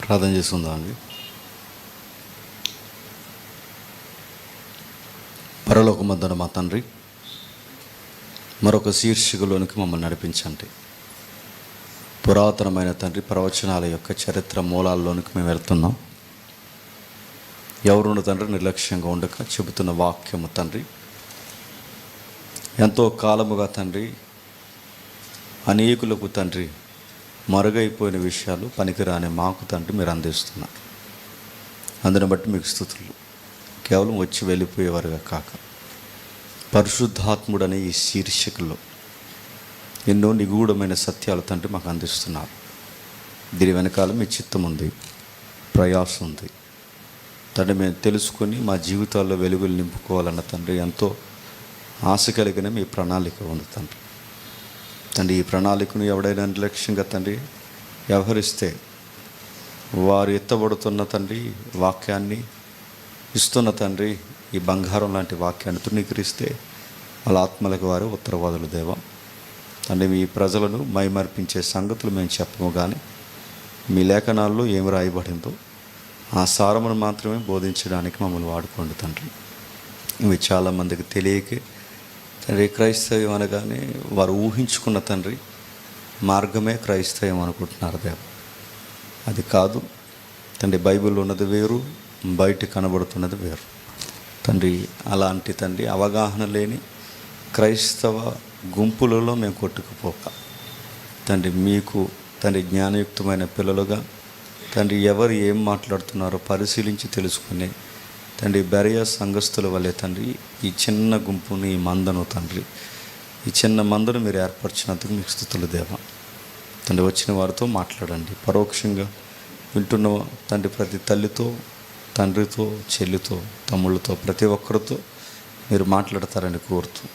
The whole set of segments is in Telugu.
ప్రార్థన చేసుకుందామండి. పరలోకమందున మా తండ్రి, మరొక శీర్షికలోనికి మమ్మల్ని నడిపించండి. పురాతనమైన తండ్రి, ప్రవచనాల యొక్క చరిత్ర మూలాల్లోనికి మేము వెళ్తున్నాం. ఎవరున్న తండ్రి నిర్లక్ష్యంగా ఉండక చెబుతున్న వాక్యము తండ్రి, ఎంతో కాలముగా తండ్రి అనేకులకు తండ్రి మరుగైపోయిన విషయాలు పనికిరాని మాకు తండ్రి మీరు అందిస్తున్నారు. అందుని బట్టి మీకు స్తుతులు. కేవలం వచ్చి వెళ్ళిపోయేవారుగా కాక పరిశుద్ధాత్ముడనే ఈ శీర్షికలో ఎన్నో నిగూఢమైన సత్యాలు తండ్రి మాకు అందిస్తున్నారు. దీని వెనకాల మీ చిత్తం ఉంది, ప్రయాసం ఉంది తండ్రి. మేము తెలుసుకొని మా జీవితాల్లో వెలుగులు నింపుకోవాలన్న తండ్రి ఎంతో ఆశ కలిగిన మీ ప్రణాళిక ఉంది తండ్రి. ఈ ప్రణాళికను ఎవడైనా నిర్లక్ష్యంగా తండ్రి వ్యవహరిస్తే, వారు ఎత్తబడుతున్న తండ్రి వాక్యాన్ని ఇస్తున్న తండ్రి ఈ బంగారం లాంటి వాక్యాన్ని తృణీకరిస్తే వాళ్ళ ఆత్మలకు వారు ఉత్తరవాదులు దేవా తండ్రి. మీ ప్రజలను మైమర్పించే సంగతులు మేము చెప్పము, కానీ మీ లేఖనాల్లో ఏమి రాయబడిందో ఆ సారమును మాత్రమే బోధించడానికి మమ్మల్ని వాడుకోండి తండ్రి. ఇవి చాలామందికి తెలియకే తండ్రి క్రైస్తవ్యం అనగానే వారు ఊహించుకున్న తండ్రి మార్గమే క్రైస్తవ్యం అనుకుంటున్నారు దేవ. అది కాదు తండ్రి. బైబిల్లో ఉన్నది వేరు, బయట కనబడుతున్నది వేరు తండ్రి. అలాంటి తండ్రి అవగాహన లేని క్రైస్తవ గుంపులలో మేము కొట్టుకుపోక తండ్రి, మీకు తండ్రి జ్ఞానయుక్తమైన పిల్లలుగా తండ్రి ఎవరు ఏం మాట్లాడుతున్నారో పరిశీలించి తెలుసుకునే తండ్రి బెరయ సంఘస్థుల వల్లే తండ్రి ఈ చిన్న గుంపుని, ఈ మందను తండ్రి, ఈ చిన్న మందను మీరు ఏర్పరిచినందుకు మీకు స్తుతులు దేవా తండ్రి. వచ్చిన వారితో మాట్లాడండి. పరోక్షంగా వింటున్న తండ్రి ప్రతి తల్లితో, తండ్రితో, చెల్లితో, తమ్ముళ్ళతో, ప్రతి ఒక్కరితో మీరు మాట్లాడతారని కోరుతూ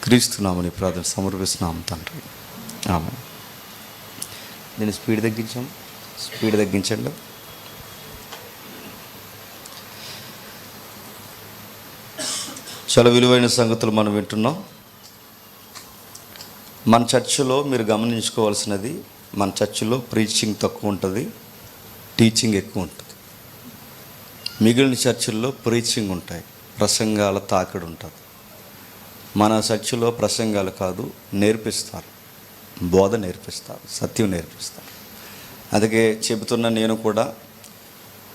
క్రీస్తునామని ప్రార్థన సమర్పిస్తున్నాం తండ్రి. ఆమేన్. దీన్ని స్పీడ్ తగ్గించండి. చాలా విలువైన సంగతులు మనం వింటున్నాం. మన చర్చిలో మీరు గమనించుకోవాల్సినది, మన చర్చిలో ప్రీచింగ్ తక్కువ ఉంటుంది, టీచింగ్ ఎక్కువ ఉంటుంది. మిగిలిన చర్చిల్లో ప్రీచింగ్ ఉంటాయి, ప్రసంగాల తాకిడి ఉంటుంది. మన చర్చిలో ప్రసంగాలు కాదు, నేర్పిస్తారు, బోధ నేర్పిస్తారు, సత్యం నేర్పిస్తారు. అందుకే చెబుతున్న నేను కూడా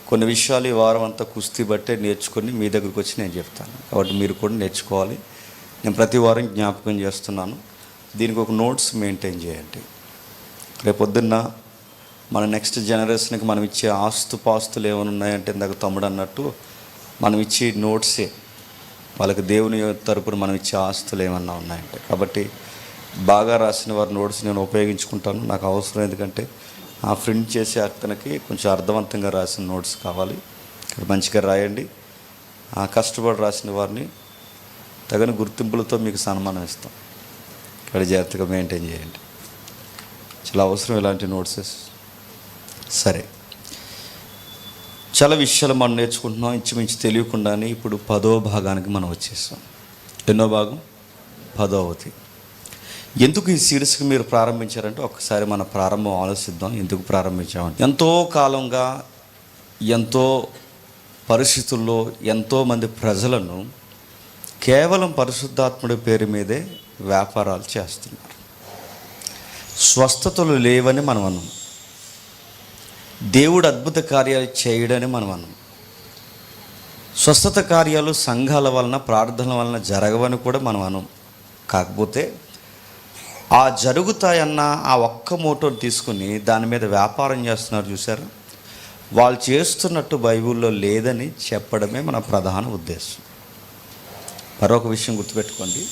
కొన్ని విషయాలు ఈ వారం అంతా కుస్తీ బట్టే నేర్చుకొని మీ దగ్గరికి వచ్చి నేను చెప్తాను. కాబట్టి మీరు కూడా నేర్చుకోవాలి. నేను ప్రతి వారం జ్ఞాపకం చేస్తున్నాను. దీనికి ఒక నోట్స్ మెయింటైన్ చేయండి. రేపొద్దున్న మన నెక్స్ట్ జనరేషన్కి మనం ఇచ్చే ఆస్తుపాస్తులు ఏమైనా ఉన్నాయంటే, ఇందాక తమ్ముడు అన్నట్టు మనం ఇచ్చే నోట్సే వాళ్ళకి దేవుని తరపున మనం ఇచ్చే ఆస్తులు ఏమన్నా ఉన్నాయంటే. కాబట్టి బాగా రాసిన వారి నోట్స్ నేను ఉపయోగించుకుంటాను, నాకు అవసరం. ఎందుకంటే ఆ ప్రింట్ చేసే అతనికి కొంచెం అర్థవంతంగా రాసిన నోట్స్ కావాలి. ఇక్కడ మంచిగా రాయండి. ఆ కష్టపడి రాసిన వారిని తగిన గుర్తింపులతో మీకు సన్మానం ఇస్తాం. ఇక్కడ జాగ్రత్తగా మెయింటైన్ చేయండి, చాలా అవసరం ఇలాంటి నోట్సెస్. సరే, చాలా విషయాలు మనం నేర్చుకుంటున్నాం. ఇంచుమించు తెలియకుండానే ఇప్పుడు 10వ భాగానికి మనం వచ్చేసాం. ఎన్నో భాగం? 10వది. ఎందుకు ఈ సిరీస్కి మీరు ప్రారంభించారంటే, ఒక్కసారి మన ప్రారంభం ఆలోచిద్దాం. ఎందుకు ప్రారంభించామంటే, ఎంతో కాలంగా ఎంతో పరిస్థితుల్లో ఎంతోమంది ప్రజలను కేవలం పరిశుద్ధాత్ముడి పేరు మీదే వ్యాపారాలు చేస్తున్నారు. స్వస్థతలు లేవని మనం అన్నాం, దేవుడు అద్భుత కార్యాలు చేయడని మనం అన్నాం, స్వస్థత కార్యాలు సంఘాల వలన, ప్రార్థనల వలన జరగవని కూడా మనం అన్నాం. కాకపోతే ఆ జరుగుతాయన్న ఆ ఒక్క మోటోని తీసుకుని దాని మీద వ్యాపారం చేస్తున్నారు చూసారు. వాళ్ళు చేస్తున్నట్టు బైబిల్లో లేదని చెప్పడమే మన ప్రధాన ఉద్దేశం. మరొక విషయం గుర్తుపెట్టుకోండి,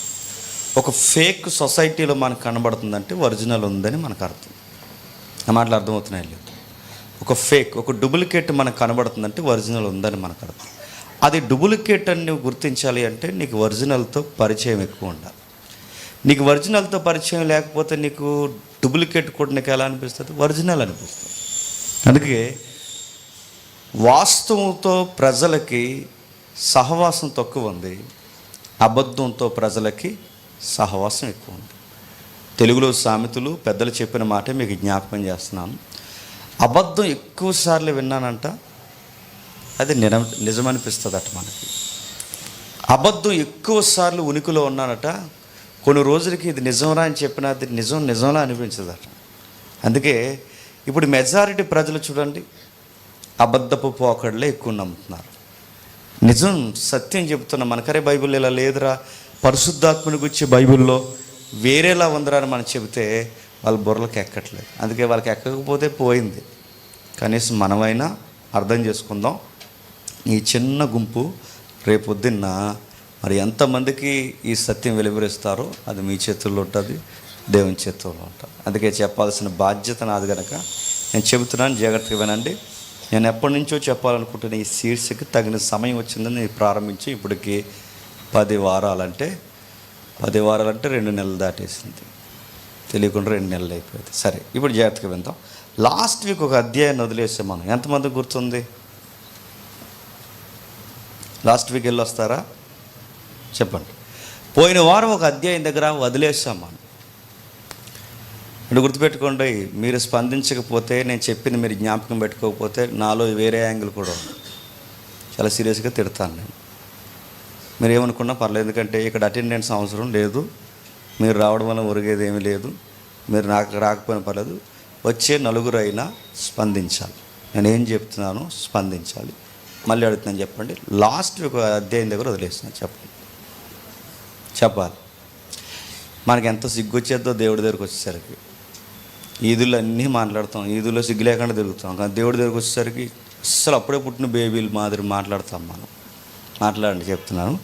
ఒక ఫేక్ సొసైటీలో మనకు కనబడుతుందంటే ఒరిజినల్ ఉందని మనకు అర్థం. ఆ మాటలు అర్థమవుతున్నాయి లేదు? ఒక డూప్లికేట్ మనకు కనబడుతుందంటే ఒరిజినల్ ఉందని మనకు అర్థం. అది డూప్లికేట్ అని నువ్వు గుర్తించాలి అంటే నీకు ఒరిజినల్తో పరిచయం ఎక్కువ ఉండాలి. నీకు ఒరిజినల్తో పరిచయం లేకపోతే నీకు డూప్లికేట్ కూడా నీకు ఎలా అనిపిస్తుంది? ఒరిజినల్ అనిపిస్తుంది. అందుకే వాస్తవంతో ప్రజలకి సహవాసం తక్కువ ఉంది, అబద్ధంతో ప్రజలకి సహవాసం ఎక్కువ ఉంది. తెలుగులో సామెతలు పెద్దలు చెప్పిన మాటే మీకు జ్ఞాపకం చేస్తున్నాను. అబద్ధం ఎక్కువ సార్లు విన్నానంట, అది నిజమనిపిస్తుంది అట మనకి. అబద్ధం ఎక్కువ సార్లు ఉనికిలో ఉన్నానట, కొన్ని రోజులకి ఇది నిజంరా అని చెప్పినా అది నిజంలా అనిపించదట. అందుకే ఇప్పుడు మెజారిటీ ప్రజలు చూడండి, అబద్ధపు పోకడలే ఎక్కువ నమ్ముతున్నారు. నిజం సత్యం చెబుతున్నా మనకరే బైబిల్ ఇలా లేదురా, పరిశుద్ధాత్మని గురించి బైబిల్లో వేరేలా ఉందిరా అని మనం చెబితే వాళ్ళ బుర్రలకు ఎక్కట్లేదు. అందుకే వాళ్ళకి ఎక్కకపోతే పోయింది. కనీసం మనమైనా అర్థం చేసుకుందాం. ఈ చిన్న గుంపు రేపొద్దున్న మరి ఎంతమందికి ఈ సత్యం వెలువరిస్తారో అది మీ చేతుల్లో ఉంటుంది, దేవుని చేతుల్లో ఉంటుంది. అందుకే చెప్పాల్సిన బాధ్యత నాది కనుక నేను చెబుతున్నాను, జాగ్రత్తగా వినండి. నేను ఎప్పటి నుంచో చెప్పాలనుకుంటున్న ఈ సీడ్స్కి తగిన సమయం వచ్చిందని నేను ప్రారంభించి ఇప్పటికి 10 వారాలంటే 2 నెలలు దాటేసింది. తెలియకుండా 2 నెలలు అయిపోయింది. సరే, ఇప్పుడు జాగ్రత్తగా విందాం. లాస్ట్ వీక్ ఒక అధ్యాయాన్ని వదిలేసాం మనం. ఎంతమందికి గుర్తుంది? లాస్ట్ వీక్ వెళ్ళి వస్తారా చెప్పండి. పోయిన వారం ఒక అధ్యాయం దగ్గర వదిలేసాం మనం. ఇప్పుడు గుర్తుపెట్టుకోండి, మీరు స్పందించకపోతే, నేను చెప్పింది మీరు జ్ఞాపకం పెట్టుకోకపోతే నాలో వేరే యాంగిల్ కూడా ఉంది. చాలా సీరియస్గా తిడతాను నేను. మీరు ఏమనుకున్నా పర్లేదు, ఎందుకంటే ఇక్కడ అటెండెన్స్ అవసరం లేదు, మీరు రావడం వల్ల ఒరిగేది ఏమీ లేదు, మీరు నాకు రాకపోయినా పర్లేదు, వచ్చే నలుగురు అయినా స్పందించాలి. నేను ఏం చెప్తున్నానో స్పందించాలి. మళ్ళీ అడుగుతున్నాను, చెప్పండి. లాస్ట్ ఒక అధ్యాయం దగ్గర వదిలేస్తున్నాను, చెప్పాలి. మనకి ఎంత సిగ్గు వచ్చేద్దో దేవుడి దగ్గరకు వచ్చేసరికి. ఈదుల్లో అన్నీ మాట్లాడతాం, ఈదుల్లో సిగ్గు లేకుండా తిరుగుతాం, కానీ దేవుడి దగ్గరకు వచ్చేసరికి అస్సలు అప్పుడే పుట్టిన బేబీలు మాదిరి మాట్లాడతాం మనం. మాట్లాడండి చెప్తున్నాను.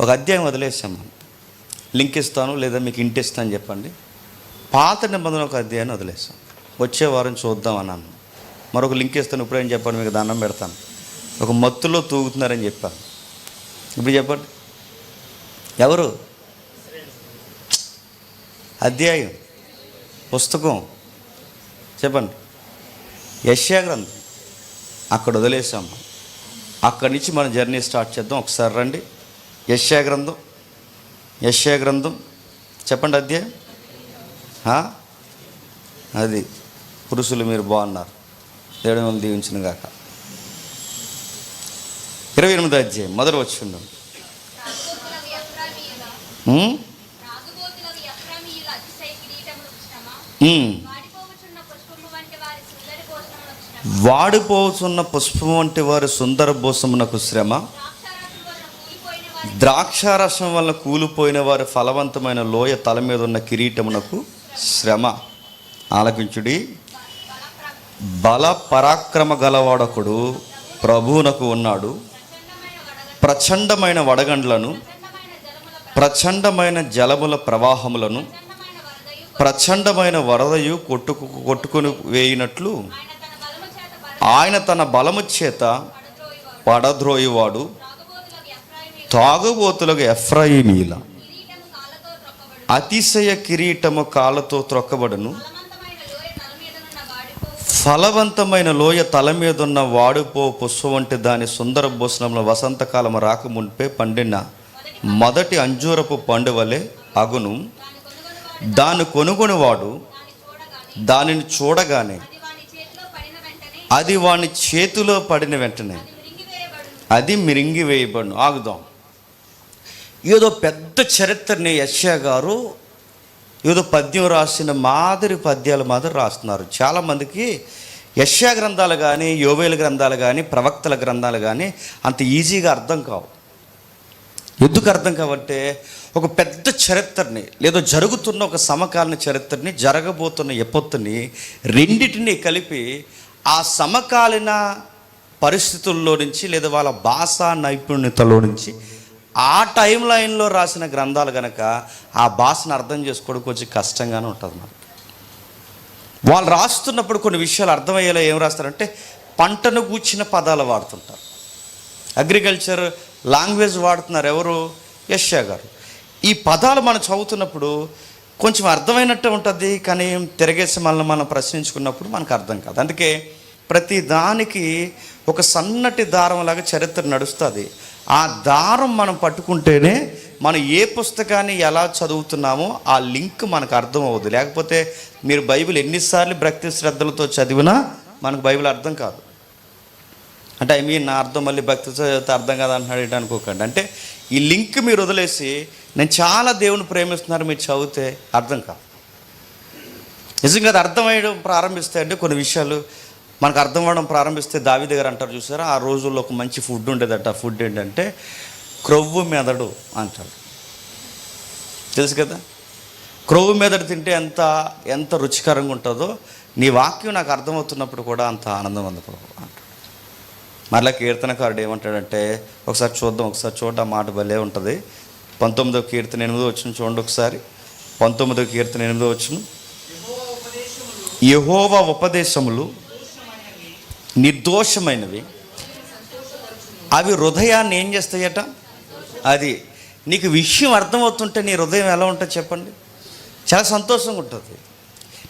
ఒక అధ్యాయం వదిలేసాం మనం. లింక్ ఇస్తాను లేదా మీకు ఇంటి ఇస్తాను చెప్పండి. పాత నిబంధన ఒక అధ్యాయాన్ని వదిలేస్తాం. వచ్చే వారం చూద్దాం అన్నాను. మరొక లింక్ ఇస్తాను. ఇప్పుడేం చెప్పండి, మీకు దండం పెడతాను. ఒక మత్తులో తూగుతున్నారని చెప్పాను. ఇప్పుడు చెప్పండి, ఎవరు? అధ్యాయం, పుస్తకం చెప్పండి. యెషయా గ్రంథం. అక్కడ వదిలేసాం. అక్కడి నుంచి మనం జర్నీ స్టార్ట్ చేద్దాం. ఒకసారి రండి. యెషయా గ్రంథం చెప్పండి. అధ్యాయం అది పురుషులు మీరు బాగున్నారు, దేవుడు మిమ్మల్ని దీవించిన గాక. 28వ అధ్యాయం మొదటి వచనం. వాడిపోతున్న పుష్పం వంటి వారి సుందర భూషమునకు శ్రమ, ద్రాక్షారసం వల్ల కూలిపోయిన వారి ఫలవంతమైన లోయ తల మీద ఉన్న కిరీటమునకు శ్రమ. ఆలకించుడి. బల పరాక్రమ గలవాడొకడు ప్రభువునకు ఉన్నాడు. ప్రచండమైన వడగండ్లను, ప్రచండమైన జలముల ప్రవాహములను, ప్రచండమైన వరదయు కొట్టుకొని వేయినట్లు ఆయన తన బలము చేత పడద్రోయువాడు. తాగుబోతులకు ఎఫ్రాయిమీల అతిశయ కిరీటము కాళ్ళతో త్రొక్కబడును. ఫలవంతమైన లోయ తల మీదున్న వాడిపో పుష్పం వంటి దాని సుందర భూషణంలో వసంతకాలం రాకముందే పండిన మొదటి అంజూరపు పండు వలె అగును. దాన్ని కొనుగొనివాడు దానిని చూడగానే అది వాని చేతిలో పడిన వెంటనే అది మిరింగివేయబడును. ఆగుదాం. ఏదో పెద్ద చరిత్రని యెషయా గారు ఏదో పద్యం రాసిన మాదిరి పద్యాల మాదిరి రాస్తున్నారు. చాలామందికి యెషయా గ్రంథాలు కానీ, యోవేలు గ్రంథాలు కానీ, ప్రవక్తల గ్రంథాలు కానీ అంత ఈజీగా అర్థం కావు. ఎందుకు అర్థం కావంటే, ఒక పెద్ద చరిత్రని లేదా జరుగుతున్న ఒక సమకాలీన చరిత్రని, జరగబోతున్న ఎప్పొత్తుని రెండింటినీ కలిపి ఆ సమకాలీన పరిస్థితుల్లో నుంచి లేదా వాళ్ళ భాషా నైపుణ్యతలో నుంచి ఆ టైం లైన్లో రాసిన గ్రంథాలు కనుక ఆ భాషను అర్థం చేసుకోవడం కొంచెం కష్టంగానే ఉంటుంది మనకి. వాళ్ళు రాస్తున్నప్పుడు కొన్ని విషయాలు అర్థమయ్యేలా ఏం రాస్తారంటే పంటను గూర్చిన పదాలు వాడుతుంటారు. అగ్రికల్చర్ లాంగ్వేజ్ వాడుతున్నారు ఎవరు? యెషయా గారు. ఈ పదాలు మనం చదువుతున్నప్పుడు కొంచెం అర్థమైనట్టు ఉంటుంది, కానీ తిరగేసి మనం ప్రశ్నించుకున్నప్పుడు మనకు అర్థం కాదు. అందుకే ప్రతి దానికి ఒక సన్నటి దారంలాగా చరిత్ర నడుస్తుంది. ఆ దారం మనం పట్టుకుంటేనే మనం ఏ పుస్తకాన్ని ఎలా చదువుతున్నామో ఆ లింక్ మనకు అర్థం అవ్వదు. లేకపోతే మీరు బైబిల్ ఎన్నిసార్లు భక్తి శ్రద్ధలతో చదివినా మనకు బైబిల్ అర్థం కాదు. అంటే నా అర్థం మళ్ళీ భక్తి చదివితే అర్థం కాదు అంటున్నాడు అనుకోకండి. అంటే ఈ లింక్ మీరు వదిలేసి నేను చాలా దేవుని ప్రేమిస్తున్నారు మీరు చదివితే అర్థం కాదు. నిజంగా అది అర్థమయ్యడం ప్రారంభిస్తే అంటే కొన్ని విషయాలు మనకు అర్థం అవ్వడం ప్రారంభిస్తే దావీదు గారు అంటారు చూసారా, ఆ రోజుల్లో ఒక మంచి ఫుడ్ ఉండేదట. ఆ ఫుడ్ ఏంటంటే క్రొవ్వు మెదడు అంటాడు. తెలుసు కదా, క్రొవ్వు మెదడు తింటే ఎంత రుచికరంగా ఉంటుందో నీ వాక్యం నాకు అర్థమవుతున్నప్పుడు కూడా అంత ఆనందం ఉంది ప్రభు అంటాడు. మరలా కీర్తనకారుడు ఏమంటాడంటే ఒకసారి చూద్దాం మాట భలే ఉంటుంది. 19వ కీర్తన 8వ వచనం చూడండి ఒకసారి. 19వ కీర్తన 8వ వచనం, యెహోవా ఉపదేశములు నిర్దోషమైనవి, అవి హృదయాన్ని ఏం చేస్తాయట. అది నీకు విషయం అర్థమవుతుంటే నీ హృదయం ఎలా ఉంటుంది చెప్పండి, చాలా సంతోషంగా ఉంటుంది,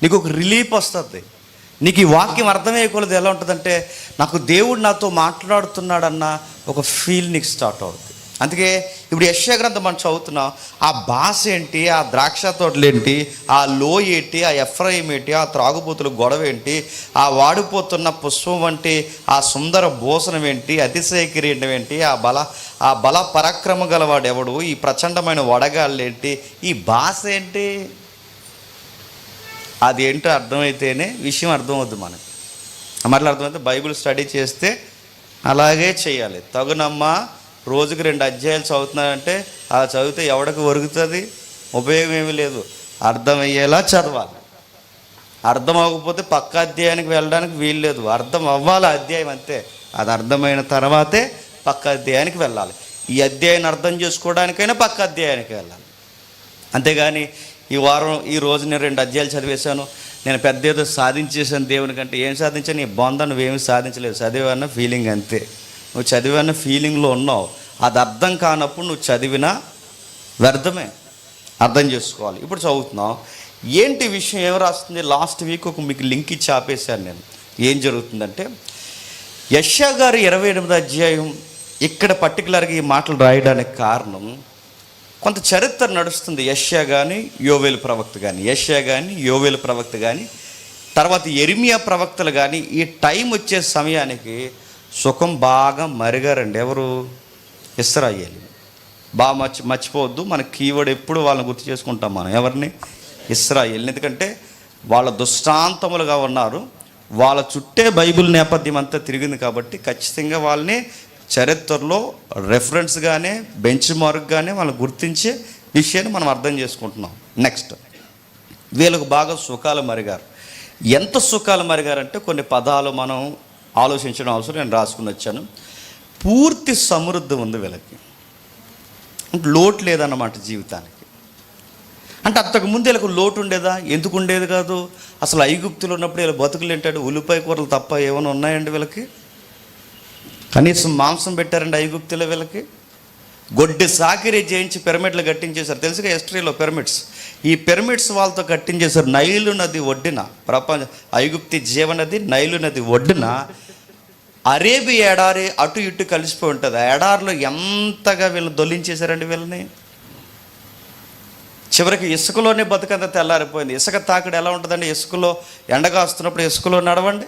నీకు ఒక రిలీఫ్ వస్తుంది. నీకు ఈ వాక్యం అర్థమయ్యేకొలది ఎలా ఉంటుందంటే నాకు దేవుడు నాతో మాట్లాడుతున్నాడన్న ఒక ఫీల్ నీకు స్టార్ట్ అవుతుంది. అందుకే ఇప్పుడు యెషయా గ్రంథం మనం చదువుతున్నాం. ఆ భాష ఏంటి, ఆ ద్రాక్ష తోటలు ఏంటి, ఆ లోయ ఏంటి, ఆ ఎఫ్రాయిం ఏంటి, ఆ త్రాగుబోతుల గొడవ ఏంటి, ఆ వాడిపోతున్న పుష్పం వంటి ఆ సుందర భూషణం ఏంటి, అతిశయ కిరీటం ఏంటి, ఆ బల పరాక్రమ గలవాడు ఎవడు, ఈ ప్రచండమైన వడగాళ్ళు ఏంటి, ఈ భాష ఏంటి, అది ఏంటో అర్థమైతేనే విషయం అర్థమవుద్ది మనకి. మరలా అర్థమైతే బైబిల్ స్టడీ చేస్తే అలాగే చేయాలి. తగునమ్మా రోజుకి 2 అధ్యాయాలు చదువుతున్నారంటే అలా చదివితే ఎవడికి ఒరుగుతుంది, ఉపయోగం ఏమీ లేదు. అర్థమయ్యేలా చదవాలి. అర్థం అవ్వకపోతే పక్క అధ్యాయానికి వెళ్ళడానికి వీలు లేదు. అర్థం అవ్వాలి అధ్యాయం అంతే. అది అర్థమైన తర్వాతే పక్క అధ్యాయానికి వెళ్ళాలి. ఈ అధ్యాయాన్ని అర్థం చేసుకోవడానికైనా పక్క అధ్యాయానికి వెళ్ళాలి. అంతేగాని ఈ రోజు నేను 2 అధ్యాయాలు చదివేశాను, నేను పెద్ద ఏదో సాధించేసాను దేవుని కంటే. ఏం సాధించాను? నీ బొంద నువ్వేమీ సాధించలేదు. చదివన్న ఫీలింగ్ అంతే. నువ్వు చదివన్న ఫీలింగ్లో ఉన్నావు. అది అర్థం కానప్పుడు నువ్వు చదివినా వ్యర్థమే. అర్థం చేసుకోవాలి. ఇప్పుడు చదువుతున్నావు ఏంటి విషయం, ఏం రాస్తుంది? లాస్ట్ వీక్ మీకు లింక్ ఇచ్చి ఆపేశాను నేను. ఏం జరుగుతుందంటే యెషయా గారు 28వ అధ్యాయం ఇక్కడ పర్టికులర్గా ఈ మాటలు రాయడానికి కారణం కొంత చరిత్ర నడుస్తుంది. యెషయా కానీ యోవేలు ప్రవక్త కానీ తర్వాత యెరెమీయా ప్రవక్తలు కానీ ఈ టైం వచ్చే సమయానికి సుఖం బాగా మరిగారండి. ఎవరు? ఇశ్రాయేలు. బాగా మర్చిపోవద్దు, మన కీవర్డ్ ఎప్పుడు వాళ్ళని గుర్తు చేసుకుంటాం మనం. ఎవరిని? ఇశ్రాయేలు. ఎందుకంటే వాళ్ళ దుష్టాంతములుగా ఉన్నారు, వాళ్ళ చుట్టే బైబిల్ నేపథ్యం అంతా తిరిగింది కాబట్టి ఖచ్చితంగా వాళ్ళని చరిత్రలో రెఫరెన్స్గానే బెంచ్ మార్క్గానే వాళ్ళు గుర్తించే విషయాన్ని మనం అర్థం చేసుకుంటున్నాం. నెక్స్ట్ వీళ్ళకు బాగా సుఖాలు మరిగారు. ఎంత సుఖాలు మరిగారంటే కొన్ని పదాలు మనం ఆలోచించడం అవసరం. నేను రాసుకుని వచ్చాను. పూర్తి సమృద్ధి ఉంది వీళ్ళకి, అంటే లోటు లేదన్నమాట జీవితానికి. అంటే అంతకుముందు వీళ్ళకు లోటు ఉండేదా? ఎందుకు ఉండేది కాదు. అసలు ఐగుప్తులు ఉన్నప్పుడు వీళ్ళ బతుకులు ఏంటాడు? ఉల్లిపాయ కూరలు తప్ప ఏమైనా ఉన్నాయండి వీళ్ళకి? కనీసం మాంసం పెట్టారండి ఐగుప్తులో వీళ్ళకి? గొడ్డె సాకిరీ చేయించి పిరమిడ్లు కట్టించేశారు. తెలుసుగా హిస్టరీలో పిరమిడ్స్. ఈ పిరమిడ్స్ వాళ్ళతో కట్టించేశారు. నైలు నది ఒడ్డున, ఐగుప్తి జీవనది నైలు నది ఒడ్డున అరేబియా ఎడారి అటు ఇటు కలిసిపోయి ఉంటుంది. ఆ ఎడారిలో ఎంతగా వీళ్ళు దొల్లించేశారండి వీళ్ళని. చివరికి ఇసుకలోనే బతుకంతా తెల్లారిపోయింది. ఇసుక తాకిడి ఎలా ఉంటుందండి? ఇసుకలో ఎండగాస్తున్నప్పుడు ఇసుకలో నడవండి,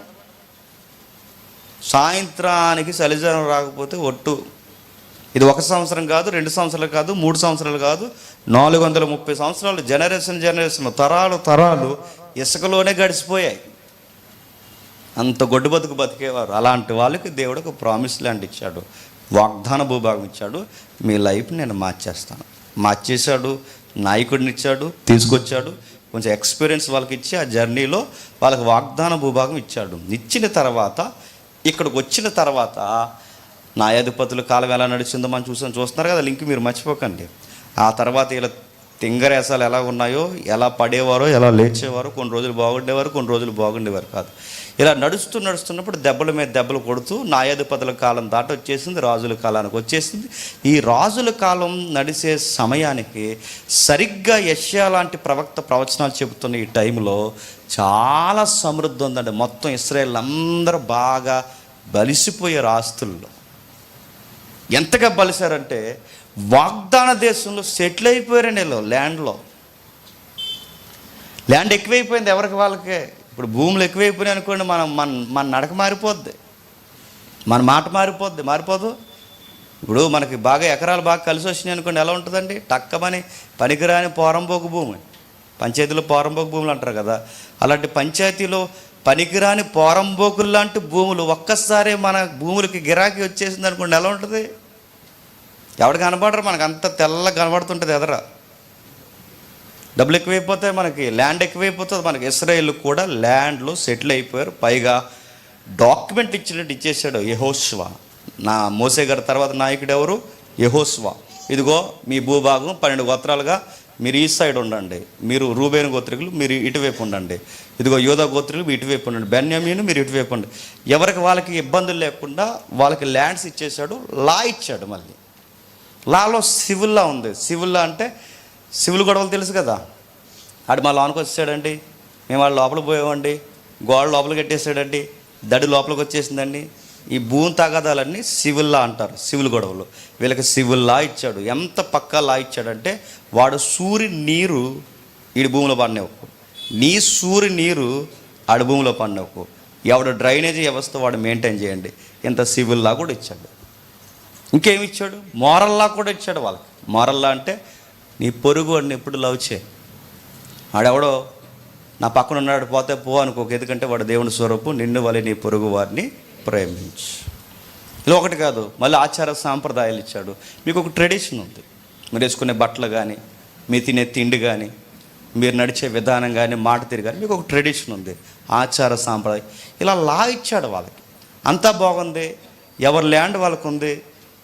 సాయంత్రానికి చలిజలం రాకపోతే ఒట్టు. ఇది 1 సంవత్సరం కాదు, 2 సంవత్సరాలు కాదు, 3 సంవత్సరాలు కాదు, 430 సంవత్సరాలు, జనరేషన్ తరాలు ఇసుకలోనే గడిచిపోయాయి. అంత గొడ్డు బతుకు బతికేవారు. అలాంటి వాళ్ళకి దేవుడు ఒక ప్రామిస్ ల్యాండ్ ఇచ్చాడు, వాగ్దాన భూభాగం ఇచ్చాడు. మీ లైఫ్ నేను మార్చేశాడు. నాయకుడిని ఇచ్చాడు, తీసుకొచ్చాడు, కొంచెం ఎక్స్పీరియన్స్ వాళ్ళకి ఇచ్చి ఆ జర్నీలో వాళ్ళకి వాగ్దాన భూభాగం ఇచ్చాడు. ఇచ్చిన తర్వాత ఇక్కడికి వచ్చిన తర్వాత న్యాయాధిపతుల కాలం ఎలా నడిచిందో మనం చూస్తున్నారు కదా, లింక్ మీరు మర్చిపోకండి. ఆ తర్వాత ఇలా తింగరేసాలు ఎలా ఉన్నాయో, ఎలా పడేవారో, ఎలా లేచేవారో, కొన్ని రోజులు బాగుండేవారు, కొన్ని రోజులు బాగుండేవారు కాదు. ఇలా నడుస్తున్నప్పుడు దెబ్బల మీద దెబ్బలు కొడుతూ న్యాయాధిపతుల కాలం దాటి వచ్చేసింది, రాజుల కాలానికి వచ్చేసింది. ఈ రాజుల కాలం నడిచే సమయానికి సరిగ్గా యెషయా లాంటి ప్రవచనాలు చెబుతున్న ఈ టైంలో చాలా సమృద్ధి ఉందండి. మొత్తం ఇశ్రాయేల్ అందరూ బాగా బలిసిపోయారు ఆస్తుల్లో. ఎంతగా బలిసారంటే వాగ్దాన దేశంలో సెటిల్ అయిపోయారండి వీళ్ళు. ల్యాండ్ ఎక్కువైపోయింది ఎవరికి వాళ్ళకే. ఇప్పుడు భూములు ఎక్కువైపోయినాయి అనుకోండి, మన మన నడక మారిపోద్ది, మన మాట మారిపోదు. ఇప్పుడు మనకి బాగా ఎకరాలు బాగా కలిసి వచ్చినాయి అనుకోండి, ఎలా ఉంటుందండి? టక్కమని పనికిరాని పోరంబోకు భూమి, పంచాయతీలో పోరంబోకు భూములు అంటారు కదా, అలాంటి పంచాయతీలో పనికిరాని పోరంబోకులు లాంటి భూములు ఒక్కసారి మన భూములకి గిరాకీ వచ్చేసింది అనుకోండి, ఎలా ఉంటుంది? ఎవడు కనబడరు, మనకు అంత తెల్లగా కనబడుతుంటుంది ఎదర. డబ్బులు ఎక్కువైపోతాయి, మనకి ల్యాండ్ ఎక్కువైపోతుంది. మనకి ఇశ్రాయేల్ కూడా ల్యాండ్లో సెటిల్ అయిపోయారు. పైగా డాక్యుమెంట్ ఇచ్చేసాడు యెహోషువ. నా మోసే గారి తర్వాత నాయకుడు ఎవరు? యెహోషువ. ఇదిగో మీ భూభాగం 12 గోత్రాలుగా మీరు ఈ సైడ్ ఉండండి, మీరు రూబేను గోత్రికులు మీరు ఇటువైపు ఉండండి, ఇదిగో యూదా గోత్రికులు మీరు ఇటువైపు ఉండండి, బెన్యామీను మీరు ఇటువైపు ఉండండి. ఎవరికి వాళ్ళకి ఇబ్బందులు లేకుండా వాళ్ళకి ల్యాండ్స్ ఇచ్చేసాడు. లా ఇచ్చాడు. మళ్ళీ లాలో సివిల్లా ఉంది. సివిల్లా అంటే సివిల్ గొడవలు తెలుసు కదా. ఆడు మా లోనికి వచ్చేసాడండి, మేము వాళ్ళ లోపలికి పోయామండి, గోడ లోపలికి కట్టేసాడండి, దడి లోపలికి వచ్చేసిందండి. ఈ భూమి తగాదాలన్నీ సివిల్ లా అంటారు, సివిల్ గొడవలు. వీళ్ళకి సివిల్ లా ఇచ్చాడు. ఎంత పక్కా లా ఇచ్చాడంటే, వాడు సూర్య నీరు ఈడి భూమిలో పడినవ్వకు, నీ సూర్య నీరు ఆడి భూమిలో పడినవ్వకు, ఎవడు డ్రైనేజీ వ్యవస్థ వాడు మెయింటైన్ చేయండి. ఇంత సివిల్ లా కూడా ఇచ్చాడు. ఇంకేమి ఇచ్చాడు? మోరల్ లా కూడా ఇచ్చాడు వాళ్ళకి. మోరల్ లా అంటే నీ పొరుగు వాడిని ఎప్పుడు లవ్ చేయి. ఆడెవడో నా పక్కన ఉన్నాడు పోతే పో అనుకోక, ఎందుకంటే వాడు దేవుని స్వరూపం. నిన్ను వలె నీ పొరుగు వారిని ప్రేమించు. ఇలా ఒకటి కాదు, మళ్ళీ ఆచార సాంప్రదాయాలు ఇచ్చాడు. మీకు ఒక ట్రెడిషన్ ఉంది. మీరు వేసుకునే బట్టలు కానీ, మీరు తినే తిండి కానీ, మీరు నడిచే విధానం కానీ, మాట తీరు కానీ, మీకు ఒక ట్రెడిషన్ ఉంది, ఆచార సాంప్రదాయం. ఇలా లా ఇచ్చాడు వాళ్ళకి. అంతా బాగుంది, ఎవరి ల్యాండ్ వాళ్ళకు ఉంది,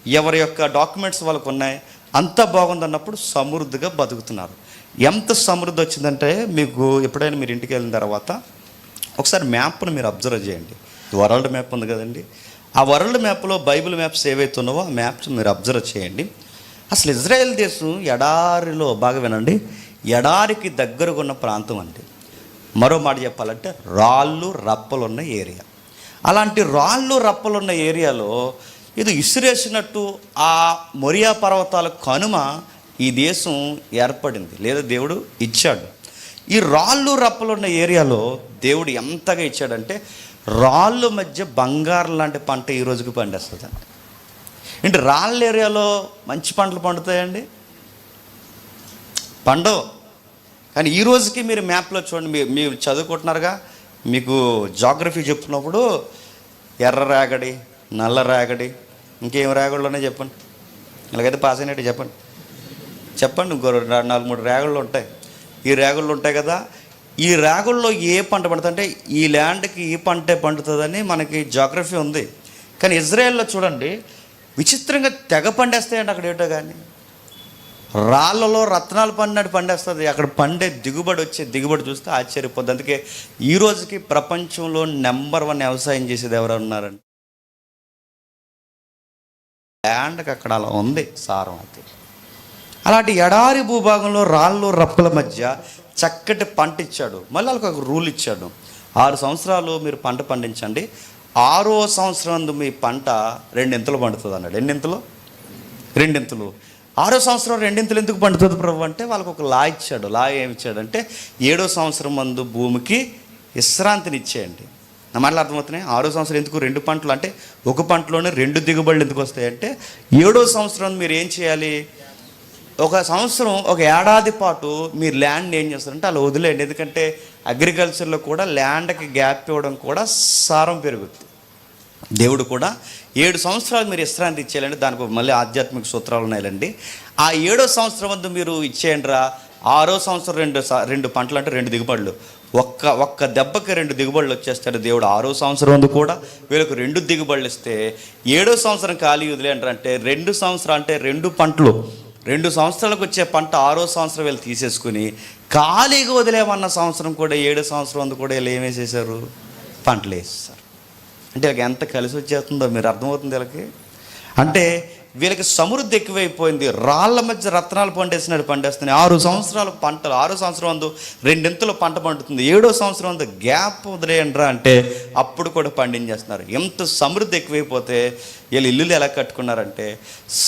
ఎవరి యొక్క డాక్యుమెంట్స్ వాళ్ళకు ఉన్నాయి, అంతా బాగుంది అన్నప్పుడు సమృద్ధిగా బతుకుతున్నారు. ఎంత సమృద్ధి వచ్చిందంటే, మీకు ఎప్పుడైనా మీరు ఇంటికి వెళ్ళిన తర్వాత ఒకసారి మ్యాప్ను మీరు అబ్జర్వ్ చేయండి. వరల్డ్ మ్యాప్ ఉంది కదండి, ఆ వరల్డ్ మ్యాప్లో బైబిల్ మ్యాప్స్ ఏవైతే ఉన్నావో ఆ మ్యాప్స్ మీరు అబ్జర్వ్ చేయండి. అసలు ఇజ్రాయెల్ దేశం ఎడారిలో, బాగా వినండి, ఎడారికి దగ్గరగా ఉన్న ప్రాంతం అండి. మరో మాట చెప్పాలంటే రాళ్ళు రప్పలు ఉన్న ఏరియా. అలాంటి రాళ్ళు రప్పలున్న ఏరియాలో ఇది ఇసిరేసినట్టు ఆ మొరియా పర్వతాల కనుమ ఈ దేశం ఏర్పడింది, లేదా దేవుడు ఇచ్చాడు. ఈ రాళ్ళు రప్పలున్న ఏరియాలో దేవుడు ఎంతగా ఇచ్చాడంటే, రాళ్ళు మధ్య బంగారం లాంటి పంట ఈ రోజుకి పండేస్తుందండి. అంటే రాళ్ళ ఏరియాలో మంచి పంటలు పండుతాయండి? పండవు. కానీ ఈ రోజుకి మీరు మ్యాప్లో చూడండి, మీరు చదువుకుంటున్నారుగా, మీకు జాగ్రఫీ చెప్తున్నప్పుడు ఎర్ర రేగడి, నల్ల రేగడి, ఇంకేం రేగళ్ళు ఉన్నాయి చెప్పండి. ఇలాగైతే పాస్ అయినట్టు చెప్పండి. ఇంకో 4-3 రేగళ్ళు ఉంటాయి. ఈ రేగళ్ళు ఉంటాయి కదా, ఈ రేగల్లో ఏ పంట పండుతుంది అంటే ఈ ల్యాండ్కి ఈ పంటే పండుతుందని మనకి జాగ్రఫీ ఉంది. కానీ ఇజ్రాయెల్లో చూడండి, విచిత్రంగా తెగ పండేస్తాయండి అక్కడ. ఏటో కానీ రాళ్ళలో రత్నాలు పండినట్టు పండేస్తుంది. అక్కడ పండే దిగుబడి చూస్తే ఆశ్చర్యపోద్ది. అందుకే ఈ రోజుకి ప్రపంచంలో నెంబర్ 1 వ్యవసాయం చేసేది ఎవరు ఉన్నారండి? ల్యాండ్కి అక్కడ అలా ఉంది సారం. అది అలాంటి ఎడారి భూభాగంలో రాళ్ళు రప్పల మధ్య చక్కటి పంట ఇచ్చాడు. మళ్ళీ వాళ్ళకి ఒక రూల్ ఇచ్చాడు, 6 సంవత్సరాలు మీరు పంట పండించండి, 6వ సంవత్సరం మీ పంట 2 ఇంతలు పండుతుంది అన్నాడు. ఎన్నింతలు? 2 ఇంతలు. 6వ సంవత్సరం 2 ఇంతలు ఎందుకు పండుతుంది ప్రభు అంటే, వాళ్ళకి ఒక లా ఇచ్చాడు. లా ఏమి ఇచ్చాడంటే, 7వ సంవత్సరం మందు భూమికి విశ్రాంతిని ఇచ్చేయండి. నా మాటలు అర్థమవుతున్నాయి? 6వ సంవత్సరం ఎందుకు 2 పంటలు అంటే, ఒక పంటలోనే 2 దిగుబడులు ఎందుకు వస్తాయంటే, 7వ సంవత్సరం మీరు ఏం చేయాలి, ఒక సంవత్సరం, ఒక ఏడాది పాటు మీరు ల్యాండ్ ఏం చేస్తారంటే అలా వదిలేయండి. ఎందుకంటే అగ్రికల్చర్లో కూడా ల్యాండ్కి గ్యాప్ ఇవ్వడం కూడా సారం పెరుగుతుంది. దేవుడు కూడా 7 సంవత్సరాలు మీరు విశ్రాంతి ఇచ్చేయాలండి. దానికి మళ్ళీ ఆధ్యాత్మిక సూత్రాలు ఉన్నాయండి. ఆ 7వ సంవత్సరం వద్ద మీరు ఇచ్చేయండి రా. 6వ సంవత్సరం 2 పంటలు అంటే 2 దిగుబడులు. ఒక్క దెబ్బకి 2 దిగుబడులు వచ్చేస్తాడు దేవుడు. 6వ సంవత్సరం వద్ద కూడా వీళ్ళకు 2 దిగుబడులు ఇస్తే, 7వ సంవత్సరం ఖాళీ వదిలేంటారు. అంటే 2 సంవత్సరాలు అంటే 2 పంటలు, 2 సంవత్సరాలకు వచ్చే పంట 6వ సంవత్సరం వీళ్ళు తీసేసుకుని ఖాళీగా వదిలేమన్న సంవత్సరం కూడా 7వ సంవత్సరం అందు కూడా వీళ్ళు ఏమేసేసారు, పంటలు వేసేసారు. అంటే వీళ్ళకి ఎంత కలిసి వచ్చేస్తుందో మీరు అర్థమవుతుంది వీళ్ళకి. అంటే వీళ్ళకి సమృద్ధి ఎక్కువైపోయింది. రాళ్ళ మధ్య రత్నాలు పండేస్తున్నాడు. 6 సంవత్సరాలు పంటలు, 6వ సంవత్సరం అందు 2 ఇంతలు పంట పండుతుంది, 7వ సంవత్సరం అందు గ్యాప్ వదిలేయండ్రా అంటే అప్పుడు కూడా పండించేస్తున్నారు. ఎంత సమృద్ధి ఎక్కువైపోతే వీళ్ళు ఇల్లులు ఎలా కట్టుకున్నారంటే,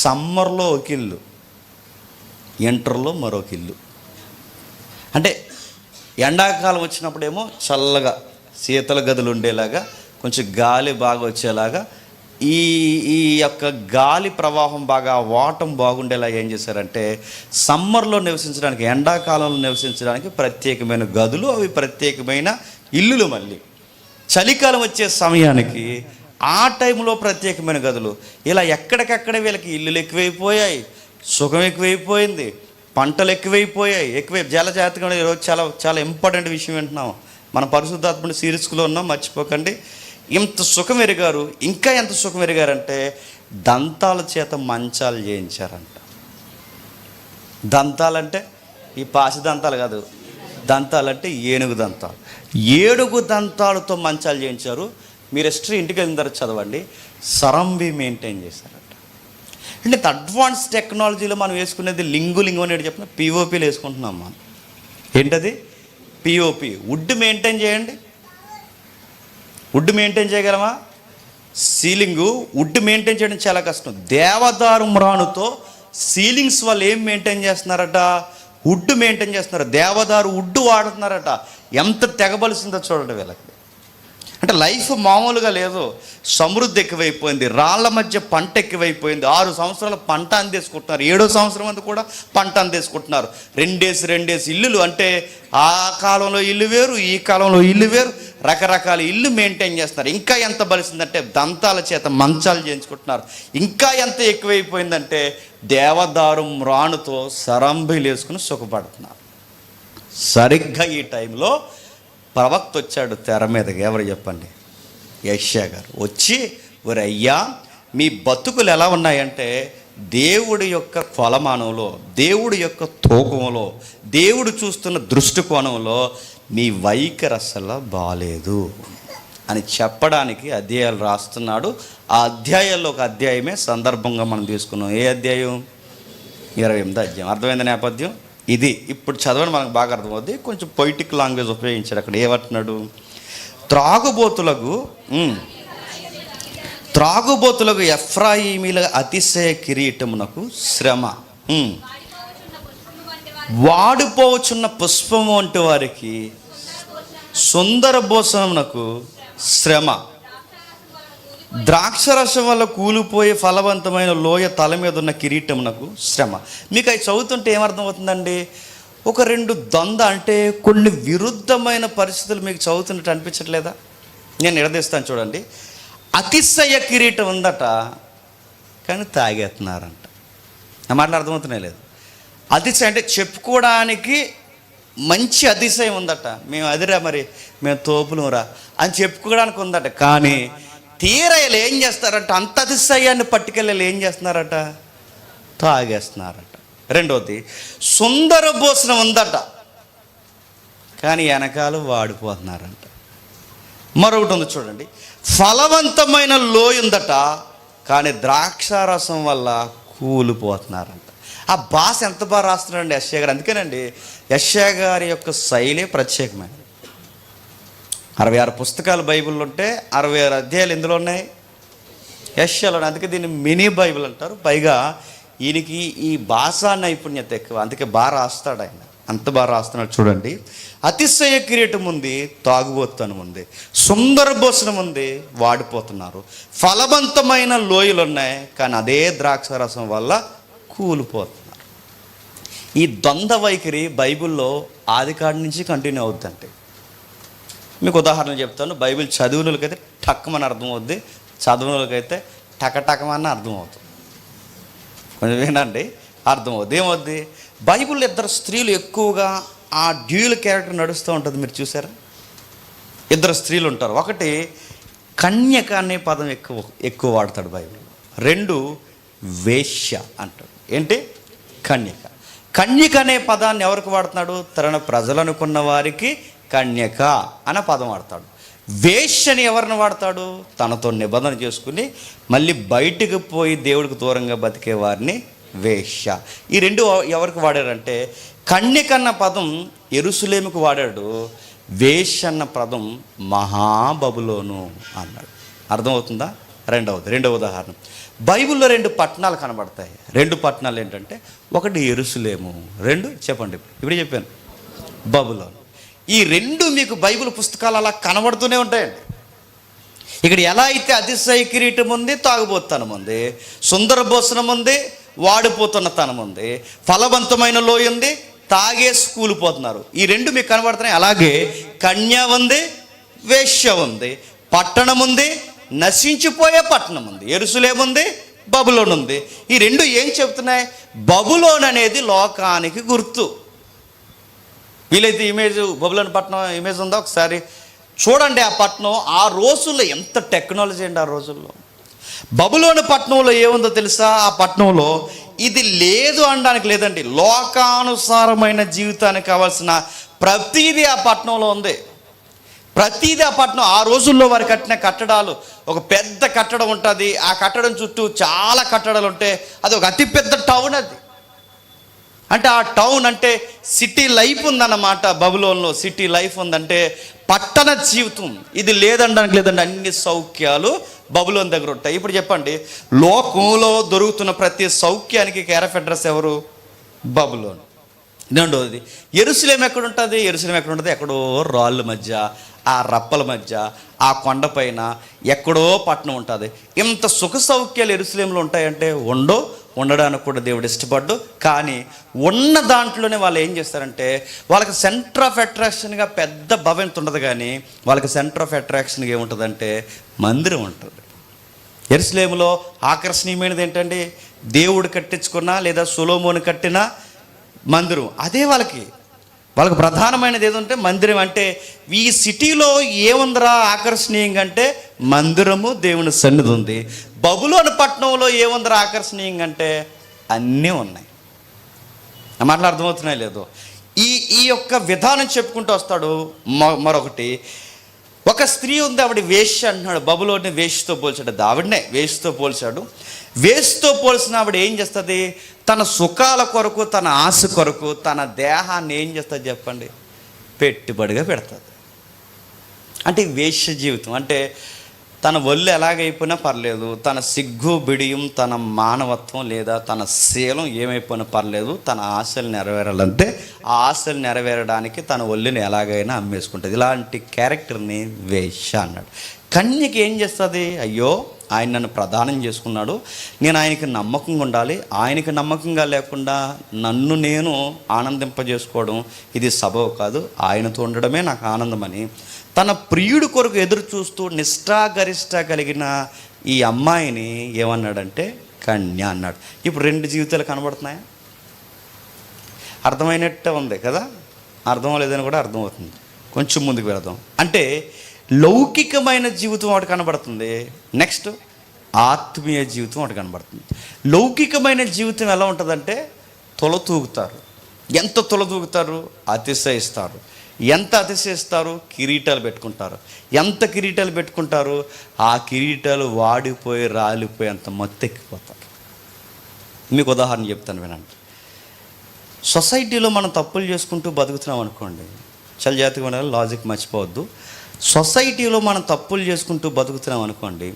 సమ్మర్లో ఒక ఇల్లు, ఎంటర్లో మరొక ఇల్లు. అంటే ఎండాకాలం వచ్చినప్పుడేమో చల్లగా శీతల గదులు ఉండేలాగా, కొంచెం గాలి బాగా వచ్చేలాగా, ఈ ఈ యొక్క గాలి ప్రవాహం బాగా వాటం బాగుండేలా ఏం చేశారంటే సమ్మర్లో నివసించడానికి, ఎండాకాలంలో నివసించడానికి ప్రత్యేకమైన గదులు, అవి ప్రత్యేకమైన ఇల్లులు. మళ్ళీ చలికాలం వచ్చే సమయానికి ఆ టైంలో ప్రత్యేకమైన గదులు. ఇలా ఎక్కడికక్కడ వీళ్ళకి ఇల్లులు ఎక్కువైపోయాయి, సుఖం ఎక్కువైపోయింది, పంటలు ఎక్కువైపోయాయి. జలజాతకం ఈరోజు చాలా చాలా ఇంపార్టెంట్ విషయం వింటున్నాం. మన పరిశుద్ధాత్మని సిరీస్లో ఉన్నాం, మర్చిపోకండి. ఇంత సుఖం ఎరిగారు. ఇంకా ఎంత సుఖం ఎరిగారంటే దంతాల చేత మంచాలు చేయించారంట. దంతాలంటే ఈ పాసి దంతాలు కాదు, దంతాలంటే ఏనుగు దంతాలు. 7 దంతాలతో మంచాలు చేయించారు. మీరు హిస్టరీ ఇంటికి వెళ్ళిన తర్వాత చదవండి. సరంబి మెయింటైన్ చేశారట. అంటే అడ్వాన్స్ టెక్నాలజీలో మనం వేసుకునేది లింగు అని చెప్పిన పిఓపీలు వేసుకుంటున్నాం మనం. ఏంటది? పిఓపి. వుడ్ మెయింటైన్ చేయండి. వుడ్ మెయింటైన్ చేయగలమా? సీలింగు వుడ్ మెయింటైన్ చేయడం చాలా కష్టం. దేవదారు మ్రానుతో సీలింగ్స్ వాళ్ళు ఏం మెయింటైన్ చేస్తున్నారట? వుడ్ మెయింటైన్ చేస్తున్నారు. దేవదారు వుడ్ వాడుతున్నారట. ఎంత తెగబలిసిందో చూడండి వీళ్ళకి. అంటే లైఫ్ మామూలుగా లేదు. సమృద్ధి ఎక్కువైపోయింది, రాళ్ల మధ్య పంట ఎక్కువైపోయింది. 6 సంవత్సరాల పంట అందేసుకుంటున్నారు, 7వ సంవత్సరం అంతా కూడా పంట అందేసుకుంటున్నారు. 2 ఇల్లులు. అంటే ఆ కాలంలో ఇల్లు వేరు, ఈ కాలంలో ఇల్లు వేరు, రకరకాల ఇల్లు మెయింటైన్ చేస్తున్నారు. ఇంకా ఎంత బలిసిందంటే దంతాల చేత మంచాలు చేయించుకుంటున్నారు. ఇంకా ఎంత ఎక్కువైపోయిందంటే దేవదారు మ్రానుతో సరంబీలు వేసుకుని సుఖపడుతున్నారు. సరిగ్గా ఈ టైంలో ప్రవక్త వచ్చాడు తెర మీదకి. ఎవరు చెప్పండి? యెషయా గారు వచ్చి, ఒరే అయ్యా, మీ బతుకులు ఎలా ఉన్నాయంటే దేవుడి యొక్క కొలమానంలో, దేవుడి యొక్క తూకంలో, దేవుడు చూస్తున్న దృష్టికోణంలో మీ వైఖరి అసలు బాలేదు అని చెప్పడానికి అధ్యాయాలు రాస్తున్నాడు. ఆ అధ్యాయాల్లో ఒక అధ్యాయమే సందర్భంగా మనం తీసుకున్నాం. ఏ అధ్యాయం? 28వ అధ్యాయం. అర్థమైంది నేపథ్యం ఇది. ఇప్పుడు చదవడం మనకు బాగా అర్థమవుద్ది. కొంచెం పొయిటిక్ లాంగ్వేజ్ ఉపయోగించాడు అక్కడ. ఏమంటున్నాడు? త్రాగుబోతులకు ఎఫ్రాయిమీల అతిశయ కిరీటమునకు శ్రమ, వాడిపోవచున్న పుష్పము వంటి వారికి సుందర భూషణమునకు శ్రమ, ద్రాక్షరసం వల్ల కూలిపోయే ఫలవంతమైన లోయ తల మీద ఉన్న కిరీటమునకు శ్రమ. మీకు అవి చదువుతుంటే ఏమర్థమవుతుందండి? ఒక 2 ద్వంద్వ, అంటే కొన్ని విరుద్ధమైన పరిస్థితులు మీకు చదువుతున్నట్టు అనిపించట్లేదా? నేను నిలదీస్తాను చూడండి. అతిశయ కిరీటం ఉందట, కానీ తాగేస్తున్నారంట. నా మాటలు అర్థమవుతున్నాయి లేదు? అతిశయం అంటే చెప్పుకోవడానికి మంచి అతిశయం ఉందట. మేము అదిరా, మరి మేము తోపులురా అని చెప్పుకోవడానికి ఉందట. కానీ తీరయ్యలు ఏం చేస్తారట? అంత అతిశయాన్ని పట్టుకెళ్ళి ఏం చేస్తున్నారట? తాగేస్తున్నారట. రెండవది, సుందర భూషణం ఉందట, కానీ వెనకాల వాడిపోతున్నారంట. మరొకటి ఉంది చూడండి, ఫలవంతమైన లోయ ఉందట, కానీ ద్రాక్షారసం వల్ల కూలిపోతున్నారంట. ఆ భాష ఎంత బాగా రాస్తున్నాడండి యెషయా గారు. అందుకేనండి యెషయా గారి యొక్క శైలి ప్రత్యేకమైన. 66 పుస్తకాలు బైబిల్లో ఉంటే 66 అధ్యాయాలు ఎందులో ఉన్నాయి? యెషయాలో. అందుకే దీన్ని మినీ బైబిల్ అంటారు. పైగా ఈయనకి ఈ భాషా నైపుణ్యత ఎక్కువ, అందుకే బాగా రాస్తాడు ఆయన. అంత బాగా రాస్తున్నాడు చూడండి. అతిశయ కిరీటం ఉంది, తాగుబోతనం ఉంది, సుందర భూషణం ఉంది, వాడిపోతున్నారు, ఫలవంతమైన లోయలు ఉన్నాయి, కానీ అదే ద్రాక్షరసం వల్ల కూలిపోతున్నారు. ఈ ద్వంద్వ వైఖరి బైబిల్లో ఆదికాండం నుంచి కంటిన్యూ అవుతుందంటే. మీకు ఉదాహరణ చెప్తాను. బైబిల్ చదువులకైతే టక్కమని అర్థమవుద్ది, చదువులకైతే టకటకమని అర్థమవుతుంది. కొంచెం వినండి, అర్థమవుద్ది. ఏమవుద్ది? బైబిల్లో 2 స్త్రీలు ఎక్కువగా ఆ డ్యూయల్ క్యారెక్టర్ నడుస్తూ ఉంటుంది. మీరు చూసారా? 2 స్త్రీలు ఉంటారు. ఒకటి కన్యక అనే పదం ఎక్కువ వాడతాడు బైబిల్. 2 వేశ్య అంటాడు. ఏంటి? కన్యక. కన్యక అనే పదాన్ని ఎవరికి వాడుతున్నాడు? తన ప్రజలు అనుకున్న వారికి కన్యక అనే పదం వాడతాడు. వేశ్యని ఎవరిని వాడతాడు? తనతో నిబంధన చేసుకుని మళ్ళీ బయటికి పోయి దేవుడికి దూరంగా బతికే వారిని వేశ్య. ఈ 2 ఎవరికి వాడారంటే, కన్యక అన్న పదం యెరూషలేముకు వాడాడు, వేశ్య అన్న పదం మహాబబులోను అన్నాడు. అర్థమవుతుందా? రెండవ ఉదాహరణ, బైబిల్లో 2 పట్టణాలు కనబడతాయి. 2 పట్టణాలు ఏంటంటే, ఒకటి యెరూషలేము, 2 చెప్పండి, ఇప్పుడు చెప్పాను, బబులోను. ఈ 2 మీకు బైబిల్ పుస్తకాలు అలా కనబడుతూనే ఉంటాయండి. ఇక్కడ ఎలా అయితే అతిశయ కిరీటం ఉంది, తాగుబోతనం ఉంది, సుందర భోసనం ఉంది, వాడిపోతున్న తనం ఉంది, ఫలవంతమైన లోయ ఉంది, తాగేసి కూలిపోతున్నారు. ఈ 2 మీకు కనబడుతున్నాయి. అలాగే కన్య ఉంది, వేశ్య ఉంది, పట్టణం ఉంది, నశించిపోయే పట్టణం ఉంది, యెరూషలేము ఉంది, బబులోన్ ఉంది. ఈ 2 ఏం చెప్తున్నాయి? బబులోన్ అనేది లోకానికి గుర్తు. వీలైతే ఇమేజ్, బబులోన్ పట్టణం ఇమేజ్ ఉందా ఒకసారి చూడండి. ఆ పట్టణం ఆ రోజుల్లో ఎంత టెక్నాలజీ అండి. ఆ రోజుల్లో బబులోను పట్టణంలో ఏముందో తెలుసా? ఆ పట్టణంలో ఇది లేదు అనడానికి లేదండి, లోకానుసారమైన జీవితానికి కావాల్సిన ప్రతీది ఆ పట్టణంలో ఉంది. ప్రతీది ఆ పట్టణం. ఆ రోజుల్లో వారు కట్టిన కట్టడాలు, ఒక పెద్ద కట్టడం ఉంటుంది, ఆ కట్టడం చుట్టూ చాలా కట్టడాలు ఉంటాయి. అది ఒక అతిపెద్ద టౌన్. అది అంటే ఆ టౌన్ అంటే సిటీ లైఫ్ ఉందన్నమాట. బబులోన్లో సిటీ లైఫ్ ఉందంటే పట్టణ జీవితం. ఇది లేదనడానికి లేదండి, అన్ని సౌఖ్యాలు బబులోన్ దగ్గర ఉంటాయి. ఇప్పుడు చెప్పండి, లోకంలో దొరుకుతున్న ప్రతి సౌఖ్యానికి కేర్ ఆఫ్ అడ్రస్ ఎవరు? బబులోన్. రెండోది యెరూషలేము ఎక్కడ ఉంటుంది? యెరూషలేము ఎక్కడ ఉంటుంది? ఎక్కడో రాళ్ళ మధ్య, ఆ రప్పల మధ్య, ఆ కొండపైన ఎక్కడో పట్టణం ఉంటుంది. ఇంత సుఖ సౌఖ్యాలు యెరూషలేములో ఉంటాయంటే ఉండడానికి కూడా దేవుడు ఇష్టపడ్డు. కానీ ఉన్న దాంట్లోనే వాళ్ళు ఏం చేస్తారంటే, వాళ్ళకి సెంటర్ ఆఫ్ అట్రాక్షన్గా పెద్ద భవంతి ఉండదు, కానీ వాళ్ళకి సెంటర్ ఆఫ్ అట్రాక్షన్గా ఏముంటుందంటే మందిరం ఉంటుంది. యెరూషలేములో ఆకర్షణీయమైనది ఏంటండి? దేవుడు కట్టించుకున్నా లేదా సొలొమోను కట్టిన మందిరం. అదే వాళ్ళకి ప్రధానమైనది ఏదంటే మందిరం. అంటే ఈ సిటీలో ఏముందిరా ఆకర్షణీయంగా అంటే మందిరము, దేవుని సన్నిధి ఉంది. బబులోను పట్టణంలో ఏముందిరా ఆకర్షణీయంగా అంటే అన్నీ ఉన్నాయి. నా మాటలు అర్థమవుతున్నాయి లేదో? ఈ యొక్క విధానం చెప్పుకుంటూ వస్తాడు. మరొకటి, ఒక స్త్రీ ఉంది, ఆవిడ వేశ్య అంటున్నాడు. బబులోని వేశ్యతో పోల్చాడు. ఆవిడనే వేశ్యతో పోల్చాడు. వేశ్యతో పోల్చిన ఆవిడ ఏం చేస్తుంది? తన సుఖాల కొరకు, తన ఆశ కొరకు తన దేహాన్ని ఏం చేస్తుంది చెప్పండి? పెట్టుబడిగా పెడుతుంది. అంటే వేశ్య జీవితం అంటే తన ఒళ్ళు ఎలాగైపోయినా పర్లేదు, తన సిగ్గు బిడియం, తన మానవత్వం లేదా తన శీలం ఏమైపోయినా పర్లేదు, తన ఆశలు నెరవేరాలంటే ఆ ఆశలు నెరవేరడానికి తన ఒళ్ళుని ఎలాగైనా అమ్మేసుకుంటుంది. ఇలాంటి క్యారెక్టర్ని వేశ్య అన్నాడు. కన్యకి ఏం చేస్తుంది? అయ్యో, ఆయన నన్ను ప్రదానం చేసుకున్నాడు, నేను ఆయనకి నమ్మకంగా ఉండాలి, ఆయనకి నమ్మకంగా లేకుండా నన్ను నేను ఆనందింపజేసుకోవడం ఇది సబబు కాదు, ఆయనతో ఉండడమే నాకు ఆనందమని తన ప్రియుడి కొరకు ఎదురు చూస్తూ నిష్ఠాగరిష్ట కలిగిన ఈ అమ్మాయిని ఏమన్నాడంటే కన్య అన్నాడు. ఇప్పుడు 2 జీవితాలు కనబడుతున్నాయా? అర్థమైనట్టే ఉంది కదా? అర్థం లేదని కూడా అర్థమవుతుంది. కొంచెం ముందుకు వెళదాం. అంటే లౌకికమైన జీవితం ఒకటి కనబడుతుంది, నెక్స్ట్ ఆత్మీయ జీవితం ఒకటి కనబడుతుంది. లౌకికమైన జీవితం ఎలా ఉంటుందంటే తొలతూగుతారు. ఎంత తొలతూగుతారు? అతిశయిస్తారు. ఎంత అతిశయిస్తారు? కిరీటాలు పెట్టుకుంటారు. ఎంత కిరీటాలు పెట్టుకుంటారు? ఆ కిరీటాలు వాడిపోయి రాలిపోయి అంత మత్తెక్కిపోతారు. మీకు ఉదాహరణ చెప్తాను వినండి. సొసైటీలో మనం తప్పులు చేసుకుంటూ బతుకుతున్నాం అనుకోండి, చాలా జాగ్రత్తగా ఉండాలి, లాజిక్ మర్చిపోవద్దు. సొసైటీలో మనం తప్పులు చేసుకుంటూ బతుకుతున్నాం అనుకోండి,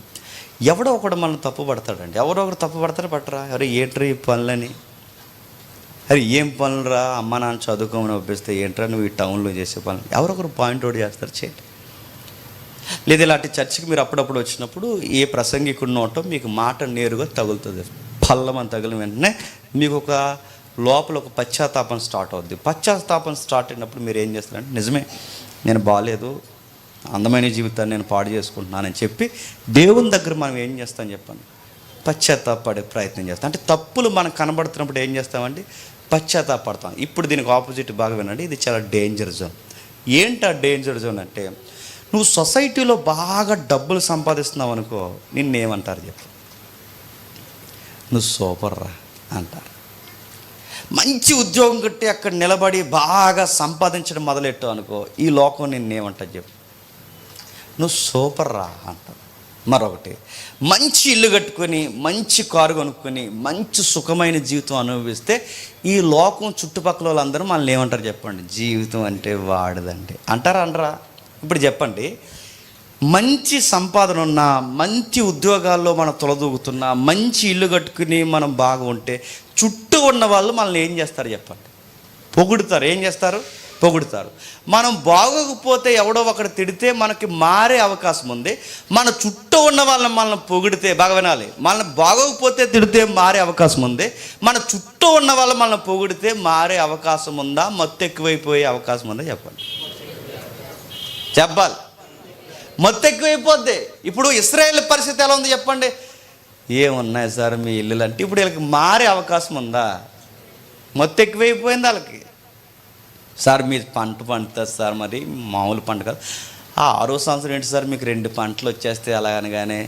ఎవడో ఒకడు మనం తప్పు పడతాడండి. ఎవరో ఒకరు తప్పు పడతారు, పట్టరా, అరే ఏంట్రా ఈ పనులని, అరే ఏం పనులురా, అమ్మ నాన్న చదువుకోమని ఒప్పిస్తే ఏంట్రా నువ్వు ఈ టౌన్లో చేసే పనులు, ఎవరొకరు పాయింట్ అవుట్ చేస్తారు, చేయండి. లేదా ఇలాంటి చర్చికి మీరు అప్పుడప్పుడు వచ్చినప్పుడు ఏ ప్రసంగికుడు నోటో మీకు మాట నేరుగా తగులుతుంది. పల్లమని తగిలిన వెంటనే మీకు ఒక లోపల ఒక పశ్చాత్తాపం స్టార్ట్ అవుద్ది. పశ్చాత్తాపం స్టార్ట్ అయినప్పుడు మీరు ఏం చేస్తారంటే, నిజమే నేను బాగాలేదు, అందమైన జీవితాన్ని నేను పాడు చేసుకుంటున్నానని చెప్పి దేవుని దగ్గర మనం ఏం చేస్తాం చెప్పండి? పశ్చాత్తాపడే ప్రయత్నం చేస్తాం. అంటే తప్పులు మనకు కనబడుతున్నప్పుడు ఏం చేస్తామండి? పశ్చాత్తాపడతాం. ఇప్పుడు దీనికి ఆపోజిట్ బాగా వినండి, ఇది చాలా డేంజర్ జోన్. ఏంటి ఆ డేంజర్ జోన్ అంటే, నువ్వు సొసైటీలో బాగా డబ్బులు సంపాదిస్తున్నావు అనుకో, నిన్నేమంటారు చెప్పు? నువ్వు సూపర్ రా అంటారు. మంచి ఉద్యోగం కట్టి అక్కడ నిలబడి బాగా సంపాదించడం మొదలెట్టావు అనుకో, ఈ లోకం నిన్నేమంటారు చెప్పు? నువ్వు సూపర్ రా అంటారు. మరొకటి, మంచి ఇల్లు కట్టుకొని మంచి కారు కొనుక్కొని మంచి సుఖమైన జీవితం అనుభవిస్తే ఈ లోకం చుట్టుపక్కల వాళ్ళందరూ మనల్ని ఏమంటారు చెప్పండి? జీవితం అంటే వాడదండి అంటారా అనరా? ఇప్పుడు చెప్పండి, మంచి సంపాదన ఉన్నా, మంచి ఉద్యోగాల్లో మనం తొలదూగుతున్నా, మంచి ఇల్లు కట్టుకుని మనం బాగా ఉంటే చుట్టూ ఉన్న వాళ్ళు మనల్ని ఏం చేస్తారు చెప్పండి? పొగుడుతారు. ఏం చేస్తారు? పొగుడుతారు. మనం బాగోకపోతే ఎవడో ఒకడు తిడితే మనకి మారే అవకాశం ఉంది. మన చుట్టూ ఉన్న వాళ్ళని మనల్ని పొగిడితే, బాగా వినాలి, మనల్ని బాగోకపోతే తిడితే మారే అవకాశం ఉంది. మన చుట్టూ ఉన్న వాళ్ళు మనల్ని పొగిడితే మారే అవకాశం ఉందా? మత్తు ఎక్కువైపోయే అవకాశం ఉందా? చెప్పాలి. మత్తు ఎక్కువైపోద్ది. ఇప్పుడు ఇశ్రాయేల్ పరిస్థితి ఎలా ఉంది చెప్పండి? ఏమున్నాయి సార్ మీ ఇల్లులు అంటే ఇప్పుడు వీళ్ళకి మారే అవకాశం ఉందా? మత్తు ఎక్కువైపోయింది వాళ్ళకి. సార్ మీరు పంట పండుతుంది సార్, మరి మామూలు పంట కాదు. 6వ సంవత్సరం ఏంటి సార్ మీకు 2 పంటలు వచ్చేస్తే అలా అనగానే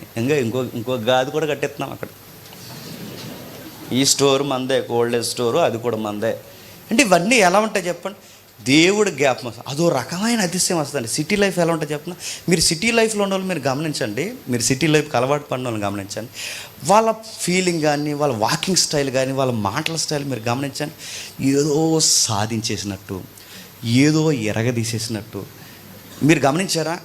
ఇంకో గాది కూడా కట్టేస్తున్నాం అక్కడ. ఈ స్టోర్ మందే, కోల్డేజ్ స్టోరు అది కూడా మందే. అంటే ఇవన్నీ ఎలా ఉంటాయి చెప్పండి? దేవుడు జ్ఞాపకం. అదో రకమైన అతిశయం వస్తుందండి. సిటీ లైఫ్ ఎలా ఉంటుంది చెప్పిన, మీరు సిటీ లైఫ్లో ఉన్న వాళ్ళు మీరు గమనించండి, మీరు సిటీ లైఫ్కి అలవాటు పడిన వాళ్ళని గమనించండి. వాళ్ళ ఫీలింగ్ కానీ, వాళ్ళ వాకింగ్ స్టైల్ కానీ, వాళ్ళ మాటల స్టైల్ మీరు గమనించండి. ఏదో సాధించేసినట్టు, ఏదో ఎరగదీసేసినట్టు. మీరు గమనించారా?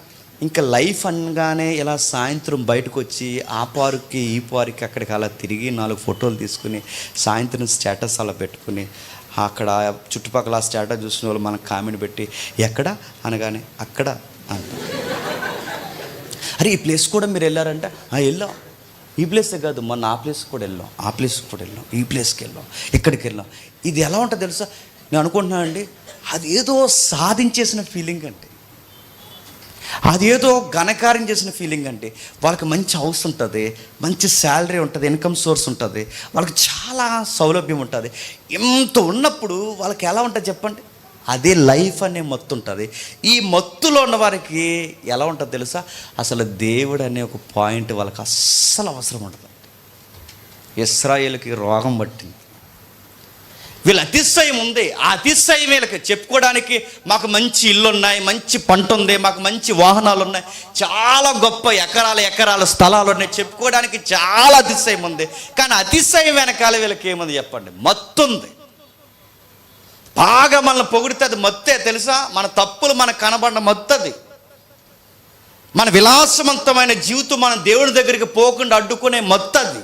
ఇంకా లైఫ్ అనగానే ఇలా సాయంత్రం బయటకు వచ్చి ఆ పార్క్కి ఈ పార్క్కి అక్కడికి అలా తిరిగి 4 ఫోటోలు తీసుకుని సాయంత్రం స్టేటస్ అలా పెట్టుకుని అక్కడ చుట్టుపక్కల స్టేటస్ చూసిన వాళ్ళు మనకు కామెంట్ పెట్టి ఎక్కడ అనగానే అక్కడ అంట. అరే ఈ ప్లేస్ కూడా మీరు వెళ్ళారంటే వెళ్ళాం. ఈ ప్లేసే కాదు, మొన్న ఆ ప్లేస్కి కూడా వెళ్ళాం, ఆ ప్లేస్కి కూడా వెళ్ళాం, ఈ ప్లేస్కి వెళ్ళాం, ఇక్కడికి వెళ్ళాం. ఇది ఎలా ఉంటుంది తెలుసా? నేను అనుకుంటున్నానండి, అదేదో సాధించేసిన ఫీలింగ్ అంటే, అదేదో ఘనకార్యం చేసిన ఫీలింగ్ అంటే. వాళ్ళకి మంచి హౌస్ ఉంటుంది, మంచి శాలరీ ఉంటుంది, ఇన్కమ్ సోర్స్ ఉంటుంది, వాళ్ళకి చాలా సౌలభ్యం ఉంటుంది. ఇంత ఉన్నప్పుడు వాళ్ళకి ఎలా ఉంటుంది చెప్పండి? అదే లైఫ్ అనే మత్తు ఉంటుంది. ఈ మత్తులో ఉన్న వారికి ఎలా ఉంటుంది తెలుసా? అసలు దేవుడు అనే ఒక పాయింట్ వాళ్ళకి అస్సలు అవసరం ఉంటుంది. ఇశ్రాయేలుకి రోగం పట్టింది. వీళ్ళ అతిశయం ఉంది. ఆ అతిశయం వీళ్ళకి చెప్పుకోవడానికి, మాకు మంచి ఇల్లు ఉన్నాయి, మంచి పంట ఉంది, మాకు మంచి వాహనాలు ఉన్నాయి, చాలా గొప్ప ఎకరాల స్థలాలు ఉన్నాయి, చెప్పుకోవడానికి చాలా అతిశయం ఉంది. కానీ అతిశయం వెనకాల వీళ్ళకి ఏముంది చెప్పండి? మత్తు ఉంది. బాగా మనల్ని పొగిడితే అది మత్తే తెలుసా? మన తప్పులు మనకు కనబడిన మత్తు అది. మన విలాసవంతమైన జీవితం మనం దేవుని దగ్గరికి పోకుండా అడ్డుకునే మత్తు అది.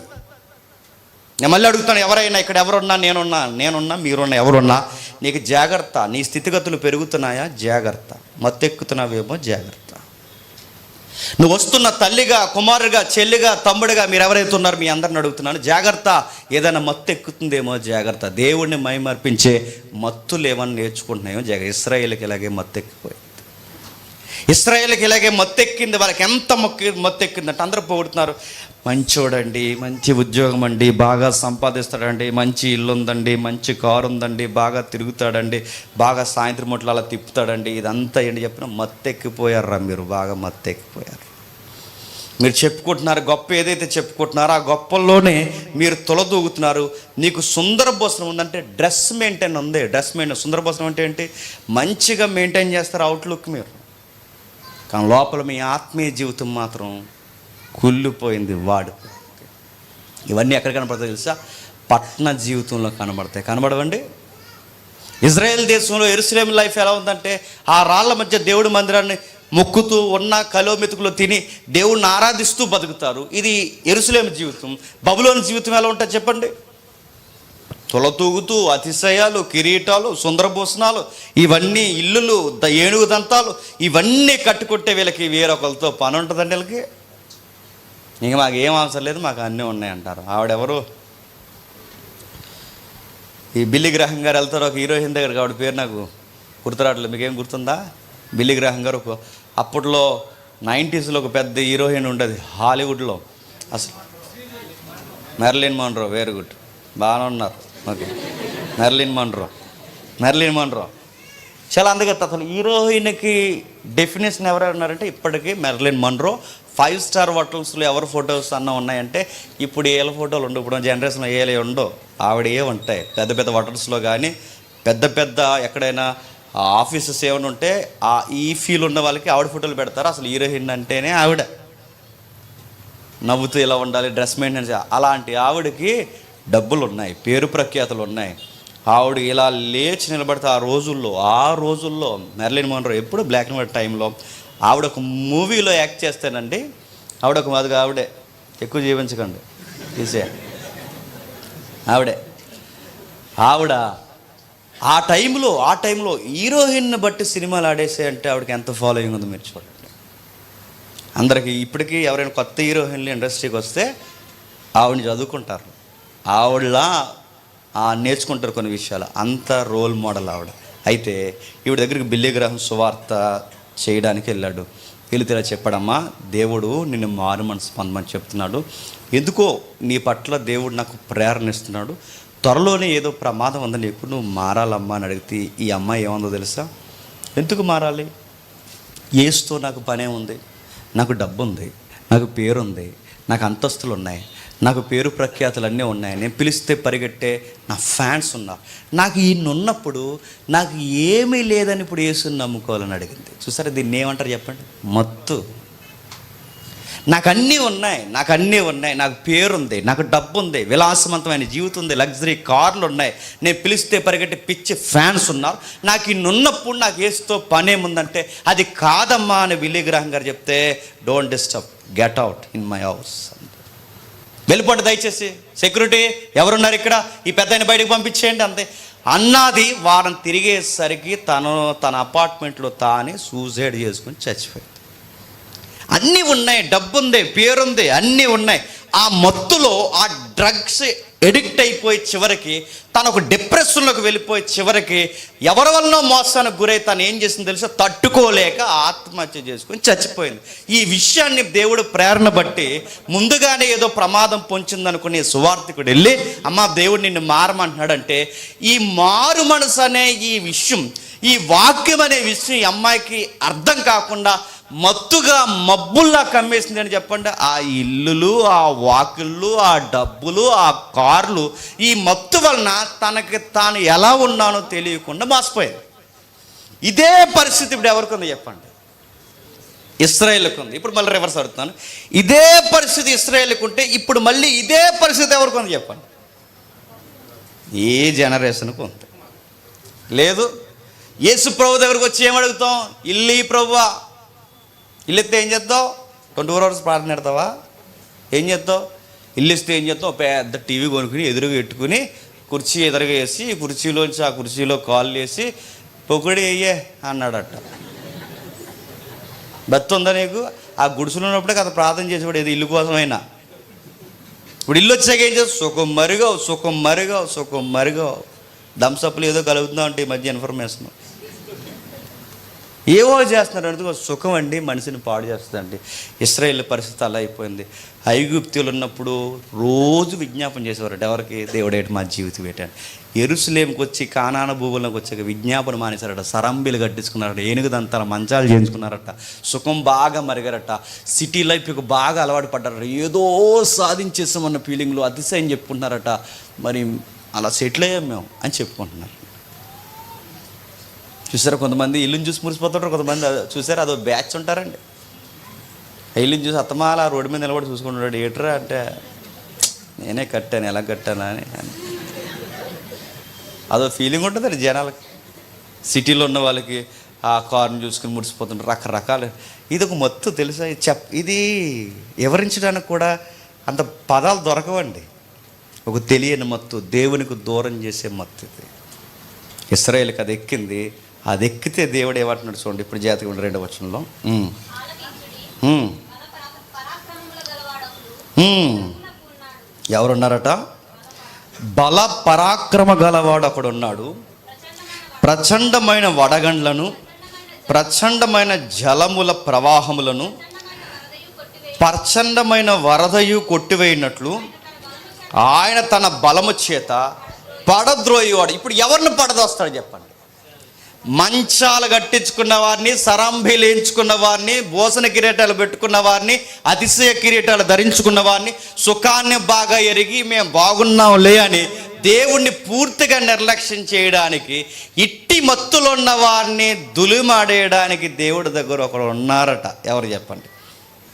నేను మళ్ళీ అడుగుతాను, ఎవరైనా ఇక్కడ ఎవరున్నా, నేనున్నా మీరున్నా, ఎవరున్నా, నీకు జాగ్రత్త. నీ స్థితిగతులు పెరుగుతున్నాయా? జాగ్రత్త. మత్తెక్కుతున్నావేమో జాగ్రత్త. నువ్వు వస్తున్న తల్లిగా, కుమారుగా, చెల్లిగా, తమ్ముడిగా మీరు ఎవరైతే ఉన్నారో మీ అందరిని అడుగుతున్నాను, జాగ్రత్త. ఏదైనా మత్తు ఎక్కుతుందేమో జాగ్రత్త. దేవుడిని మైమర్పించే మత్తులు ఏమన్నా నేర్చుకుంటున్నాయో జాగ్రత్త. ఇశ్రాయేలుకి ఇలాగే మత్తు ఎక్కిపోయింది. ఇశ్రాయేలుకి ఇలాగే మత్తెక్కింది. వాళ్ళకి ఎంత మత్తెక్కిందంటే అందరూ పొగుడుతున్నారు. మంచోడండి, మంచి ఉద్యోగం అండి, బాగా సంపాదిస్తాడండి, మంచి ఇల్లు ఉందండి, మంచి కారు ఉందండి, బాగా తిరుగుతాడండి, బాగా సాయంత్రం మొట్లు అలా తిప్పుతాడండి. ఇదంతా ఏంటి చెప్పిన మత్తెక్కిపోయారా మీరు? బాగా మత్తెక్కిపోయారు. మీరు చెప్పుకుంటున్నారు గొప్ప, ఏదైతే చెప్పుకుంటున్నారో ఆ గొప్పల్లోనే మీరు తొలదూగుతున్నారు. నీకు సుందర భోజనం ఉందంటే డ్రెస్ మెయింటైన్ ఉంది. డ్రెస్ మెయింటైన్, సుందర భోజనం అంటే ఏంటి? మంచిగా మెయింటైన్ చేస్తారు అవుట్లుక్ మీరు. కానీ లోపల మీ ఆత్మీయ జీవితం మాత్రం కుళ్ళిపోయింది, వాడిపోయింది. ఇవన్నీ ఎక్కడ కనబడతాయి తెలుసా? పట్టణ జీవితంలో కనబడతాయి. కనబడవండి? ఇజ్రాయెల్ దేశంలో యెరూషలేము లైఫ్ ఎలా ఉందంటే, ఆ రాళ్ళ మధ్య దేవుడి మందిరాన్ని మొక్కుతూ ఉన్న కలోమెతుకులో తిని దేవుడిని ఆరాధిస్తూ బతుకుతారు. ఇది యెరూషలేము జీవితం. బబులోను జీవితం ఎలా ఉంటుంది చెప్పండి? తొలతూగుతూ అతిశయాలు, కిరీటాలు, సుందరభూషణాలు, ఇవన్నీ ఇల్లులు, ఏనుగు దంతాలు, ఇవన్నీ కట్టుకుంటే వీళ్ళకి వేరొకరితో పని ఉంటుందండి. వీళ్ళకి ఇంక మాకు ఏం అవసరం లేదు, మాకు అన్నీ ఉన్నాయంటారు. ఆవిడెవరు? ఈ బిల్లి గ్రహం గారు వెళ్తారు ఒక హీరోయిన్ దగ్గరికి. ఆవిడ పేరు నాకు గుర్తురావట్లేదు. మీకేం గుర్తుందా? బిల్లి గ్రహం గారు అప్పట్లో 90s ఒక పెద్ద హీరోయిన్ ఉండేది హాలీవుడ్లో. అసలు మెర్లిన్ మోన్రో. వెరీ గుడ్, బాగానే ఉన్నారు. ఓకే, మెర్లిన్ మోన్రో చాలా అందగత్త. అసలు హీరోయిన్కి డెఫినేషన్ ఎవరు ఉన్నారంటే ఇప్పటికీ మెర్లిన్ మోన్రో. 5 స్టార్ హోటల్స్లో ఎవరు ఫొటోస్ అన్న ఉన్నాయంటే ఇప్పుడు ఏళ్ళ ఫోటోలు ఉండవు. ఇప్పుడు జనరేషన్లో ఏలే ఉండవు, ఆవిడయే ఉంటాయి. పెద్ద పెద్ద హోటల్స్లో కానీ, పెద్ద ఎక్కడైనా ఆఫీసెస్ ఏమైనా ఉంటే ఈ ఫీల్ ఉన్న వాళ్ళకి ఆవిడ ఫోటోలు పెడతారు. అసలు హీరోయిన్ అంటేనే ఆవిడ. నవ్వుతూ ఇలా ఉండాలి, డ్రెస్ మెయింటెనెన్స్. అలాంటి ఆవిడకి డబ్బులు ఉన్నాయి, పేరు ప్రఖ్యాతులు ఉన్నాయి. ఆవిడ ఇలా లేచి నిలబడితే ఆ రోజుల్లో మెర్లిన్ మోన్రో ఎప్పుడు బ్లాక్ అండ్ వైట్ టైంలో ఆవిడ ఒక మూవీలో యాక్ట్ చేస్తానండి, ఆవిడే ఎక్కువ జీవించకండి, తీసే ఆవిడ ఆ టైంలో హీరోయిన్ని బట్టి సినిమాలు ఆడేసే అంటే ఆవిడకి ఎంత ఫాలోయింగ్ ఉందో మీరు చూడండి. అందరికీ ఇప్పటికీ ఎవరైనా కొత్త హీరోయిన్లు ఇండస్ట్రీకి వస్తే ఆవిడని చదువుకుంటారు, ఆవిడలా నేర్చుకుంటారు కొన్ని విషయాలు, అంత రోల్ మోడల్ ఆవిడ. అయితే ఈవిడ దగ్గరికి బిల్లీ గ్రాహం సువార్త చేయడానికి వెళ్ళాడు. వెళితే ఇలా చెప్పాడమ్మా, దేవుడు నిన్ను మారు మనసు పొందమని చెప్తున్నాడు, ఎందుకో నీ పట్ల దేవుడు నాకు ప్రేరణ ఇస్తున్నాడు, త్వరలోనే ఏదో ప్రమాదం ఉందని నీకు, నువ్వు మారాలమ్మా అని అడిగితే ఈ అమ్మాయి ఏముందో తెలుసా, ఎందుకు మారాలి, యేసుతో నాకు పనే ఉంది, నాకు డబ్బు ఉంది, నాకు పేరుంది, నాకు అంతస్తులు ఉన్నాయి, నాకు పేరు ప్రఖ్యాతులు అన్నీ ఉన్నాయి, నేను పిలిస్తే పరిగెట్టే నా ఫ్యాన్స్ ఉన్నారు, నాకు ఈయన ఉన్నప్పుడు నాకు ఏమీ లేదని ఇప్పుడు యేసుని నమ్ముకోవాలని అడిగింది. చూసారా దీన్ని ఏమంటారు చెప్పండి, మత్తు. నాకు అన్నీ ఉన్నాయి, నాకు పేరుంది, నాకు డబ్బు ఉంది, విలాసవంతమైన జీవితం ఉంది, లగ్జరీ కార్లు ఉన్నాయి, నేను పిలిస్తే పరిగెట్టి పిచ్చి ఫ్యాన్స్ ఉన్నారు, నాకు ఇన్నున్నప్పుడు నాకు యేసుతో పనేముందంటే అది కాదమ్మా అని బిల్లీ గ్రాహం గారు చెప్తే, don't disturb, get out in my house, వెళ్ళిపోండి దయచేసి, సెక్యూరిటీ ఎవరున్నారు ఇక్కడ, ఈ పెద్దాయన బయటకు పంపించేయండి అంతే అన్నది. వారం తిరిగేసరికి తన అపార్ట్మెంట్లో తానే సూసైడ్ చేసుకుని చచ్చిపోయింది. అన్నీ ఉన్నాయి, డబ్బు ఉంది, పేరుంది, అన్నీ ఉన్నాయి. ఆ మత్తులో ఆ డ్రగ్స్ ఎడిక్ట్ అయిపోయి చివరికి తను ఒక డిప్రెషన్లోకి వెళ్ళిపోయి చివరికి ఎవరి వల్లనో మోసానికి గురై తను ఏం చేసింది తెలుసా, తట్టుకోలేక ఆత్మహత్య చేసుకుని చచ్చిపోయింది. ఈ విషయాన్ని దేవుడు ప్రేరణ బట్టి ముందుగానే ఏదో ప్రమాదం పొంచిందనుకుని సువార్థికుడు వెళ్ళి, అమ్మ దేవుడు నిన్ను మారమంటున్నాడంటే, ఈ మారు మనసు అనే ఈ విషయం, ఈ వాక్యం అనే విషయం ఈ అమ్మాయికి అర్థం కాకుండా మత్తుగా మబ్బుల్లా కమ్మేసింది అని చెప్పండి. ఆ ఇల్లులు, ఆ వాకిళ్ళు, ఆ డబ్బులు, ఆ కార్లు, ఈ మత్తు వలన తనకి తాను ఎలా ఉన్నానో తెలియకుండా మోసపోయింది. ఇదే పరిస్థితి ఇప్పుడు ఎవరికి ఉంది చెప్పండి, ఇశ్రాయేలుకు ఉంది. ఇప్పుడు మళ్ళీ రివర్స్ అడుగుతున్నాను, ఇదే పరిస్థితి ఇశ్రాయేలుకు ఉంటే ఇప్పుడు మళ్ళీ ఇదే పరిస్థితి ఎవరికి ఉంది చెప్పండి, ఏ జనరేషన్కు ఉంది. లేదు, యేసు ప్రభు దగ్గరకు వచ్చి ఏమడుగుతాం, ఇల్లు ప్రభువా, ఇల్లు ఇస్తే ఏం చేస్తావు, 24 hours ప్రార్థన పెడతావా, ఏం చేస్తావు, ఇల్లు ఇస్తే ఏం చేస్తావు, పెద్ద టీవీ కొనుక్కుని ఎదురుగా పెట్టుకుని కుర్చీ ఎదురుగా వేసి కుర్చీలోంచి ఆ కుర్చీలో కాళ్ళు వేసి పొగిడి అయ్యే అన్నాడట. బెత్త ఉందా నీకు, ఆ గుడిసెలో ఉన్నప్పుడే కదా ప్రార్థన చేసేవాడు ఏదో ఇల్లు కోసమైనా. ఇప్పుడు ఇల్లు వచ్చాక ఏం చేస్తావు, సుఖం మరుగవు థమ్సప్లు ఏదో కలుగుతుందా అంటే ఈ మధ్య ఇన్ఫర్మేషన్ ఏవో చేస్తున్నారు. అందుకు సుఖం అండి మనిషిని పాడు చేస్తుందండి. ఇశ్రాయేల్ పరిస్థితి అలా అయిపోయింది. ఐగుప్తులు ఉన్నప్పుడు రోజు విజ్ఞాపన చేసేవారట, ఎవరికి, దేవుడేటి మా జీవితం ఏంటండి. యెరూషలేముకి వచ్చి కానాన భూములకు వచ్చాక విజ్ఞాపన మానేశారట, సరంబిలు కట్టించుకున్నారట, ఏనుగు దంతాల మంచాలు చేయించుకున్నారట, సుఖం బాగా మరిగారట, సిటీ లైఫ్కి బాగా అలవాటు పడ్డారట, ఏదో సాధించేసామన్న ఫీలింగ్లో అతిశయం చెప్పుకుంటున్నారట. మరి అలా సెటిల్ అయ్యాం మేము అని చెప్పుకుంటున్నారు. చూసారా, కొంతమంది ఇల్లుని చూసి మురిసిపోతుంటారు, కొంతమంది చూసారా అదో బ్యాచ్ ఉంటారండి. ఇల్లుని చూసి అత్తమాల రోడ్డు మీద నిలబడి చూసుకుంటున్నాడు, ఏట్రా అంటే నేనే కట్టాను, ఎలా కట్టానా అని అదో ఫీలింగ్ ఉంటుందండి జనాలకి. సిటీలో ఉన్న వాళ్ళకి ఆ కార్ని చూసుకుని మురిసిపోతుంటారు, రకరకాలు. ఇది ఒక మత్తు తెలుసా, ఇది వివరించడానికి కూడా అంత పదాలు దొరకవండి. ఒక తెలియని మత్తు, దేవునికి దూరం చేసే మత్తు ఇది. ఇశ్రాయేలుకి అది ఎక్కింది. అది ఎక్కితే దేవుడు ఏమంటున్నాడు చూడండి, ఇప్పుడు జాతకం 2వ వచనంలో, ఎవరున్నారట, బల పరాక్రమ గలవాడు అక్కడ ఉన్నాడు, ప్రచండమైన వడగండ్లను, ప్రచండమైన జలముల ప్రవాహములను, ప్రచండమైన వరదయు కొట్టివేయినట్లు ఆయన తన బలము చేత పడద్రోయేవాడు. ఇప్పుడు ఎవరిని పడదోస్తాడు చెప్పండి, మంచాలు కట్టించుకున్న వారిని, సరంబీలు వేయించుకున్న వారిని, భోసన కిరీటాలు పెట్టుకున్న వారిని, అతిశయ కిరీటాలు ధరించుకున్న వారిని, సుఖాన్ని బాగా ఎరిగి మేము బాగున్నాంలే అని దేవుణ్ణి పూర్తిగా నిర్లక్ష్యం చేయడానికి, ఇట్టి మత్తులో ఉన్న వారిని దులిమాడేయడానికి దేవుడి దగ్గర ఒకరు ఉన్నారట. ఎవరు చెప్పండి,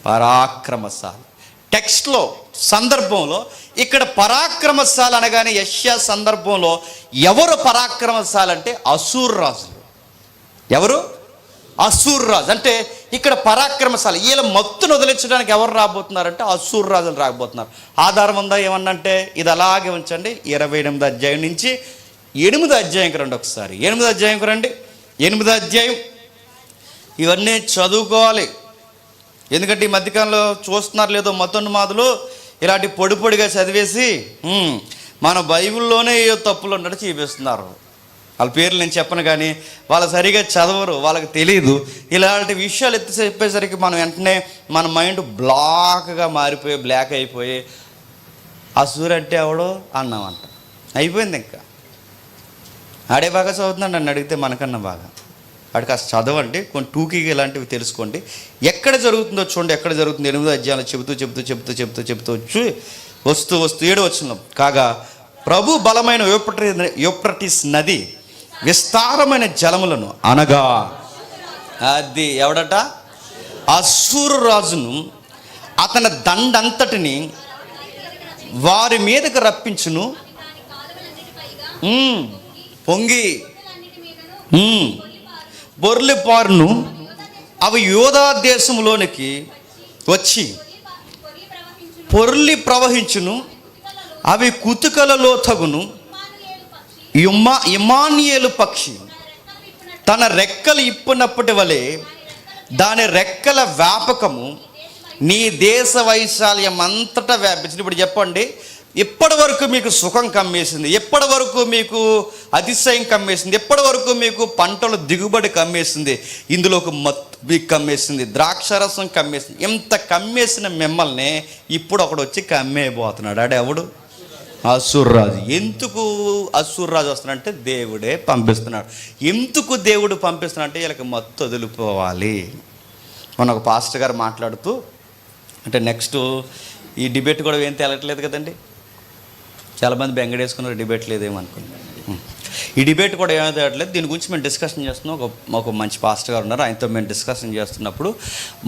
పరాక్రమశాలి. టెక్స్ట్లో సందర్భంలో ఇక్కడ పరాక్రమశాలి అనగానే యెషయా సందర్భంలో ఎవరు పరాక్రమశాలి అంటే అశూర్ రాజులు. ఎవరు, అసూర్ రాజు అంటే ఇక్కడ పరాక్రమశాలి. వీళ్ళ మత్తును వదిలించడానికి ఎవరు రాబోతున్నారంటే అసూర్ రాజులు రాబోతున్నారు. ఆధారం ఉందా ఏమన్నంటే ఇది అలాగే ఉంచండి. 28వ అధ్యాయం నుంచి 8వ అధ్యాయంకి రండి ఒకసారి. 8వ అధ్యాయంకి రండి. 8వ అధ్యాయం ఇవన్నీ చదువుకోవాలి. ఎందుకంటే ఈ మధ్యకాలంలో చూస్తున్నారు లేదో మతోన్మాదులు ఇలాంటి పొడి పొడిగా చదివేసి మన బైబిల్లోనే ఏ తప్పులు ఉన్నట్టు చూపిస్తున్నారు. వాళ్ళ పేర్లు నేను చెప్పను కానీ వాళ్ళు సరిగా చదవరు, వాళ్ళకి తెలియదు. ఇలాంటి విషయాలు ఎత్తి చెప్పేసరికి మనం వెంటనే మన మైండ్ మారిపోయి బ్లాక్ అయిపోయి అసూర్ అంటే ఎవడో అన్నామంట. అయిపోయింది. ఇంకా ఆడే బాగా చదువుతున్నాడు నన్ను అడిగితే మనకన్నా బాగా. వాడికి కాస్త చదవండి, కొన్ని టూకీగా ఇలాంటివి తెలుసుకోండి. ఎక్కడ జరుగుతుందో చూడండి. ఎక్కడ జరుగుతుంది 8వ అధ్యాయంలో చెబుతూ వస్తూ 7వ వచనం కాగా ప్రభు బలమైన యూఫ్రటీస్ నది విస్తారమైన జలములను అనగా అది ఎవడట అష్షూరు రాజును అతని దండంతటిని వారి మీదకు రప్పించును. పొంగి బొర్లిపారును అవి యూదా దేశంలోనికి వచ్చి పొర్లి ప్రవహించును. అవి కుతుకలలో తగును. ఇమానియేలు పక్షి తన రెక్కలు ఇప్పునప్పటి వలె దాని రెక్కల వ్యాపకము నీ దేశ వైశాల్యం అంతటా వ్యాపించింది. ఇప్పుడు చెప్పండి, ఎప్పటి వరకు మీకు సుఖం కమ్మేసింది, ఎప్పటి వరకు మీకు అతిశయం కమ్మేసింది, ఎప్పటి వరకు మీకు పంటల దిగుబడి కమ్మేసింది, ఇందులోకి మీకు కమ్మేసింది, ద్రాక్షరసం కమ్మేసింది. ఎంత కమ్మేసిన మిమ్మల్ని ఇప్పుడు ఒకడు వచ్చి కమ్మేయబోతున్నాడు. ఆడు ఎవడు? అసూర్ రాజు. ఎందుకు అసూర్ రాజు వస్తున్నాడంటే దేవుడే పంపిస్తున్నాడు. ఎందుకు దేవుడు పంపిస్తున్నాడు అంటే వీళ్ళకి మత్తు వదిలిపోవాలి. మొన్న ఒక పాస్టర్ గారు మాట్లాడుతూ అంటే నెక్స్ట్ ఈ డిబేట్ కూడా ఏం తేలట్లేదు కదండి. చాలామంది బెంగడేసుకున్నారు డిబేట్ లేదేమనుకున్నారు. ఈ డిబేట్ కూడా ఏమైతే తేలట్లేదు. దీని గురించి మేము డిస్కషన్ చేస్తున్నాం. ఒక మంచి పాస్టర్ గారు ఉన్నారు, ఆయనతో మేము డిస్కషన్ చేస్తున్నప్పుడు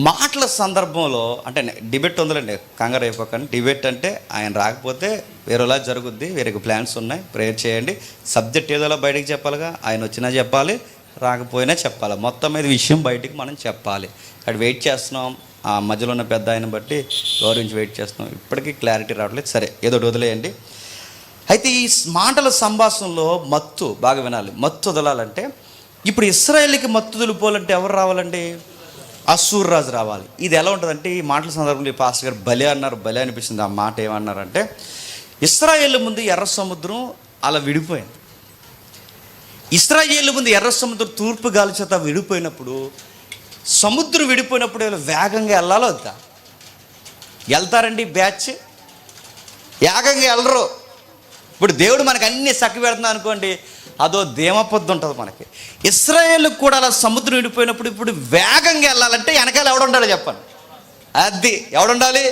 మాటల సందర్భంలో అంటే డిబేట్ ఉందండి, కంగారు అయిపోకండి. డిబేట్ అంటే ఆయన రాకపోతే వేరేలా జరుగుద్ది, వేరే ప్లాన్స్ ఉన్నాయి, ప్రేయర్ చేయండి. సబ్జెక్ట్ ఏదోలా బయటకు చెప్పాలిగా, ఆయన వచ్చినా చెప్పాలి, రాకపోయినా చెప్పాలి. మొత్తం మీద విషయం బయటికి మనం చెప్పాలి. అక్కడ వెయిట్ చేస్తున్నాం. ఆ మధ్యలో ఉన్న పెద్ద ఆయన బట్టి గౌరవించి వెయిట్ చేస్తున్నాం. ఇప్పటికీ క్లారిటీ రావట్లేదు. సరే ఏదో వదిలేయండి. అయితే ఈ మాటల సంభాషణలో మత్తు బాగా వినాలి. మత్తు వదలాలంటే ఇప్పుడు ఇశ్రాయేలుకి మత్తు వదిలిపోవాలంటే ఎవరు రావాలండి? అష్షూరు రాజు రావాలి. ఇది ఎలా ఉంటుందంటే ఈ మాటల సందర్భంలో ఈ పాస్టర్ గారు భలే అన్నారు, భలే అనిపిస్తుంది. ఆ మాట ఏమన్నారంటే ఇశ్రాయేలు ముందు ఎర్ర సముద్రం అలా విడిపోయింది. ఇశ్రాయేలు ముందు ఎర్ర సముద్రం తూర్పు గాలి చేత విడిపోయినప్పుడు, సముద్రం విడిపోయినప్పుడు వీళ్ళు వేగంగా వెళ్ళాలో వద్దా? వెళ్తారండి బ్యాచ్? వేగంగా వెళ్ళరు. ఇప్పుడు దేవుడు మనకు అన్ని చక్క పెడుతున్నా అనుకోండి, అదో ధీమపొద్దు ఉంటుంది మనకి. ఇశ్రాయేలుకు కూడా అలా సముద్రం విడిపోయినప్పుడు ఇప్పుడు వేగంగా వెళ్ళాలంటే వెనకాల ఎవడుండాలి చెప్పండి? అది ఎవడుండాలి?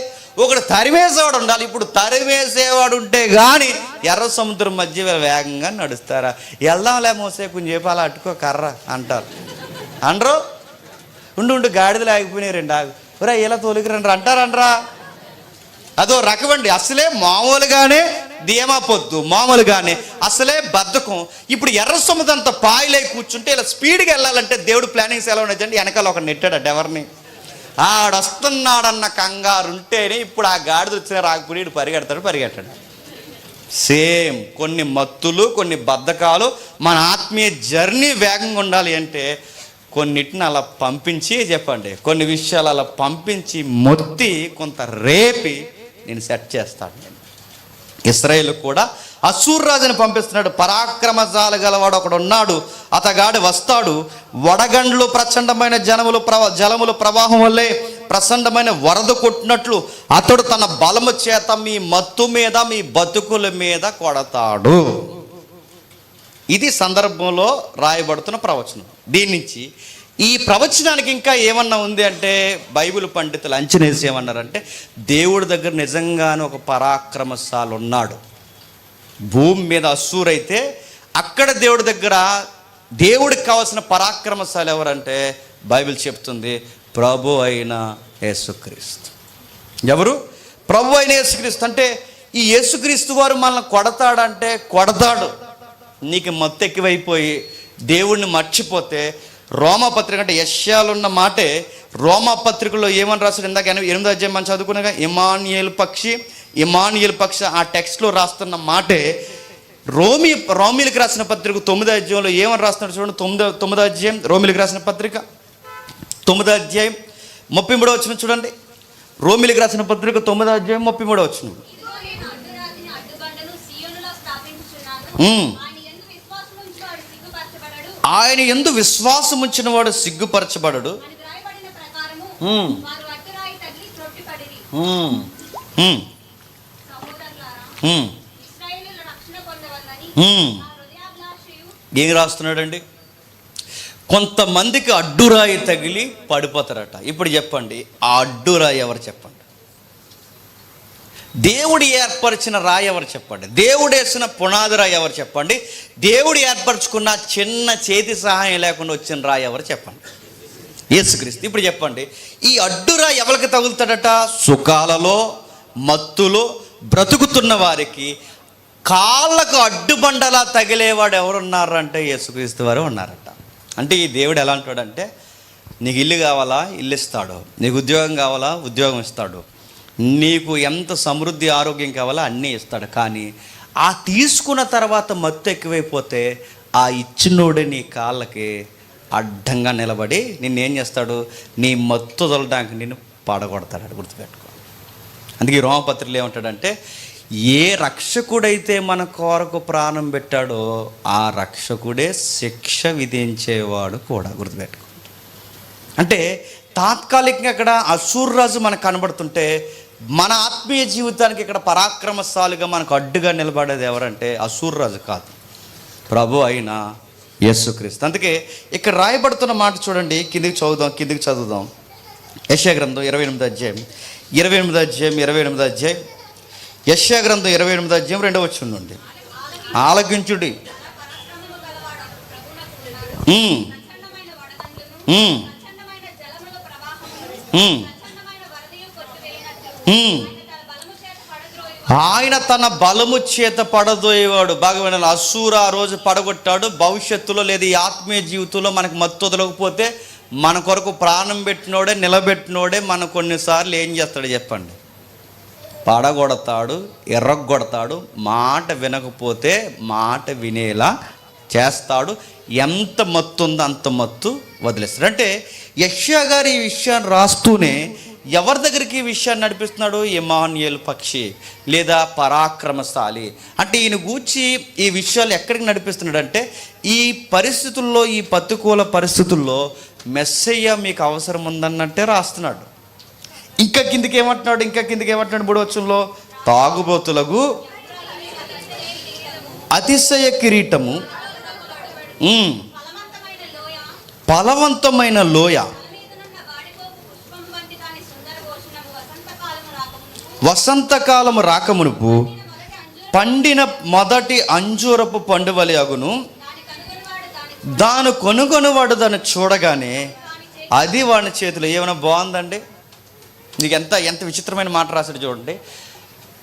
ఒకడు తరిమేసేవాడు ఉండాలి. ఇప్పుడు తరిమేసేవాడు ఉంటే కానీ ఎర్ర సముద్రం మధ్య వేగంగా నడుస్తారా? వెళ్దాంలే మోసే కొంచెం చెప్పి అలా అట్టుకో కర్ర అంటారు. అనరు? ఉండు గాడిదలు ఆగిపోయినాయి రెండు ఆగు ఒరే ఇలా తోలికి రండి అంటారనరా? అదో రకమండి. అసలే మామూలుగానే ధీమా పొద్దు, మామూలుగానే అసలే బద్ధకం. ఇప్పుడు ఎర్ర సముద్రం అంత పాయిలై కూర్చుంటే ఇలా స్పీడ్గా వెళ్ళాలంటే దేవుడు ప్లానింగ్స్ ఎలా ఉండొచ్చండి? వెనకాల ఒక నెట్టాడట ఎవరిని? ఆడొస్తున్నాడన్న కంగారు ఉంటేనే ఇప్పుడు ఆ గాడిద వచ్చిన రాకపోయి పరిగెట్టాడు. సేమ్ కొన్ని మత్తులు, కొన్ని బద్ధకాలు. మన ఆత్మీయ జర్నీ వేగంగా ఉండాలి అంటే కొన్నిటిని అలా పంపించి చెప్పండి, కొన్ని విషయాలు అలా పంపించి మొత్తి కొంత రేపి నేను సెట్ చేస్తాను. నేను ఇశ్రాయేలు కూడా అష్షూరు రాజుని పంపిస్తున్నాడు. పరాక్రమశాలి గలవాడు ఒకడు ఉన్నాడు, అతగాడు వస్తాడు. వడగండ్లు ప్రచండమైన జలముల ప్రవాహం వల్లే ప్రచండమైన వరద కొట్టినట్లు అతడు తన బలము చేత మీ మత్తు మీద, మీ బతుకుల మీద కొడతాడు. ఇది సందర్భంలో రాయబడుతున్న ప్రవచనం. దీని నుంచి ఈ ప్రవచనానికి ఇంకా ఏమన్నా ఉంది అంటే బైబిల్ పండితులు అంచనేసి ఏమన్నారంటే దేవుడి దగ్గర నిజంగానే ఒక పరాక్రమశాలి ఉన్నాడు. భూమి మీద అష్షూరు అయితే అక్కడ దేవుడి దగ్గర దేవుడికి కావాల్సిన పరాక్రమశాలి ఎవరంటే బైబిల్ చెప్తుంది ప్రభు అయిన యేసుక్రీస్తు. ఎవరు? ప్రభు అయిన యేసుక్రీస్తు. అంటే ఈ యేసుక్రీస్తు వారు మనల్ని కొడతాడంటే కొడతాడు. నీకు మత్తు ఎక్కువైపోయి దేవుడిని మర్చిపోతే రోమాపత్రిక అంటే యెషయాలో ఉన్న మాటే రోమాపత్రికలో ఏమని రాస్తాడు? ఇందాక 8వ అధ్యాయం మనం చదువుకున్నాగా, ఇమానియేల్ పక్ష ఆ టెక్స్ట్లో రాస్తున్న మాటే రోమిలకు రాసిన పత్రిక 9వ అధ్యాయంలో ఏమని రాస్తున్నాడు చూడండి. 9వ అధ్యాయం రోమిలకు రాసిన పత్రిక 9వ అధ్యాయం 33వ వచనం చూడండి. రోమిలకు రాసిన పత్రిక 9వ అధ్యాయం 33వ వచనం. ఆయన యందు విశ్వాసం ఉంచిన వాడు సిగ్గుపరచబడడు. ఏం రాస్తున్నాడండి? కొంతమందికి అడ్డురాయి తగిలి పడిపోతారట. ఇప్పుడు చెప్పండి, ఆ అడ్డురాయి ఎవరు చెప్పండి? దేవుడు ఏర్పరిచిన రాయి ఎవరు చెప్పండి? దేవుడు వేసిన పునాది రాయి ఎవరు చెప్పండి? దేవుడు ఏర్పరచుకున్న చిన్న చేతి సహాయం లేకుండా వచ్చిన రాయి ఎవరు చెప్పండి? యేసుక్రీస్తు. ఇప్పుడు చెప్పండి, ఈ అడ్డురాయి ఎవరికి తగులుతాడట? సుఖాలలో మత్తులో బ్రతుకుతున్న వారికి కాళ్ళకు అడ్డుబండలా తగిలేవాడు ఎవరున్నారంటే యేసుక్రీస్తు వారు ఉన్నారట. అంటే ఈ దేవుడు ఎలా అంటాడంటే, నీకు ఇల్లు కావాలా ఇల్లు ఇస్తాడు, నీకు ఉద్యోగం కావాలా ఉద్యోగం ఇస్తాడు, నీకు ఎంత సమృద్ధి ఆరోగ్యం కావాలా అన్నీ ఇస్తాడు. కానీ ఆ తీసుకున్న తర్వాత మత్తు ఎక్కువైపోతే ఆ ఇచ్చినోడే నీ కాళ్ళకి అడ్డంగా నిలబడి నిన్నేం చేస్తాడు? నీ మత్తు వదలడానికి నిన్ను పడగొడతాడు. గుర్తుపెట్టుకో. అందుకే ఈ రోమపత్రికలో ఏమంటాడంటే, ఏ రక్షకుడైతే మన కొరకు ప్రాణం పెట్టాడో ఆ రక్షకుడే శిక్ష విధించేవాడు కూడా. గుర్తుపెట్టుకో. అంటే తాత్కాలికంగా ఇక్కడ అసూర్ రాజు మనకు కనబడుతుంటే, మన ఆత్మీయ జీవితానికి ఇక్కడ పరాక్రమశాలిగా మనకు అడ్డుగా నిలబడేది ఎవరంటే అసూర్ రాజు కాదు, ప్రభు అయిన యేసుక్రీస్తు. అందుకే ఇక్కడ రాయబడుతున్న మాట చూడండి. కిందికి చదువుదాం. యెషయా గ్రంథం 28వ అధ్యాయం 28వ అధ్యాయం యెషయా గ్రంథం 28వ అధ్యాయం 2వ వచనం నుండి. ఆలకించుడి, ఆయన తన బలము చేత పడదోయేవాడు. బాగా వినాలి. అసూరు ఆ రోజు పడగొట్టాడు. భవిష్యత్తులో లేదా ఈ ఆత్మీయ జీవితంలో మనకు మత్తు వదలకపోతే మన కొరకు ప్రాణం పెట్టినోడే నిలబెట్టినోడే మన కొన్నిసార్లు ఏం చేస్తాడు చెప్పండి? పడగొడతాడు, ఎర్రగొడతాడు. మాట వినకపోతే మాట వినేలా చేస్తాడు. ఎంత మత్తు ఉందో అంత మత్తు వదిలేస్తాడు. అంటే యెషయా గారు ఈ విషయాన్ని రాస్తూనే ఎవరి దగ్గరికి ఈ విషయాన్ని నడిపిస్తున్నాడు? ఇమానియేల్ పక్షి లేదా పరాక్రమశాలి. అంటే ఈయన గూర్చి ఈ విషయాలు ఎక్కడికి నడిపిస్తున్నాడు అంటే, ఈ పరిస్థితుల్లో, ఈ ప్రతికూల పరిస్థితుల్లో మెస్సయ్య మీకు అవసరం ఉందన్నట్టే రాస్తున్నాడు. ఇంకా కిందికి ఏమంటున్నాడు? 3వ వచనంలో, తాగుబోతులకు అతిశయ కిరీటము, ఫలవంతమైన లోయ, వసంతకాలము రాకమునుపు పండిన మొదటి అంజూరపు పండు వలె అగును. దాని కొనుగొనివాడు దాన్ని చూడగానే అది వాడి చేతిలో. ఏమైనా బాగుందండి? నీకు ఎంత విచిత్రమైన మాట రాశాడు చూడండి.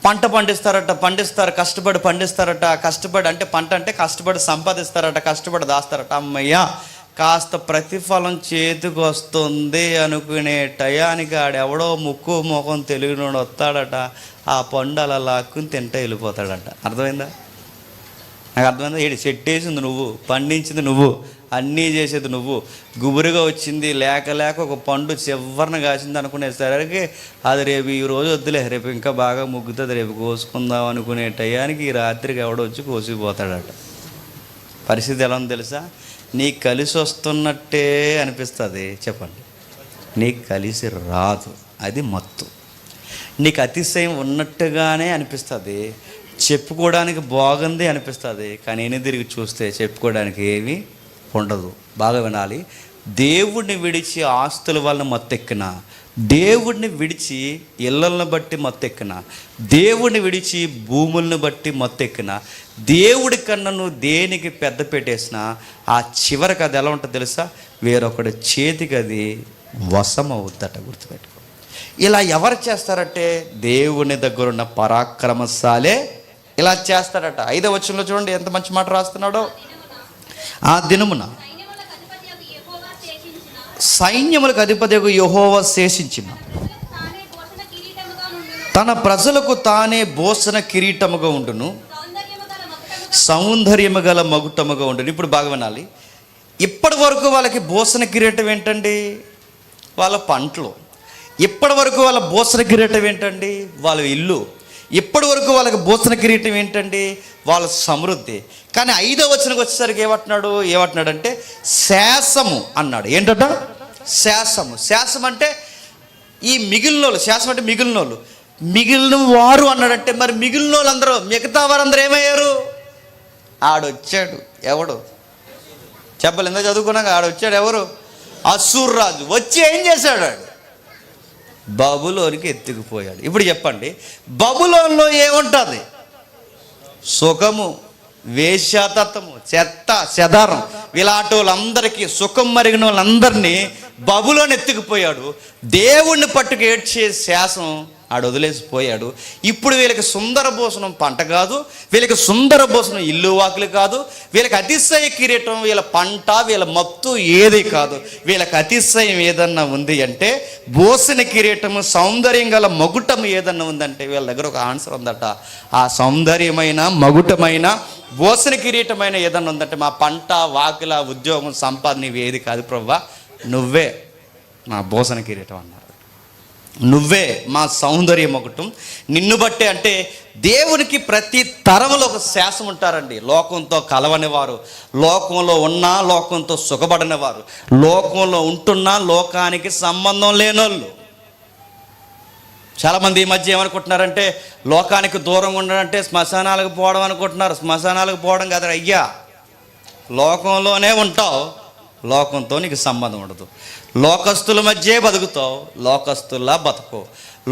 పంట పండిస్తారు, కష్టపడి పండిస్తారట. కష్టపడి అంటే పంట అంటే కష్టపడి సంపాదిస్తారట, కష్టపడి దాస్తారట. అమ్మయ్యా కాస్త ప్రతిఫలం చేతికి వస్తుంది అనుకునే టయానికి ఆడెవడో ముక్కు ముఖం తెలియనోడు వస్తాడట. ఆ పండు అలా లాక్కుని తింటే వెళ్ళిపోతాడట. అర్థమైందా? నాకు అర్థమైందా? చెట్టు వేసింది నువ్వు, పండించింది నువ్వు, అన్నీ చేసేది నువ్వు. గుబురుగా వచ్చింది లేక ఒక పండు చివరిన కాసింది అనుకునేసరికి అది రేపు ఈ రోజు వద్దులే, రేపు ఇంకా బాగా ముగ్గుతుంది, రేపు కోసుకుందాం అనుకునే టయానికి ఈ రాత్రికి ఎవడో వచ్చి కోసిపోతాడట. పరిస్థితి ఎలా ఉంది తెలుసా? నీకు కలిసి వస్తున్నట్టే అనిపిస్తుంది. చెప్పండి, నీకు కలిసి రాదు. అది మత్తు. నీకు అతిశయం ఉన్నట్టుగానే అనిపిస్తుంది, చెప్పుకోవడానికి బాగుంది అనిపిస్తుంది. కానీ నేను తిరిగి చూస్తే చెప్పుకోవడానికి ఏమీ ఉండదు. బాగా వినాలి. దేవుడిని విడిచి ఆస్తుల వలన మత్తెక్కిన, దేవుడిని విడిచి ఇళ్ళలను బట్టి మత్తెక్కిన, దేవుడిని విడిచి భూములను బట్టి మత్తెక్కిన, దేవుడి కన్నా నువ్వు దేనికి పెద్ద పెట్టేసిన ఆ చివరికి అది ఎలా ఉంటుందో తెలుసా? వేరొకటి చేతికి అది వశమవుద్దట. గుర్తుపెట్టుకో. ఇలా ఎవరు చేస్తారంటే దేవుని దగ్గర ఉన్న పరాక్రమశాలే ఇలా చేస్తారట. 5వ వచనంలో చూడండి ఎంత మంచి మాట రాస్తున్నాడో. ఆ దినమున సైన్యములకు అధిపతియగు యెహోవా శేషించిన తన ప్రజలకు తానే భూషణ కిరీటముగా ఉండును, సౌందర్యము గల మగుటముగా ఉండును. ఇప్పుడు బాగా వినాలి. ఇప్పటి వరకు వాళ్ళకి భూషణ కిరీటం ఏంటండి? వాళ్ళ పంటలు. ఇప్పటి వరకు వాళ్ళ భూషణ కిరీటం ఏంటండి? వాళ్ళ ఇల్లు. ఇప్పటి వరకు వాళ్ళకి భూషణ కిరీటం ఏంటండి? వాళ్ళ సమృద్ధి. కానీ 5వ వచనంకి వచ్చేసరికి ఏమంటున్నాడంటే శాసము అన్నాడు. ఏంటంట? శాసము. శాసం అంటే ఈ మిగిలినోళ్ళు. శాసం అంటే మిగిలినోళ్ళు. మిగిలిన వారు అన్నాడంటే మరి మిగిలిన వాళ్ళందరూ, మిగతా వారందరూ ఏమయ్యారు? ఆడొచ్చాడు. ఎవడు చెప్పాలి? ఎందుకు చదువుకున్నాక ఆడొచ్చాడు. ఎవరు? అశ్షూరు రాజు వచ్చి ఏం చేశాడు? ఆడు బబులోనికి ఎత్తుకుపోయాడు. ఇప్పుడు చెప్పండి, బబులోన్లో ఏముంటుంది? సుఖము, వేశ్యాతత్వము, చెత్త చెదారం, ఇలాంటి వాళ్ళందరికీ, సుఖం మరిగిన వాళ్ళందరినీ బబులోని ఎత్తుకుపోయాడు. దేవుణ్ణి పట్టుకు ఏడ్చే శాసం ఆడు వదిలేసిపోయాడు. ఇప్పుడు వీళ్ళకి సుందర భూషణం పంట కాదు, వీళ్ళకి సుందర భూషణం ఇల్లు వాకిలు కాదు, వీళ్ళకి అతిశయ కిరీటం వీళ్ళ పంట వీళ్ళ మత్తు ఏది కాదు. వీళ్ళకి అతిశయం ఏదన్నా ఉంది అంటే భూషణ కిరీటము, సౌందర్యం గల మగుటము ఏదన్నా ఉందంటే వీళ్ళ దగ్గర ఒక ఆన్సర్ ఉందట. ఆ సౌందర్యమైన మగుటమైన భూషణ కిరీటమైన ఏదన్నా ఉందంటే మా పంట వాకిల ఉద్యోగం సంపాదన ఇవి ఏది కాదు ప్రభువా, నువ్వే మా భూషణ కిరీటం అన్నారు. నువ్వే మా సౌందర్యం ఒకటం. నిన్ను బట్టే అంటే దేవునికి ప్రతి తరంలో ఒక శాసం ఉంటారండి. లోకంతో కలవని వారు, లోకంలో ఉన్నా లోకంతో సుఖపడని వారు, లోకంలో ఉంటున్నా లోకానికి సంబంధం లేనోళ్ళు. చాలామంది ఈ మధ్య ఏమనుకుంటున్నారంటే లోకానికి దూరంగా ఉండడంటే శ్మశానాలకు పోవడం అనుకుంటున్నారు. శ్మశానాలకు పోవడం కదా అయ్యా, లోకంలోనే ఉంటావు, లోకంతో నీకు సంబంధం ఉండదు. లోకస్తుల మధ్య బతుకుతావు, లోకస్తుల్లా బతుకో,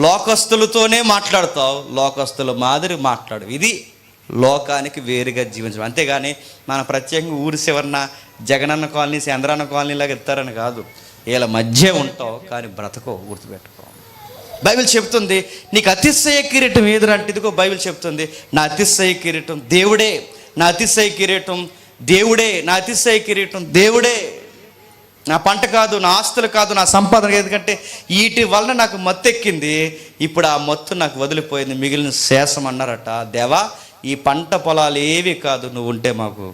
లోకస్తులతోనే మాట్లాడుతావు, లోకస్తుల మాదిరి మాట్లాడు. ఇది లోకానికి వేరుగా జీవించడం. అంతేగాని మన ప్రత్యేకంగా ఊరి చివరన జగనన్న కాలనీ, చంద్రన్న కాలనీలాగా ఇస్తారని కాదు. వీళ్ళ మధ్య ఉంటావు కానీ బ్రతకో, గుర్తుపెట్టుకో. బైబిల్ చెప్తుంది నీకు అతిశయ కిరీటం ఏదంటే ఇదిగో బైబిల్ చెప్తుంది, నా అతిశయ కిరీటం దేవుడే, నా అతిశయ కిరీటం దేవుడే, నా అతిశయ కిరీటం దేవుడే. నా పంట కాదు, నా ఆస్తులు కాదు, నా సంపాదన. ఎందుకంటే వీటి వలన నాకు మత్తు ఎక్కింది, ఇప్పుడు ఆ మత్తు నాకు వదిలిపోయింది, మిగిలిన శేషం అన్నారట. దేవా, ఈ పంట పొలాలు ఏవి కాదు, నువ్వు ఉంటే మాకు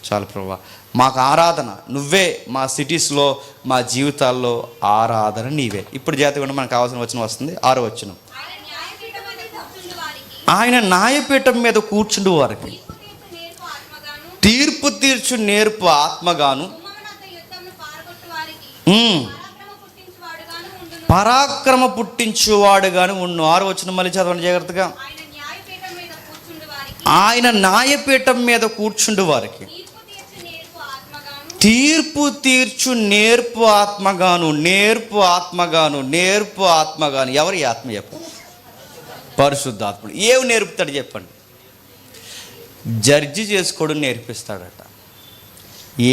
చాలు ప్రభువా. మాకు ఆరాధన నువ్వే, మా సిటీస్లో మా జీవితాల్లో ఆరాధన నీవే. ఇప్పుడు జాతకుండా మనకు కావాల్సిన వచనం వస్తుంది. 6వ వచనం. ఆయన న్యాయపీఠం మీద కూర్చుండు వారికి తీర్పు తీర్చు నేర్పు ఆత్మగాను, పరాక్రమ పుట్టించువాడుగాను ఉండు. 6వ వచనం మళ్ళీ చదవండి జాగ్రత్తగా. ఆయన న్యాయపీఠం మీద కూర్చుండు వారికి తీర్పు తీర్చు నేర్పు ఆత్మగాను, నేర్పు ఆత్మగాను, నేర్పు ఆత్మగాను. ఎవరి ఆత్మ చెప్పండి? పరిశుద్ధాత్ముడు. ఏమి నేర్పుతాడు చెప్పండి? జడ్జి చేసుకోవడం నేర్పిస్తాడట.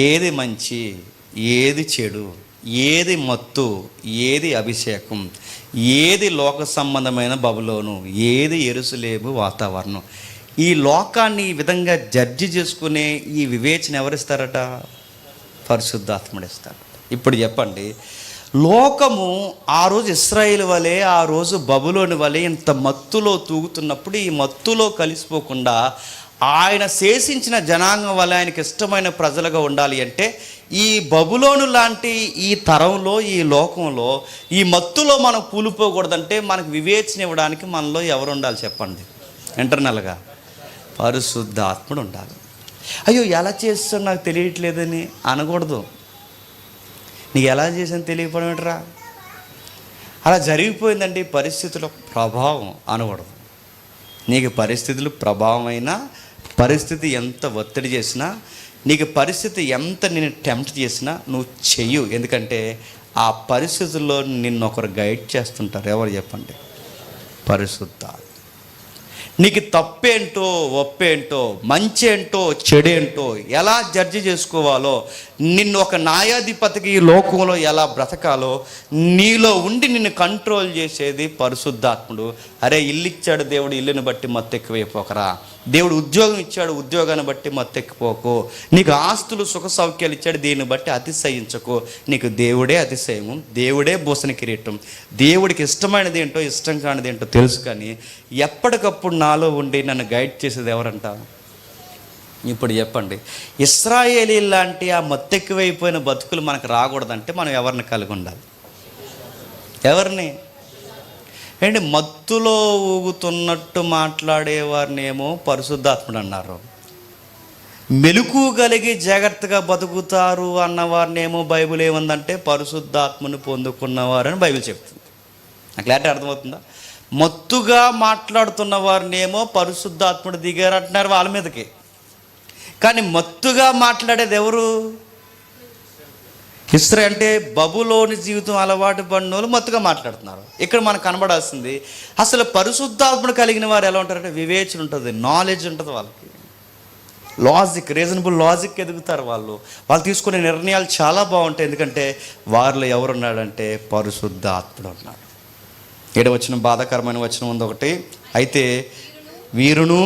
ఏది మంచి, ఏది చెడు, ఏది మత్తు, ఏది అభిషేకం, ఏది లోక సంబంధమైన బబులోను, ఏది యెరూషలేము వాతావరణం. ఈ లోకాన్ని ఈ విధంగా జడ్జి చేసుకునే ఈ వివేచన ఎవరిస్తారట? పరిశుద్ధాత్ముడు ఇస్తాడు. ఇప్పుడు చెప్పండి, లోకము ఆ రోజు ఇశ్రాయేలు వలె, ఆ రోజు బబులోని వలె ఇంత మత్తులో తూగుతున్నప్పుడు ఈ మత్తులో కలిసిపోకుండా ఆయన శేషించిన జనాంగం వల్ల ఆయనకి ఇష్టమైన ప్రజలుగా ఉండాలి అంటే ఈ బబులోను లాంటి ఈ తరంలో, ఈ లోకంలో, ఈ మత్తులో మనం కూలిపోకూడదంటే మనకు వివేచన ఇవ్వడానికి మనలో ఎవరు ఉండాలి చెప్పండి? ఇంటర్నల్గా పరిశుద్ధాత్ముడు ఉండాలి. అయ్యో ఎలా చేస్తాను నాకు తెలియట్లేదని అనకూడదు. నీకు ఎలా చేసాను తెలియకపోవడమేట్రా, అలా జరిగిపోయిందండి పరిస్థితుల ప్రభావం అనకూడదు. నీకు పరిస్థితులు ప్రభావమైనా, పరిస్థితి ఎంత ఒత్తిడి చేసినా, నీకు పరిస్థితి ఎంత నేను టెంప్ట్ చేసినా నువ్వు చెయ్యు. ఎందుకంటే ఆ పరిస్థితుల్లో నిన్ను ఒకరు గైడ్ చేస్తుంటారు. ఎవరు చెప్పండి? పరిశుద్ధ. నీకు తప్పేంటో ఒప్పేంటో మంచి ఏంటో చెడేంటో ఎలా జడ్జి చేసుకోవాలో, నిన్ను ఒక న్యాయాధిపతికి ఈ లోకంలో ఎలా బ్రతకాలో నీలో ఉండి నిన్ను కంట్రోల్ చేసేది పరిశుద్ధాత్ముడు. అరే ఇల్లు ఇచ్చాడు దేవుడు, ఇల్లుని బట్టి మత్తెక్కువైపోకరా. దేవుడు ఉద్యోగం ఇచ్చాడు, ఉద్యోగాన్ని బట్టి మత్తెక్కిపోకు. నీకు ఆస్తులు సుఖ సౌఖ్యాలు ఇచ్చాడు, దీన్ని బట్టి అతిశయించకు. నీకు దేవుడే అతిశయము, దేవుడే భూషణ కిరీటం. దేవుడికి ఇష్టమైనది ఏంటో ఇష్టం కానిది ఏంటో తెలుసు. కానీ ఎప్పటికప్పుడు నాలో ఉండి నన్ను గైడ్ చేసేది ఎవరంట? ఇప్పుడు చెప్పండి, ఇశ్రాయేలీ లాంటి ఆ మత్తెక్కువైపోయిన బతుకులు మనకు రాకూడదంటే మనం ఎవరిని కలిగి ఉండాలి? ఎవరిని? ఏంటి, మత్తులో ఊగుతున్నట్టు మాట్లాడేవారినేమో పరిశుద్ధాత్ముడు అన్నారు, మెలకు కలిగి జాగ్రత్తగా బతుకుతారు అన్నవారినేమో బైబిల్ ఏముందంటే పరిశుద్ధాత్మను పొందుకున్నవారని బైబిల్ చెప్తుంది. నాకు క్లారిటీ అర్థమవుతుందా? మత్తుగా మాట్లాడుతున్న వారినేమో పరిశుద్ధాత్ముడు దిగారు అంటున్నారు వాళ్ళ మీదకి. కానీ మత్తుగా మాట్లాడేది ఎవరు? ఇశ్రాయేలు అంటే బబులోని జీవితం అలవాటు పడిన వాళ్ళు మత్తుగా మాట్లాడుతున్నారు. ఇక్కడ మనకు కనబడాల్సింది అసలు పరిశుద్ధాత్ముడు కలిగిన వారు ఎలా ఉంటారంటే వివేచన ఉంటుంది, నాలెడ్జ్ ఉంటుంది, వాళ్ళకి లాజిక్, రీజనబుల్ లాజిక్ ఎదుగుతారు. వాళ్ళు తీసుకునే నిర్ణయాలు చాలా బాగుంటాయి. ఎందుకంటే వారిలో ఎవరున్నాడంటే పరిశుద్ధాత్ముడు ఉన్నాడు. 7వ వచనం బాధాకరమైన వచనం ఉంది ఒకటి. అయితే వీరును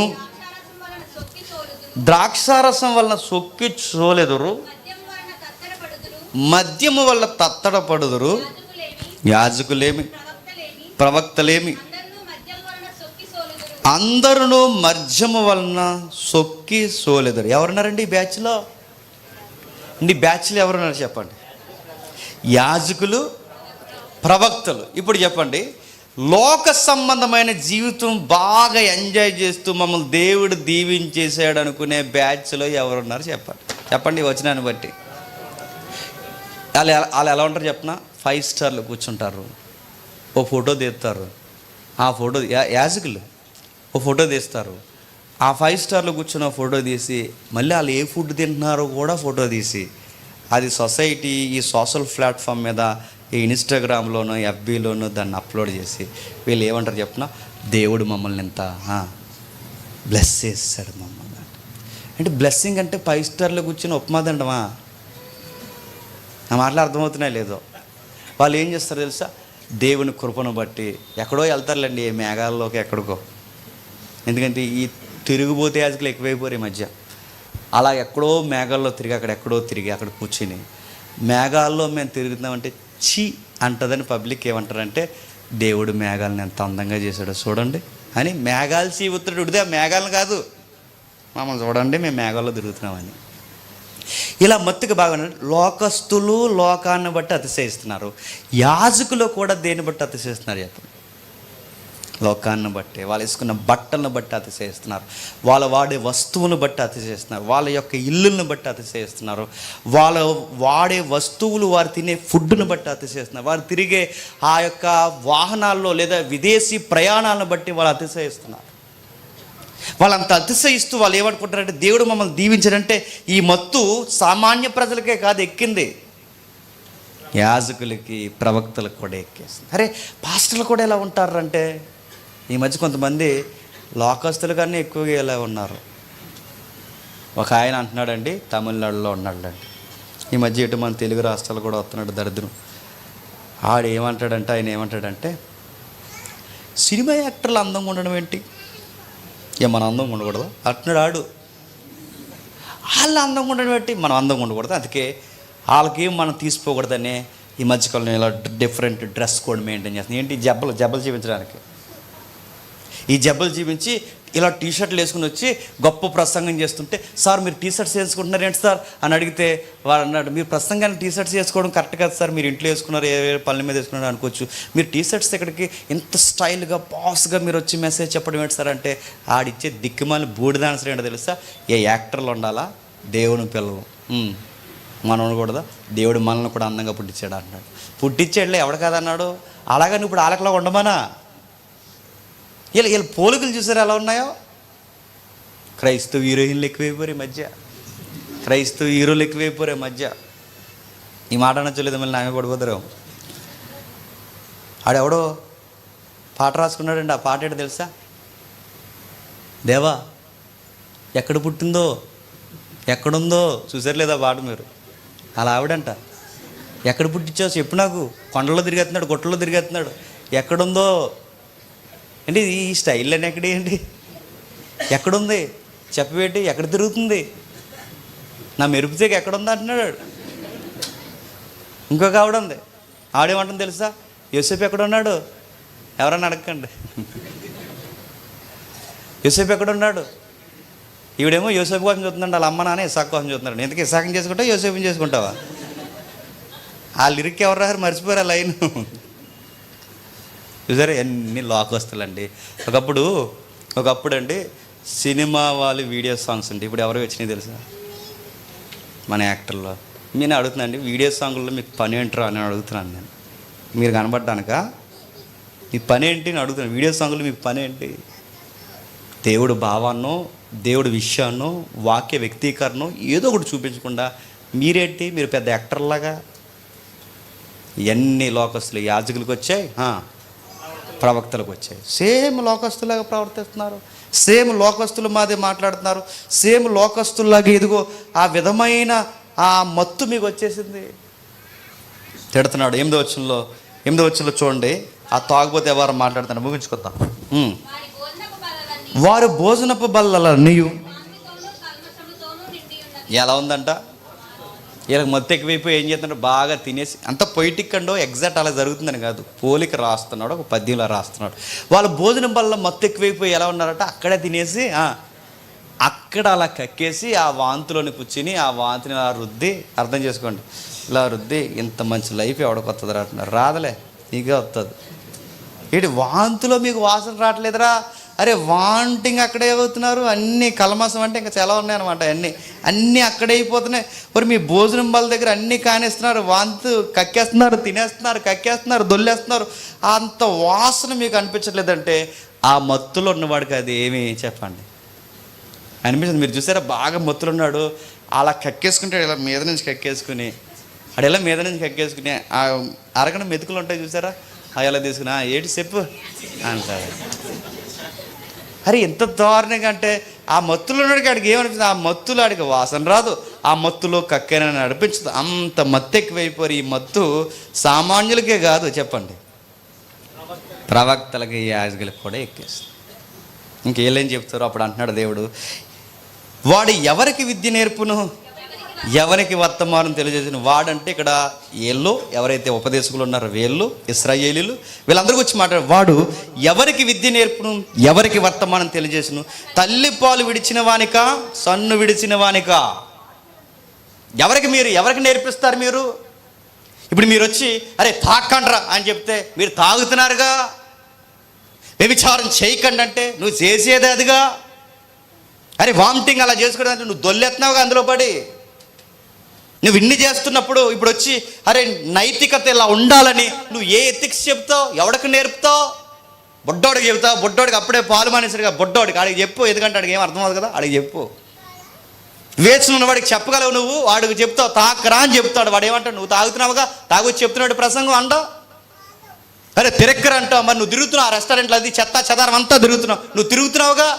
ద్రాక్షారసం వలన సొక్కి చోలెదురు, మద్యము వల్ల తత్తడపడుదురు, యాజకులేమి ప్రవక్తలేమి అందరూ మద్యము వలన సొక్కి సోలెదురు. ఎవరున్నారండి ఈ బ్యాచ్లో? ఈ బ్యాచ్లో ఎవరున్నారు చెప్పండి? యాజకులు, ప్రవక్తలు. ఇప్పుడు చెప్పండి, లోక సంబంధమైన జీవితం బాగా ఎంజాయ్ చేస్తూ మమ్మల్ని దేవుడు దీవించేసాడు అనుకునే బ్యాచ్లో ఎవరున్నారు చెప్పండి ఈ వచనాన్ని బట్టి. వాళ్ళు ఎలా ఉంటారు చెప్పనా? 5 స్టార్లు కూర్చుంటారు, ఓ ఫోటో తీస్తారు. ఆ ఫోటో యాజకులు ఓ ఫోటో తీస్తారు. ఆ 5 స్టార్లు కూర్చున్న ఫోటో తీసి మళ్ళీ వాళ్ళు ఏ ఫుడ్ తింటున్నారో కూడా ఫోటో తీసి అది సొసైటీ, ఈ సోషల్ ప్లాట్ఫామ్ మీద, ఈ ఇన్స్టాగ్రామ్లోనో ఎఫ్బీలోనో దాన్ని అప్లోడ్ చేసి వీళ్ళు ఏమంటారు చెప్పిన, దేవుడు మమ్మల్ని ఎంత బ్లెస్ చేస్తాడు మమ్మల్ని. అంటే బ్లెస్సింగ్ అంటే 5 స్టార్లో కూర్చొని ఉప్మా తినడమా? నా మాటలు అర్థమవుతున్నాయి లేదో? వాళ్ళు ఏం చేస్తారు తెలుసా? దేవుని కృపను బట్టి ఎక్కడో వెళ్తారులేండి, మేఘాల్లోకి ఎక్కడికో. ఎందుకంటే ఈ తిరిగిపోతే యాజకులు ఎక్కువైపోరు ఈ మధ్య. అలా ఎక్కడో మేఘాల్లో తిరిగి అక్కడెక్కడో తిరిగి అక్కడ కూర్చుని మేఘాల్లో మేము తిరుగుతున్నామంటే చీ అంటదని పబ్లిక్ ఏమంటారంటే, దేవుడు మేఘాలను ఎంత అందంగా చేశాడో చూడండి అని మేఘాలు చీవుతాడు. ఉడితే ఆ మేఘాలను కాదు, మమ్మల్ని చూడండి మేము మేఘాల్లో తిరుగుతున్నామని. ఇలా మత్తుగా బాగా లోకస్తులు లోకాన్ని బట్టి అతిశయిస్తున్నారు. యాజకులు కూడా దేన్ని బట్టి అతిశయిస్తున్నారు చెప్పండి? లోకాన్ని బట్టి, వాళ్ళు వేసుకున్న బట్టలను బట్టి అతిశయిస్తున్నారు, వాళ్ళు వాడే వస్తువులను బట్టి అతిశయిస్తున్నారు, వాళ్ళ యొక్క ఇల్లులను బట్టి అతిశయిస్తున్నారు, వాళ్ళ వాడే వస్తువులు, వారు తినే ఫుడ్ను బట్టి అతిశయిస్తున్నారు, వారు తిరిగే ఆ యొక్క వాహనాల్లో లేదా విదేశీ ప్రయాణాలను బట్టి వాళ్ళు అతిశయిస్తున్నారు. వాళ్ళంత అతిశయిస్తూ వాళ్ళు ఏమనుకుంటారంటే దేవుడు మమ్మల్ని దీవించాడంటే ఈ మత్తు సామాన్య ప్రజలకే కాదు ఎక్కింది, యాజకులకి ప్రవక్తలకు కూడా ఎక్కేస్తుంది. అరే పాస్టర్లు కూడా ఎలా ఉంటారంటే ఈ మధ్య కొంతమంది లోకస్తులు కన్నా ఎక్కువగా ఎలా ఉన్నారు. ఒక ఆయన అంటున్నాడండి, తమిళనాడులో ఉన్నాడండి, ఈ మధ్య ఇటు మన తెలుగు రాష్ట్రాలు కూడా వస్తున్నాడు దరిద్రం. ఆయన ఏమంటాడంటే సినిమా యాక్టర్లు అందంగా ఉండడం ఏంటి, మనం అందంగా ఉండకూడదు అంటున్నాడు ఆడు. వాళ్ళు అందంగా ఉండడం ఏంటి, మనం అందంగా ఉండకూడదు, అందుకే వాళ్ళకి మనం తీసుకోకూడదనే ఈ మధ్యకాలంలో ఇలా డిఫరెంట్ డ్రెస్ కోడ్ మెయింటైన్ చేస్తుంది. ఏంటి జబ్బలు చూపించడానికి. ఈ జబ్బలు చూపించి ఇలా టీషర్ట్లు వేసుకుని వచ్చి గొప్ప ప్రసంగం చేస్తుంటే, సార్ మీరు టీషర్ట్స్ వేసుకుంటున్నారు ఏంటి సార్ అని అడిగితే వాడు అన్నాడు, మీరు ప్రసంగాన్ని టీషర్ట్స్ వేసుకోవడం కరెక్ట్ కదా సార్, మీరు ఇంట్లో వేసుకున్నారు, ఏ పనుల మీద వేసుకున్నారు అనుకోవచ్చు, మీరు టీషర్ట్స్ ఇక్కడికి ఇంత స్టైల్గా బాస్గా మీరు వచ్చి మెసేజ్ చెప్పడం ఏంటి సార్ అంటే, ఆడిచ్చే దిక్కుమాలి బూడిద ఆన్సర్ ఏంటో తెలుసా? ఏ యాక్టర్లు ఉండాలా, దేవుని పిల్లలు మనం ఉండకూడదా, దేవుడు మనల్ని కూడా అందంగా పుట్టించాడు అంటున్నాడు. పుట్టించాడులే, ఎవడు కాదన్నాడు? అలాగని ఇప్పుడు ఆలకలా ఉండమనా? వీళ్ళు పోలికలు చూసారు ఎలా ఉన్నాయో. క్రైస్తవ హీరోయిన్లు ఎక్కువైపోయారు ఈ మధ్య, క్రైస్తవ హీరోలు ఎక్కువైపోయారు ఈ మధ్య. ఈ మాట అనొచ్చలేదు, మళ్ళీ నామే పడిపోతారు. ఆడెవడో పాట రాసుకున్నాడండి, ఆ పాట ఏంటో తెలుసా? దేవా ఎక్కడ పుట్టిందో ఎక్కడుందో చూసారు లేదా పాట మీరు? అలా ఆవిడంట, ఎక్కడ పుట్టించావు చెప్పు నాకు, కొండల్లో తిరిగేస్తున్నాడు, గుట్టల్లో తిరిగేస్తున్నాడు, ఎక్కడుందో అంటే ఈ స్టైల్ అని ఎక్కడి ఏంటి, ఎక్కడుంది చెప్పబెట్టి, ఎక్కడ తిరుగుతుంది, నా మెరుపుతేకి ఎక్కడుంది అంటున్నాడు. ఇంకొక ఆవిడ ఉంది, ఆవిడేమంటుంది తెలుసా? యోసేపు ఎక్కడున్నాడు, ఎవరన్నా అడగండి, యోసేపు ఎక్కడున్నాడు. ఈవిడేమో యోసేపు కోసం చూస్తుందండి, వాళ్ళ అమ్మ నాన్న ఇసాక్ కోసం చూస్తున్నాడు. ఎందుకు ఇసాకం చేసుకుంటావు, యోసేపుని చేసుకుంటావా? ఆ లిరిక్ ఎవరు రారు, మర్చిపోయారు ఆ లైన్. చూసారా ఎన్ని లోకస్తులండి. ఒకప్పుడు అండి సినిమా వాళ్ళు వీడియో సాంగ్స్ అండి, ఇప్పుడు ఎవరు వచ్చినాయి తెలుసా? మన యాక్టర్లో. నేను అడుగుతున్నాను అండి, వీడియో సాంగుల్లో మీకు పని ఏంటరా అని అడుగుతున్నాను నేను. మీరు కనబడ్డానుక మీ పని ఏంటి అని అడుగుతున్నాను. వీడియో సాంగుల్లో మీకు పని ఏంటి? దేవుడు భావాన్నో, దేవుడి విషయాన్నో, వాక్య వ్యక్తీకరణో ఏదో ఒకటి చూపించకుండా మీరేంటి, మీరు పెద్ద యాక్టర్లాగా. ఎన్ని లోకస్తులు యాజకులకు వచ్చాయి, ప్రవక్తలకు వచ్చాయి. సేమ్ లోకస్తులాగా ప్రవర్తిస్తున్నారు, సేమ్ లోకస్తుల మాదే మాట్లాడుతున్నారు, సేమ్ లోకస్తుల్లాగా ఇదిగో ఆ విధమైన ఆ మత్తు మీకు వచ్చేసింది. తిడుతున్నాడు 8వ వచనంలో చూడండి. ఆ తాగుబోతే ఎవరు మాట్లాడుతున్నారు, ముగించుకొద్దాం. వారు భోజనపు బల్లలన్నీయు ఎలా ఉందంట, వీళ్ళకి మత్తు ఎక్కువైపోయి ఏం చేస్తున్నాడు, బాగా తినేసి, అంత పొయిటిక్ అండో ఎగ్జాక్ట్ అలా జరుగుతుందని కాదు, పోలిక రాస్తున్నాడు, ఒక పద్యంలో రాస్తున్నాడు. వాళ్ళ భోజనం బల్ల మత్తు ఎక్కువైపోయి ఎలా ఉన్నారట, అక్కడే తినేసి అక్కడ అలా కక్కేసి ఆ వాంతిలోని కూర్చుని ఆ వాంతిని అలా రుద్ది, అర్థం చేసుకోండి, ఇలా రుద్ది ఇంత మంచి లైఫ్ ఎవడికి వస్తుంది అంటున్నారు. రాదలే, నీకే వస్తుంది. ఏంటి వాంతిలో మీకు వాసన రావట్లేదురా? అరే వాంటింగ్ అక్కడే అవుతున్నారు, అన్నీ కలమాసం అంటే ఇంకా చాలా ఉన్నాయన్నమాట, అన్నీ అక్కడే అయిపోతున్నాయి. మరి మీ భోజనం వాళ్ళ దగ్గర అన్నీ కానిస్తున్నారు, వాంతు కక్కేస్తున్నారు, తినేస్తున్నారు, కక్కేస్తున్నారు, దొల్లేస్తున్నారు, అంత వాసన మీకు అనిపించట్లేదంటే ఆ మత్తులో ఉన్నవాడికి అది ఏమి చెప్పండి అనిపించదు. మీరు చూసారా, బాగా మత్తులు ఉన్నాడు, అలా కక్కేసుకుంటాడు, ఇలా మీద నుంచి కక్కేసుకుని, అలా మీద నుంచి కక్కేసుకుని ఆ అరగన మెతుకులు ఉంటాయి చూసారా, అవి ఎలా తీసుకుని ఏంటి చెప్పు అంటారు. అరే ఎంత దారుణంగా అంటే ఆ మత్తులో ఉన్నాడికి ఆడికి ఏమనిపిస్తుంది, ఆ మత్తులో ఆడికి వాసన రాదు, ఆ మత్తులో కక్కనని అనిపించదు. అంత మత్తు ఎక్కువైపోయి, ఈ మత్తు సామాన్యులకే కాదు చెప్పండి, ప్రవక్తలకి, యాజకులకు కూడా ఎక్కేస్తుంది. ఇంకేం చెప్తారో అప్పుడు అంటున్నాడు దేవుడు, వాడు ఎవరికి విద్య నేర్పును, ఎవరికి వర్తమానం తెలియజేసిన వాడంటే ఇక్కడ వీళ్ళు ఎవరైతే ఉపదేశకులు ఉన్నారో వీళ్ళు ఇశ్రాయేలీలు వీళ్ళందరికీ వచ్చి మాట్లాడు. వాడు ఎవరికి విద్య నేర్పును, ఎవరికి వర్తమానం తెలియజేసును, తల్లి పాలు విడిచిన వానిక, సన్ను విడిచిన వానిక. ఎవరికి నేర్పిస్తారు మీరు? ఇప్పుడు మీరు వచ్చి అరే తాకండ్రా అని చెప్తే మీరు తాగుతున్నారుగా, వ్యభిచారం చేయకండి అంటే నువ్వు చేసేది అదిగా, అరే వామిటింగ్ అలా చేసుకోవడం నువ్వు దొల్లెత్తున్నావుగా అందులో పడి. నువ్వు ఇన్ని చేస్తున్నప్పుడు ఇప్పుడు వచ్చి అరే నైతికత ఇలా ఉండాలని నువ్వు ఏ ఎథిక్స్ చెప్తావు, ఎవడికి నేర్పుతావు? బొడ్డోడికి చెప్తావు, బొడ్డోడికి అప్పుడే పాలు మానేసరిగా బొడ్డోడికి అడిగి చెప్పు, ఎందుకంటే అడిగి ఏం అర్థం అవుతుంది కదా, అడిగి చెప్పు. వేచిన ఉన్నవాడికి చెప్పగలవు నువ్వు, వాడికి చెప్తావు తాకరా అని చెప్తాడు, వాడు ఏమంటాడు, నువ్వు తాగుతున్నావుగా, తాగొచ్చి చెప్తున్నాడు ప్రసంగం అంటావు. అరే తిరక్కర అంటావు, మరి నువ్వు తిరుగుతున్నావు ఆ రెస్టారెంట్లో, అది చెత్త చెదారం అంతా తిరుగుతున్నావు, నువ్వు తిరుగుతున్నావుగా.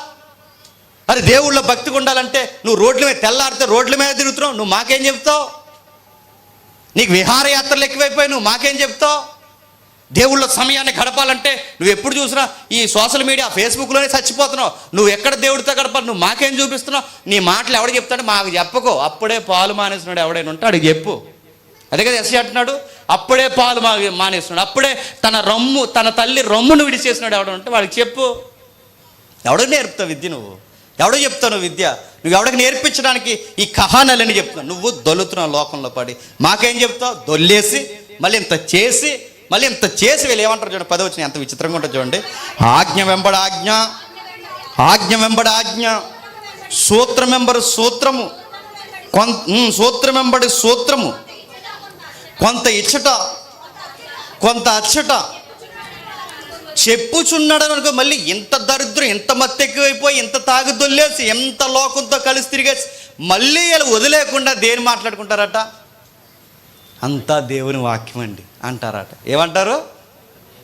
అరే దేవుళ్ళ భక్తిగా ఉండాలంటే నువ్వు రోడ్ల మీద తెల్లారితే రోడ్ల మీద తిరుగుతున్నావు, నువ్వు మాకేం చెప్తావు? నీకు విహారయాత్రలు ఎక్కువైపోయి నువ్వు మాకేం చెప్తావు? దేవుళ్ళ సమయాన్ని గడపాలంటే నువ్వు ఎప్పుడు చూసినా ఈ సోషల్ మీడియా ఫేస్బుక్లోనే చచ్చిపోతున్నావు, నువ్వు ఎక్కడ దేవుడితో గడపాలి, నువ్వు మాకేం చూపిస్తున్నావు? నీ మాటలు ఎవడు చెప్తాడు, మాకు చెప్పకో, అప్పుడే పాలు మానేస్తున్నాడు ఎవడైనా ఉంటే అడిగి చెప్పు. అదే కదా ఎస్సీ అంటున్నాడు, అప్పుడే పాలు మానేస్తున్నాడు, అప్పుడే తన తల్లి రొమ్మును విడిచేసినాడు ఎవడ ఉంటే వాడికి చెప్పు. ఎవడో నేర్పుతావు విద్య, నువ్వు ఎవడో చెప్తావు విద్య, నువ్వు ఎవడికి నేర్పించడానికి ఈ కహానాలని చెప్తున్నావు. నువ్వు దొల్లుతున్నావు లోకంలో పడి, మాకేం చెప్తావు? దొల్లేసి మళ్ళీ ఇంత చేసి వీళ్ళు ఏమంటారు చూడండి, 10వ వచనం ఎంత విచిత్రంగా ఉంటుంది చూడండి. ఆజ్ఞ వెంబడి ఆజ్ఞ, ఆజ్ఞ వెంబడి ఆజ్ఞ, సూత్రం వెంబడి సూత్రము, సూత్రం వెంబడి సూత్రము, కొంత ఇచ్చట కొంత అచ్చట చెప్పుచున్నాడు అనుకో. మళ్ళీ ఎంత దరిద్రం, ఎంత మత్తు ఎక్కువైపోయి, ఎంత తాగి దొల్లేసి, ఎంత లోకంతో కలిసి తిరిగేసి మళ్ళీ వీళ్ళు వదిలేకుండా దేని మాట్లాడుకుంటారట, అంతా దేవుని వాక్యం అండి అంటారట. ఏమంటారు?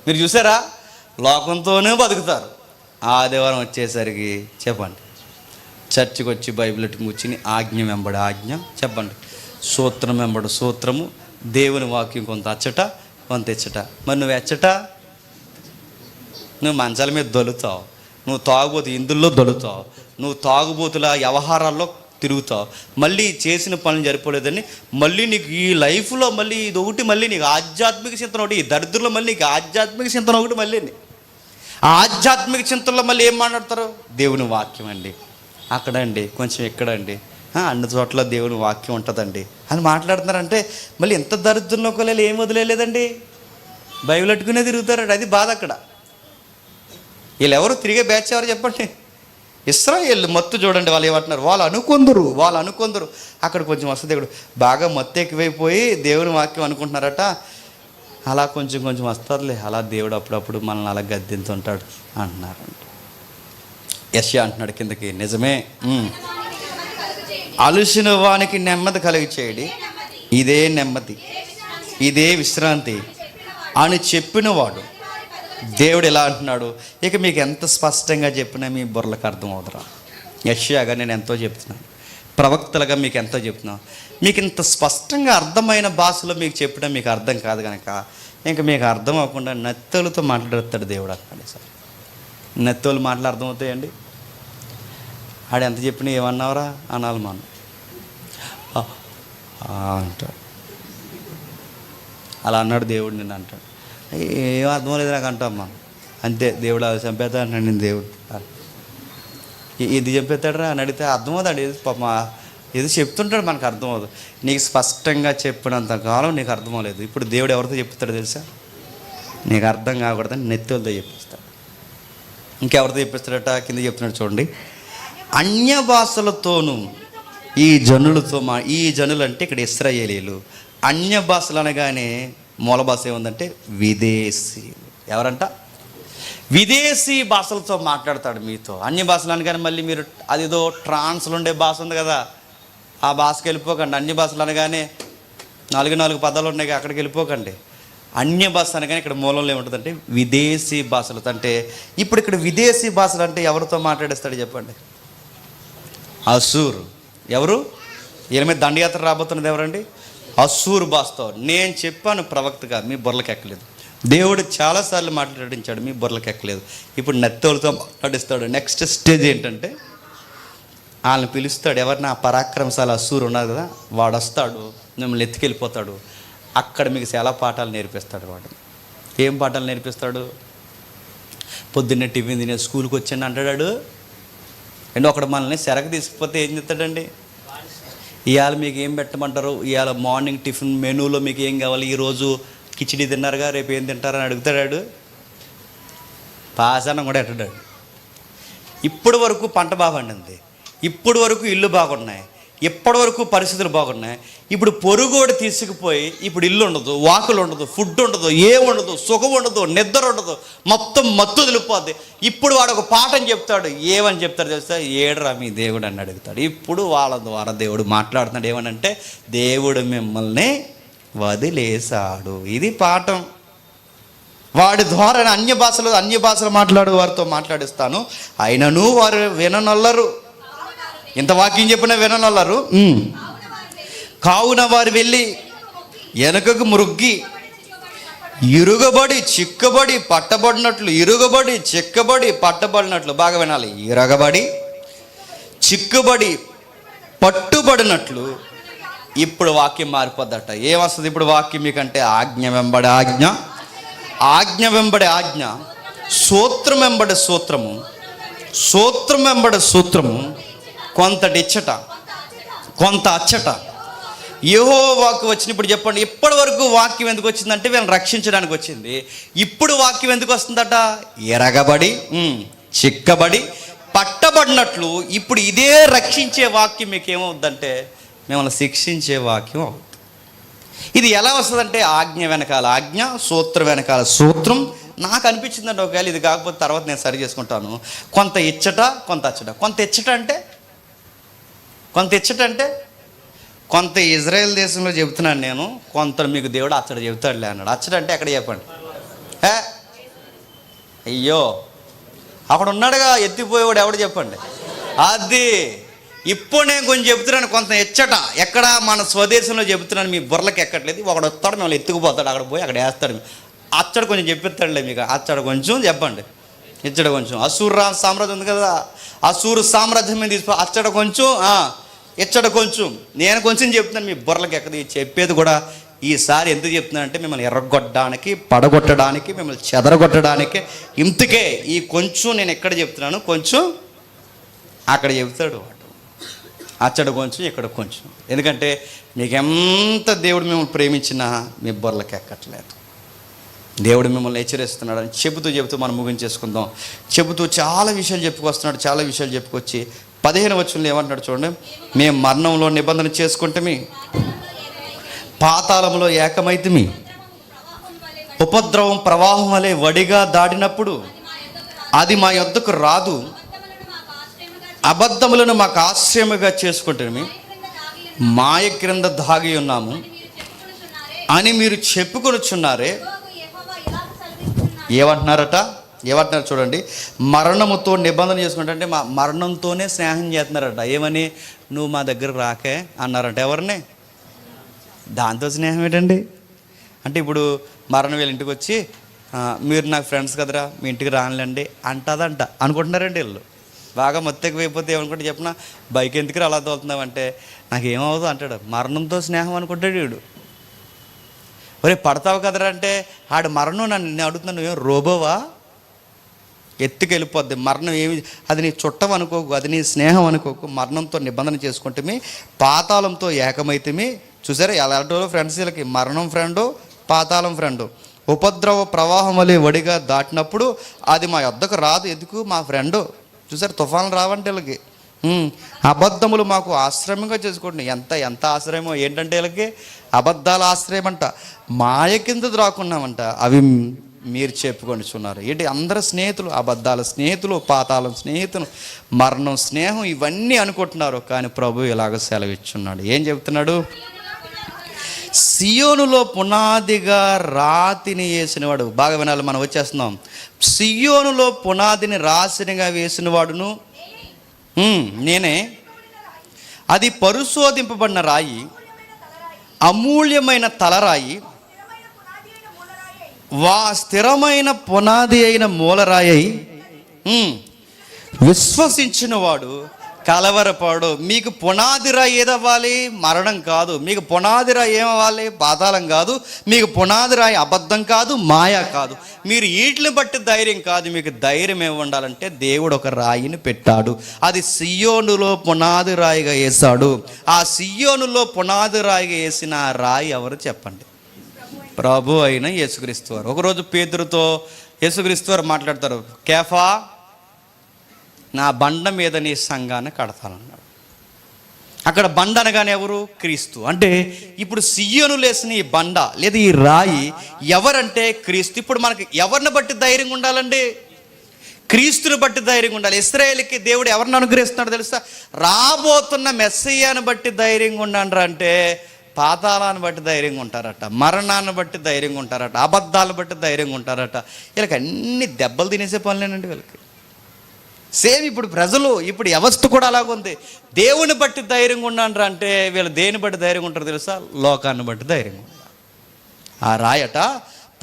మీరు చూసారా, లోకంతోనే బతుకుతారు, ఆదివారం వచ్చేసరికి చెప్పండి చర్చికి వచ్చి బైబిల్ ఎట్టుకు కూర్చుని ఆజ్ఞ వెంబడి ఆజ్ఞ చెప్పండి, సూత్రం వెంబడి సూత్రము, దేవుని వాక్యం కొంత అచ్చట కొంత ఇచ్చట. మరి నువ్వు ఎచ్చట, నువ్వు మంచాల మీద దొలుతావు, నువ్వు తాగుబోతు ఇందుల్లో దొలుతావు, నువ్వు తాగుబోతుల వ్యవహారాల్లో తిరుగుతావు, మళ్ళీ చేసిన పనులు సరిపోలేదని మళ్ళీ నీకు ఈ లైఫ్లో మళ్ళీ ఇది ఒకటి, మళ్ళీ నీకు ఆధ్యాత్మిక చింతన ఒకటి, ఈ దరిద్రంలో మళ్ళీ నీకు ఆధ్యాత్మిక చింతన ఒకటి, మళ్ళీ ఆధ్యాత్మిక చింతనలో మళ్ళీ ఏం మాట్లాడతారు? దేవుని వాక్యం అండి, అక్కడండి కొంచెం ఇక్కడండి, అన్ని చోట్ల దేవుని వాక్యం ఉంటుందండి అని మాట్లాడుతున్నారంటే మళ్ళీ ఎంత దరిద్రంలోకి వెళ్ళి ఏం వదిలేదండి, బైబిల్ అట్టుకునే తిరుగుతారండి. అది బాధ అక్కడ. వీళ్ళు ఎవరు తిరిగే బ్యాచ్ ఎవరు చెప్పండి? ఇశ్రాయేలు మత్తు చూడండి, వాళ్ళు ఏమంటున్నారు, వాళ్ళు అనుకుందరు. అక్కడ కొంచెం వస్తుంది, ఇక్కడ బాగా మత్తు ఎక్కువైపోయి దేవుని వాక్యం అనుకుంటున్నారట. అలా కొంచెం వస్తుందిలే, అలా దేవుడు అప్పుడప్పుడు మనల్ని అలా గద్దింతుంటాడు అంటున్నారంట. యెషయా అంటున్నాడు కిందకి, నిజమే, అలసిన వానికి నెమ్మది కలిగి చేయడి, ఇదే నెమ్మది, ఇదే విశ్రాంతి అని చెప్పినవాడు దేవుడు ఎలా అంటున్నాడు. ఇక మీకు ఎంత స్పష్టంగా చెప్పినా మీ బుర్రలకు అర్థం అవుతురా. యెషయాగా నేను ఎంతో చెప్తున్నాను, ప్రవక్తలుగా మీకు ఎంతో చెప్తున్నాను, మీకు ఇంత స్పష్టంగా అర్థమైన భాషలో మీకు చెప్పినా మీకు అర్థం కాదు కనుక ఇంకా మీకు అర్థం అవ్వకుండా నెత్తోలతో మాట్లాడతాడు దేవుడు అన్నాడు. సార్ నెత్తోలు మాటలు అర్థమవుతాయండి? ఆడు ఎంత చెప్పినా ఏమన్నావురా అనాలి మనం అంటాడు. అలా అన్నాడు దేవుడు నిన్ను అంటాడు. ఏం అర్థం లేదు నాకు అంటాం మనం, అంతే. దేవుడు అది చంపేస్తా అంటాడు నేను, దేవుడు ఇది చంపేస్తాడరా అని అడిగితే అర్థమవుతాడు. ఏది పాప ఏదో చెప్తుంటాడు, మనకు అర్థమవుతుంది. నీకు స్పష్టంగా చెప్పినంత కాలం నీకు అర్థమవలేదు. ఇప్పుడు దేవుడు ఎవరితో చెప్తాడో తెలుసా? నీకు అర్థం కాకూడదని నెత్తోలతో చెప్పిస్తాడు. ఇంకెవరితో చెప్పిస్తాడట? కింద చెప్తున్నాడు చూడండి, అన్య భాషలతోనూ ఈ జనులతో ఈ జనులు అంటే ఇక్కడ ఇశ్రాయేలీలు. అన్య భాషలు అనగానే మూల భాష ఏముందంటే విదేశీ. ఎవరంట? విదేశీ భాషలతో మాట్లాడతాడు మీతో. అన్య భాషలు అనగానే మళ్ళీ మీరు అదిదో ట్రాన్స్లో ఉండే భాష ఉంది కదా, ఆ భాషకి వెళ్ళిపోకండి. అన్య భాషలు అనగానే 4 పదాలు ఉన్నాయి, అక్కడికి వెళ్ళిపోకండి. అన్య భాష అనగానే ఇక్కడ మూలంలో ఏముంటుందంటే విదేశీ భాషలు. అంటే ఇప్పుడు ఇక్కడ విదేశీ భాషలు అంటే ఎవరితో మాట్లాడేస్తాడు చెప్పండి? అసూరు. ఎవరు? వీళ్ళ మీద దండయాత్ర రాబోతున్నది ఎవరండి? అసూరు భాషతో. నేను చెప్పాను ప్రవక్తగా, మీ బుర్రలకు ఎక్కలేదు. దేవుడు చాలాసార్లు మాట్లాడించాడు, మీ బుర్రలకు ఎక్కలేదు. ఇప్పుడు నెత్తోలతో మాట్లాడిస్తాడు. నెక్స్ట్ స్టేజ్ ఏంటంటే వాళ్ళని పిలుస్తాడు. ఎవరిని? ఆ పరాక్రమశాల అసూరు ఉన్నారు కదా, వాడు వస్తాడు, మిమ్మల్ని ఎత్తుకెళ్ళిపోతాడు. అక్కడ మీకు చాలా పాఠాలు నేర్పిస్తాడు. వాడు ఏం పాఠాలు నేర్పిస్తాడు? పొద్దున్నే టిఫిన్ తినే స్కూల్కి వచ్చాను అంటాడు. అండ్ ఒకడు మనల్ని సెరకు తీసుకుపోతే ఏం చెప్తాడండి? ఇవాళ మీకు ఏం పెట్టమంటారు, ఇవాళ మార్నింగ్ టిఫిన్ మెనూలో మీకు ఏం కావాలి, ఈరోజు కిచిడి తిన్నారుగా, రేపు ఏం తింటారని అడుగుతాడు. పాసనం కూడా ఎట్టాడు. ఇప్పటి వరకు పంట బాగా పండింది, ఇప్పటి వరకు ఇల్లు బాగున్నాయి, ఇప్పటి వరకు పరిస్థితులు బాగున్నాయి. ఇప్పుడు పొరుగోడు తీసుకుపోయి ఇప్పుడు ఇల్లు ఉండదు, వాకులు ఉండదు, ఫుడ్ ఉండదు, ఏం ఉండదు, సుఖం ఉండదు, నిద్ర ఉండదు, మొత్తం మత్తు తెలిపోద్ది. ఇప్పుడు వాడు ఒక పాఠం చెప్తాడు. ఏమని చెప్తాడు తెలుసా? ఏడరా మీ దేవుడు అని అడుగుతాడు. ఇప్పుడు వాళ్ళ ద్వారా దేవుడు మాట్లాడుతున్నాడు. ఏమనంటే దేవుడు మిమ్మల్ని వదిలేశాడు. ఇది పాఠం. వాడి ద్వారా అన్య భాషలు మాట్లాడు వారితో మాట్లాడిస్తాను, అయినను వారు విననొల్లరు. ఇంత వాక్యం చెప్పినా విననొల్లరు. కావున వారు వెళ్ళి వెనకకు మురుగ్గి ఇరుగబడి చిక్కబడి పట్టబడినట్లు, ఇరుగబడి చిక్కబడి పట్టబడినట్లు. బాగా వినాలి. ఇరగబడి చిక్కుబడి పట్టుబడినట్లు. ఇప్పుడు వాక్యం మారిపోద్దట. ఏమొస్తుంది ఇప్పుడు వాక్యం మీకంటే? ఆజ్ఞ వెంబడి ఆజ్ఞ, ఆజ్ఞ వెంబడి ఆజ్ఞ, సూత్రం వెంబడి సూత్రము, సూత్రం వెంబడి సూత్రము, కొంతటి ఇచ్చట కొంత అచ్చట. యెహోవాకు వచ్చినప్పుడు చెప్పండి, ఇప్పటి వరకు వాక్యం ఎందుకు వచ్చిందంటే వీళ్ళని రక్షించడానికి వచ్చింది. ఇప్పుడు వాక్యం ఎందుకు వస్తుందట? ఎరగబడి చిక్కబడి పట్టబడినట్లు. ఇప్పుడు ఇదే రక్షించే వాక్యం మీకు ఏమవుద్దంటే మిమ్మల్ని శిక్షించే వాక్యం అవుతుంది. ఇది ఎలా వస్తుందంటే ఆజ్ఞ వెనకాల ఆజ్ఞ, సూత్రం వెనకాల సూత్రం. నాకు అనిపించిందంటే ఒకవేళ ఇది కాకపోతే తర్వాత నేను సరి చేసుకుంటాను. కొంత ఇచ్చట కొంత అచ్చట. కొంత ఇచ్చట అంటే కొంత ఇజ్రాయెల్ దేశంలో చెబుతున్నాను నేను, కొంత మీకు దేవుడు అచ్చట చెబుతాడులే అన్నాడు. అచ్చట అంటే ఎక్కడ చెప్పండి? అయ్యో అక్కడ ఉన్నాడుగా ఎత్తిపోయేవాడు ఎవడు చెప్పండి. అది ఇప్పుడు నేను కొంచెం చెబుతున్నాను, కొంత ఎచ్చట ఎక్కడ మన స్వదేశంలో చెబుతున్నాను, మీ బుర్రలకు ఎక్కట్లేదు. ఒకడు వస్తాడు, మిమ్మల్ని ఎత్తుకుపోతాడు, అక్కడ పోయి అక్కడ వేస్తాడు. అచ్చడు కొంచెం చెప్పిస్తాడులే మీకు, అచ్చడు కొంచెం చెప్పండి, ఇచ్చడ కొంచెం. అసూరు సామ్రాజ్యం ఉంది కదా, అసూరు సామ్రాజ్యం మీద తీసుకో, అచ్చడ కొంచెం ఇచ్చడ కొంచెం. నేను కొంచెం చెప్తున్నాను, మీ బుర్రలకు ఎక్కది. చెప్పేది కూడా ఈసారి ఎందుకు చెప్తున్నానంటే మిమ్మల్ని ఎర్రగొట్టడానికి, పడగొట్టడానికి, మిమ్మల్ని చెదరగొట్టడానికి. ఇంతకే ఈ కొంచెం నేను ఎక్కడ చెప్తున్నాను, కొంచెం అక్కడ చెబుతాడు వాడు. అచ్చడ కొంచెం ఇక్కడ కొంచెం. ఎందుకంటే మీకు ఎంత దేవుడు మిమ్మల్ని ప్రేమించినా మీ బుర్రలకు ఎక్కట్లేదు. దేవుడు మిమ్మల్ని హెచ్చరిస్తున్నాడు అని చెబుతూ మనం ముగించేసుకుందాం. చెబుతూ చాలా విషయాలు చెప్పుకొస్తున్నాడు. చాలా విషయాలు చెప్పుకొచ్చి 15వ వచనంలో ఏమంటున్నాడు చూడండి. మేము మరణంలో నిబంధన చేసుకుంటే పాతాళంలో ఏకమైతిమి, ఉపద్రవం ప్రవాహం వలె వడిగా దాడినప్పుడు అది మా యొద్దకు రాదు, అబద్ధములను మాకు ఆశ్రయముగా చేసుకుంటే మాయ క్రింద దాగి ఉన్నాము అని మీరు చెప్పుకొనుచున్నారే. ఏమంటున్నారు చూడండి. మరణముతో నిబంధన చేసుకుంటే మా మరణంతోనే స్నేహం చేస్తున్నారట. ఏమని? నువ్వు మా దగ్గర రాకే అన్నారట. ఎవరిని? దాంతో స్నేహం ఏంటండి అంటే, ఇప్పుడు మరణం వీళ్ళ ఇంటికి వచ్చి మీరు నాకు ఫ్రెండ్స్ కదరా, మీ ఇంటికి రానులేండి అంటదంట అనుకుంటున్నారండి వీళ్ళు. బాగా మొత్తకి అయిపోతే ఏమనుకుంటే చెప్పిన, బైక్ ఎందుకు అలా తోలుతున్నావంటే నాకేమవుదు అంటాడు. మరణంతో స్నేహం అనుకుంటాడు వీడు. ఒరే పడతావు కదరా అంటే ఆడు మరణం నన్ను అడుగుతున్నాను, నువ్వేం రోబోవా? ఎత్తుకెళ్ళిపోద్ది మరణం. ఏమి అది నీ చుట్టం అనుకోకు, అది నీ స్నేహం అనుకోకు. మరణంతో నిబంధన చేసుకుంటే పాతాళంతో ఏకమైతే. చూసారా ఎలాంటి ఫ్రెండ్స్ వీళ్ళకి? మరణం ఫ్రెండు, పాతాళం ఫ్రెండు. ఉపద్రవ ప్రవాహం వలె వడిగా దాటినప్పుడు అది మా యొద్దకు రాదు. ఎందుకు? మా ఫ్రెండు. చూసారు తుఫాను రావంటే వీళ్ళకి. అబద్ధములు మాకు ఆశ్రయంగా చేసుకోండి. ఎంత ఆశ్రయమో ఏంటంటే వీళ్ళకి అబద్ధాల ఆశ్రయం అంట. మాయ కింద రాకున్నామంట. అవి మీరు చెప్పుకొనిచున్నారు. ఏంటి? అందరు స్నేహితులు, అబద్ధాల స్నేహితులు, పాతాళం స్నేహితులు, మరణం స్నేహం, ఇవన్నీ అనుకుంటున్నారు. కానీ ప్రభు ఇలాగ సెలవిచ్చున్నాడు. ఏం చెబుతున్నాడు? సియోనులో పునాదిగా రాతిని వేసినవాడు. బాగా వినాలి, మనం వచ్చేస్తున్నాం. సియోనులో పునాదిని రాసినిగా వేసిన వాడును నేనే. అది పరిశోధింపబడిన రాయి, అమూల్యమైన తలరాయి, స్థిరమైన పునాది అయిన మూలరాయి. విశ్వసించిన వాడు కలవరపాడు. మీకు పునాది రాయి ఏదవ్వాలి? మరణం కాదు. మీకు పునాది రాయి ఏమవ్వాలి? పాతాళం కాదు. మీకు పునాది రాయి అబద్ధం కాదు, మాయ కాదు. మీరు వీటిని బట్టి ధైర్యం కాదు. మీకు ధైర్యం ఏమి ఉండాలంటే దేవుడు ఒక రాయిని పెట్టాడు. అది సియోనులో పునాది రాయిగా వేశాడు. ఆ సియోనులో పునాది రాయిగా వేసిన ఆ రాయి ఎవరు చెప్పండి? ప్రభు అయిన యేసుక్రీస్తు వారు. ఒకరోజు పేతురుతో యేసుక్రీస్తు వారు మాట్లాడతారు. కేఫా, నా బండ మీద నీ సంఘాన్ని కడతానన్నాడు. అక్కడ బండ అనగానే ఎవరు? క్రీస్తు. అంటే ఇప్పుడు సియోను లేసిన ఈ బండ లేదా ఈ రాయి ఎవరంటే క్రీస్తు. ఇప్పుడు మనకి ఎవరిని బట్టి ధైర్యంగా ఉండాలండి? క్రీస్తుని బట్టి ధైర్యంగా ఉండాలి. ఇశ్రాయేలుకి దేవుడు ఎవరిని అనుగ్రహిస్తున్నాడు తెలుసా? రాబోతున్న మెస్సయ్యాను బట్టి ధైర్యంగా ఉండండి. అంటే పాతాళాన్ని బట్టి ధైర్యంగా ఉంటారట, మరణాన్ని బట్టి ధైర్యంగా ఉంటారట, అబద్ధాలను బట్టి ధైర్యంగా ఉంటారట. వీళ్ళకి అన్ని దెబ్బలు తినేసే పనులేనండి వీళ్ళకి. సేమ్ ఇప్పుడు ప్రజలు, ఇప్పుడు వ్యవస్థ కూడా అలాగుంది. దేవుని బట్టి ధైర్యంగా ఉండండి అంటే వీళ్ళు దేని బట్టి ధైర్యంగా ఉంటారు తెలుసా? లోకాన్ని బట్టి ధైర్యంగా ఉంటారు. ఆ రాయట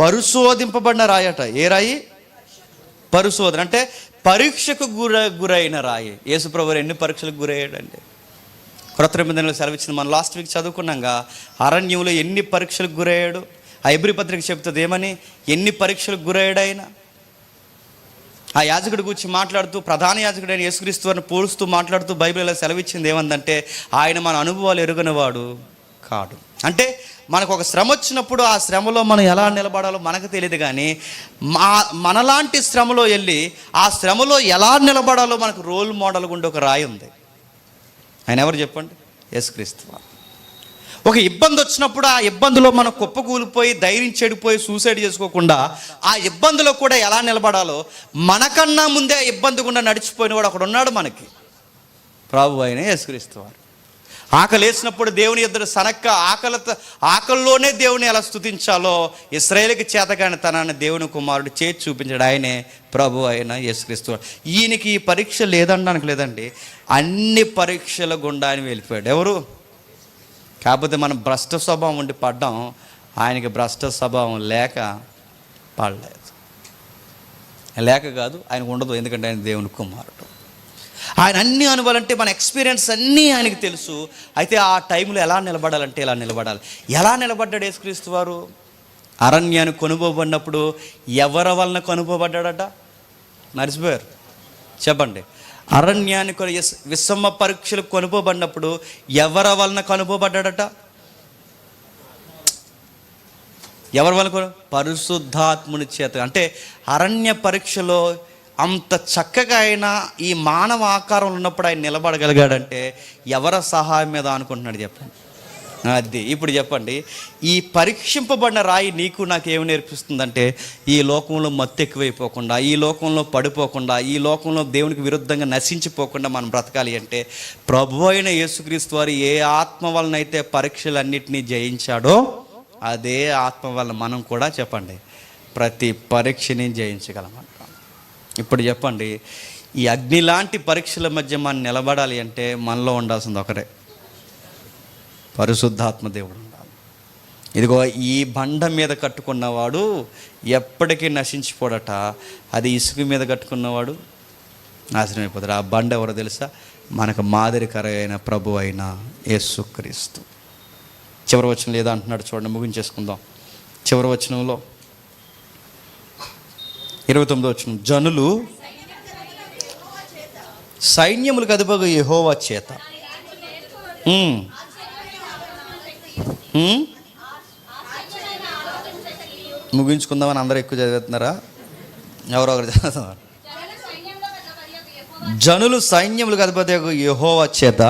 పరిశోధింపబడిన రాయట. ఏ రాయి? పరిశోధన అంటే పరీక్షకు గురైన రాయి. యేసుప్రభువు ఎన్ని పరీక్షలకు గురయ్యాడండి? క్రొత్త నిబంధనలో సెలవిచ్చింది. మనం లాస్ట్ వీక్ చదువుకున్నాగా అరణ్యంలో ఎన్ని పరీక్షలకు గురయ్యాడు. ఆ హెబ్రీ పత్రిక చెప్తుంది ఏమని? ఎన్ని పరీక్షలకు గురయ్యాడు ఆయన. ఆ యాజకుడి గురించి మాట్లాడుతూ, ప్రధాన యాజకుడైన యేసుక్రీస్తు వారిని పోలుస్తూ మాట్లాడుతూ బైబిల్ ఇలా సెలవిచ్చింది ఏమందంటే, ఆయన మన అనుభవాలు ఎరుగనివాడు కాడు. అంటే మనకు ఒక శ్రమ వచ్చినప్పుడు ఆ శ్రమలో మనం ఎలా నిలబడాలో మనకు తెలియదు. కానీ మనలాంటి శ్రమలో వెళ్ళి ఆ శ్రమలో ఎలా నిలబడాలో మనకు రోల్ మోడల్గా ఉండే ఒక రాయి ఉంది. ఆయన ఎవరు చెప్పండి? యేసుక్రీస్తు వారు. ఒక ఇబ్బంది వచ్చినప్పుడు ఆ ఇబ్బందిలో మనం కుప్పకూలిపోయి ధైర్యం చెడిపోయి సూసైడ్ చేసుకోకుండా ఆ ఇబ్బందిలో కూడా ఎలా నిలబడాలో మనకన్నా ముందే ఆ ఇబ్బంది గుండా నడిచిపోయిన వాడు అక్కడ ఉన్నాడు మనకి. ప్రభు అయిన యేసుక్రీస్తు వారు. ఆకలి వేసినప్పుడు దేవుని ఎదురు సనక్క ఆకలిలోనే దేవుని ఎలా స్తుతించాలో ఇశ్రాయేలుకి చేతకాని తనాన్ని దేవుని కుమారుడు చేసి చూపించాడు. ఆయనే ప్రభు అయిన యేసుక్రీస్తు. ఈయనకి ఈ పరీక్ష లేదనడానికి లేదండి, అన్ని పరీక్షల గుండా ఆయన వెళ్ళిపోయాడు. ఎవరు? కాకపోతే మనం భ్రష్ట స్వభావం ఉండి పడ్డాం, ఆయనకి భ్రష్ట స్వభావం లేక పడలేదు. లేక కాదు, ఆయనకు ఉండదు, ఎందుకంటే ఆయన దేవుని కుమారుడు. ఆయన అన్ని అనుభవాలంటే మన ఎక్స్పీరియన్స్ అన్నీ ఆయనకి తెలుసు. అయితే ఆ టైంలో ఎలా నిలబడాలంటే ఇలా నిలబడాలి. ఎలా నిలబడ్డాడు యేసుక్రీస్తు వారు? అరణ్యాన్ని కొనుగోబడినప్పుడు ఎవరి వలన కొనుగోబడ్డాడట? మర్చిపోయారు, చెప్పండి. అరణ్యాన్ని విషమ పరీక్షలు కొనుగోబడినప్పుడు ఎవరి వలన కొనుగోబడ్డాడట? ఎవరి వలన? పరిశుద్ధాత్ముని చేత. అంటే అరణ్య పరీక్షలో అంత చక్కగా ఆయన ఈ మానవ ఆకారంలో ఉన్నప్పుడు ఆయన నిలబడగలిగాడంటే ఎవరి సహాయం మీద అనుకుంటున్నాడు చెప్పండి? అది ఇప్పుడు చెప్పండి, ఈ పరీక్షింపబడిన రాయి నీకు నాకు ఏమి నేర్పిస్తుందంటే, ఈ లోకంలో మత్తు ఎక్కువైపోకుండా, ఈ లోకంలో పడిపోకుండా, ఈ లోకంలో దేవునికి విరుద్ధంగా నశించిపోకుండా మనం బ్రతకాలి అంటే ప్రభు అయిన యేసుక్రీస్తు వారు ఏ ఆత్మ వలనైతే పరీక్షలన్నింటినీ జయించాడో అదే ఆత్మ వల్ల మనం కూడా చెప్పండి ప్రతి పరీక్షని జయించగలమంట. ఇప్పుడు చెప్పండి, ఈ అగ్ని లాంటి పరీక్షల మధ్య మనం నిలబడాలి అంటే మనలో ఉండాల్సింది ఒకరే, పరిశుద్ధాత్మ దేవుడు ఉండాలి. ఇదిగో ఈ బండ మీద కట్టుకున్నవాడు ఎప్పటికీ నశించిపోడట, అది ఇసుక మీద కట్టుకున్నవాడు నాశనం అయిపోతాడు. ఆ బండ ఎవరో తెలుసా? మనకు మాదిరికరైన ప్రభు అయిన యేసుక్రీస్తు. చివరి వచనం లేదా అంటున్నాడు చూడండి, ముగించేసుకుందాం. చివరి వచనంలో 29వ వచనం, జనులు సైన్యములకు అధిపతియగు యెహోవా చేత. ముగించుకుందామని అందరూ ఎక్కువ చదువుతున్నారా? ఎవరో ఒకరు చదువుతున్నారు. జనులు సైన్యములకు అధిపతియగు యెహోవా చేత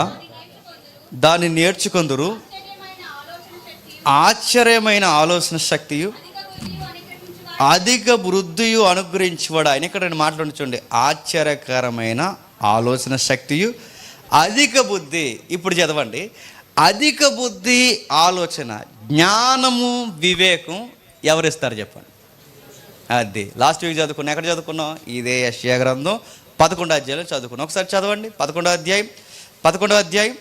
దాన్ని నేర్చుకొందురు, ఆశ్చర్యమైన ఆలోచన శక్తియు అధిక వృద్ధియు అనుగ్రహించేవాడు ఆయన. ఇక్కడ మాట్లాడి చూడండి, ఆశ్చర్యకరమైన ఆలోచన శక్తియు అధిక బుద్ధి. ఇప్పుడు చదవండి, అధిక బుద్ధి, ఆలోచన, జ్ఞానము, వివేకం ఎవరిస్తారు చెప్పండి? అది లాస్ట్ వీక్ చదువుకున్నాం. ఎక్కడ చదువుకున్నాం? ఇదే యెషయా గ్రంథం 11వ అధ్యాయంలో చదువుకున్నాం. ఒకసారి చదవండి, 11వ అధ్యాయం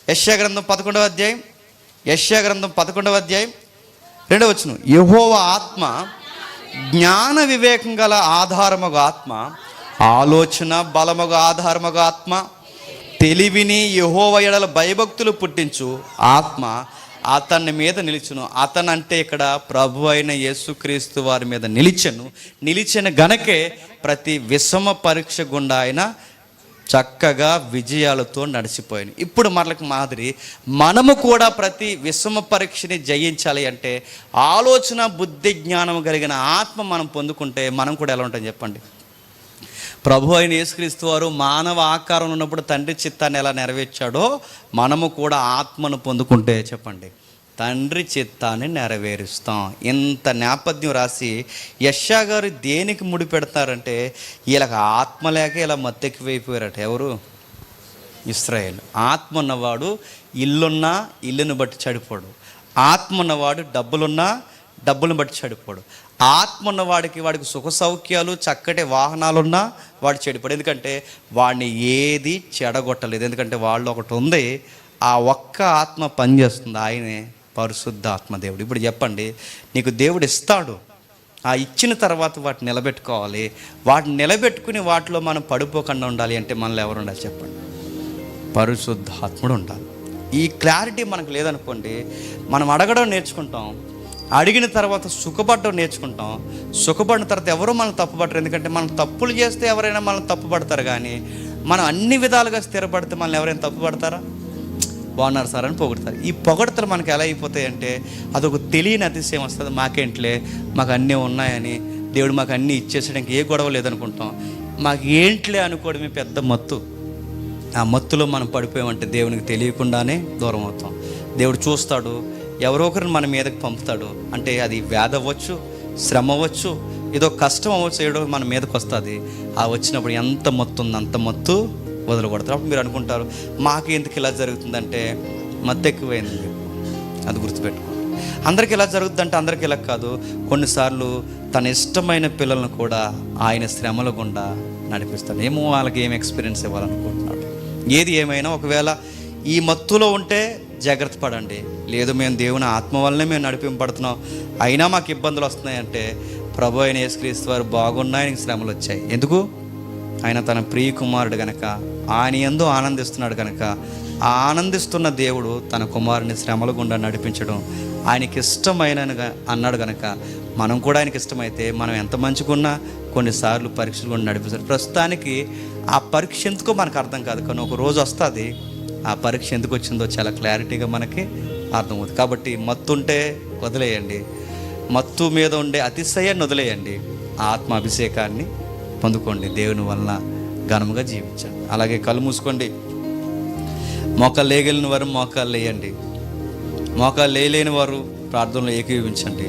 యెషయా గ్రంథం 11వ అధ్యాయం, యెషయా గ్రంథం 11వ అధ్యాయం 2వ వచనం. యెహోవా ఆత్మ జ్ఞాన వివేకం గల ఆధారముగా ఆత్మ, ఆలోచన బలముగా ఆధారముగా ఆత్మ, తెలివిని యెహోవా యెడల భయభక్తులు పుట్టించు ఆత్మ అతని మీద నిలిచును. అతను అంటే ఇక్కడ ప్రభు అయిన యేసుక్రీస్తు వారి మీద నిలిచిన గనకే ప్రతి విషమ పరీక్ష గుండా ఆయన చక్కగా విజయాలతో నడిచిపోయాను. ఇప్పుడు మనకు మాదిరి మనము కూడా ప్రతి విషమ పరీక్షని జయించాలి అంటే ఆలోచన, బుద్ధి, జ్ఞానం కలిగిన ఆత్మ మనం పొందుకుంటే మనం కూడా ఎలా ఉంటాం చెప్పండి? ప్రభు అయిన యేసుక్రీస్తు వారు మానవ ఆకారంలో ఉన్నప్పుడు తండ్రి చిత్తాన్ని ఎలా నెరవేర్చాడో మనము కూడా ఆత్మను పొందుకుంటే చెప్పండి తండ్రి చిత్తాన్ని నెరవేరుస్తాం. ఇంత నేపథ్యం రాసి యెషయా గారు దేనికి ముడి పెడతారంటే, వీళ్ళకి ఆత్మ లేక ఇలా మత్తెక్కిపోయిపోయారట. ఎవరు? ఇశ్రాయేల్. ఆత్మ ఉన్నవాడు ఇల్లున్నా ఇల్లును బట్టి చెడిపోడు, ఆత్మ ఉన్నవాడు డబ్బులున్నా డబ్బులను బట్టి చెడిపోడు. ఆత్మ ఉన్నవాడికి సుఖ సౌఖ్యాలు, చక్కటి వాహనాలున్నా వాడు చెడిపోడు. ఎందుకంటే వాడిని ఏది చెడగొట్టలేదు. ఎందుకంటే వాళ్ళు ఒకటి ఉంది, ఆ ఒక్క ఆత్మ పనిచేస్తుంది, ఆయనే పరిశుద్ధాత్మ దేవుడు. ఇప్పుడు చెప్పండి, నీకు దేవుడు ఇస్తాడు, ఆ ఇచ్చిన తర్వాత వాటిని నిలబెట్టుకోవాలి. వాటిని నిలబెట్టుకుని వాటిలో మనం పడిపోకుండా ఉండాలి అంటే మనలో ఎవరు ఉండాలి చెప్పండి? పరిశుద్ధాత్ముడు ఉండాలి. ఈ క్లారిటీ మనకు లేదనుకోండి, మనం అడగడం నేర్చుకుంటాం, అడిగిన తర్వాత సుఖపడడం నేర్చుకుంటాం, సుఖపడిన తర్వాత ఎవరో మనం తప్పుపడతారు. ఎందుకంటే మనం తప్పులు చేస్తే ఎవరైనా మనం తప్పుపడతారు, కానీ మనం అన్ని విధాలుగా స్థిరపడితే మనల్ని ఎవరైనా తప్పుపడతారా? బాగున్నారు సార్ అని పొగుడతారు. ఈ పొగడతలు మనకు ఎలా అయిపోతాయంటే అదొక తెలియని అతిశయం వస్తుంది. మాకేంట్లే, మాకు అన్నీ ఉన్నాయని, దేవుడు మాకు అన్నీ ఇచ్చేసడానికి ఏ గొడవ లేదనుకుంటాం. మాకు ఏంట్లే అనుకోవడమే పెద్ద మత్తు. ఆ మత్తులో మనం పడిపోయామంటే దేవునికి తెలియకుండానే దూరం అవుతాం. దేవుడు చూస్తాడు, ఎవరో ఒకరిని మన మీదకి పంపుతాడు. అంటే అది వ్యాధి అవ్వచ్చు, శ్రమ అవ్వచ్చు, ఏదో కష్టం అవ్వచ్చు, ఏదో మన మీదకి వస్తుంది. ఆ వచ్చినప్పుడు ఎంత మత్తు ఉంది అంత మత్తు వదలగొడతారు. అప్పుడు మీరు అనుకుంటారు మాకు ఎందుకు ఇలా జరుగుతుందంటే మత్తు ఎక్కువైంది మీకు. అది గుర్తుపెట్టుకో. అందరికి ఎలా జరుగుతుందంటే అందరికి ఇలా కాదు. కొన్నిసార్లు తన ఇష్టమైన పిల్లలను కూడా ఆయన శ్రమల గుండా నడిపిస్తాడు. ఏమో వాళ్ళకి ఏం ఎక్స్పీరియన్స్ ఇవ్వాలనుకుంటున్నాడు. ఏది ఏమైనా ఒకవేళ ఈ మత్తులో ఉంటే జాగ్రత్త పడండి. లేదు మేము దేవుని ఆత్మ వల్లనే మేము నడిపింపబడుతున్నాం, అయినా మాకు ఇబ్బందులు వస్తున్నాయంటే ప్రభు అయిన యేసుక్రీస్తు వారు బాగున్నాయని శ్రమలు వచ్చాయి. ఎందుకు? ఆయన తన ప్రియ కుమారుడు కనుక, ఆయన యందు ఆనందిస్తున్నాడు కనుక, ఆ ఆనందిస్తున్న దేవుడు తన కుమారుని శ్రమల గుండా నడిపించడం ఆయనకి ఇష్టమైన అన్నాడు కనుక మనం కూడా ఆయనకి ఇష్టమైతే మనం ఎంత మంచిగున్నా కొన్నిసార్లు పరీక్షలు కూడా నడిపిస్తారు. ప్రస్తుతానికి ఆ పరీక్ష ఎందుకో మనకు అర్థం కాదు, కానీ ఒక రోజు వస్తుంది ఆ పరీక్ష ఎందుకు వచ్చిందో చాలా క్లారిటీగా మనకి అర్థమవుతుంది. కాబట్టి మత్తు ఉంటే వదిలేయండి, మత్తు మీద ఉండే అతిశయాన్ని వదిలేయండి, ఆత్మ అభిషేకాన్ని పొందుకోండి, దేవుని వలన ఘనముగా జీవించండి. అలాగే కళ్ళు మూసుకోండి. మోకాలు లేగలిగిన వారు మోకాలు లేయండి, మోకాలు లేని వారు ప్రార్థనలో ఏకీభవించండి.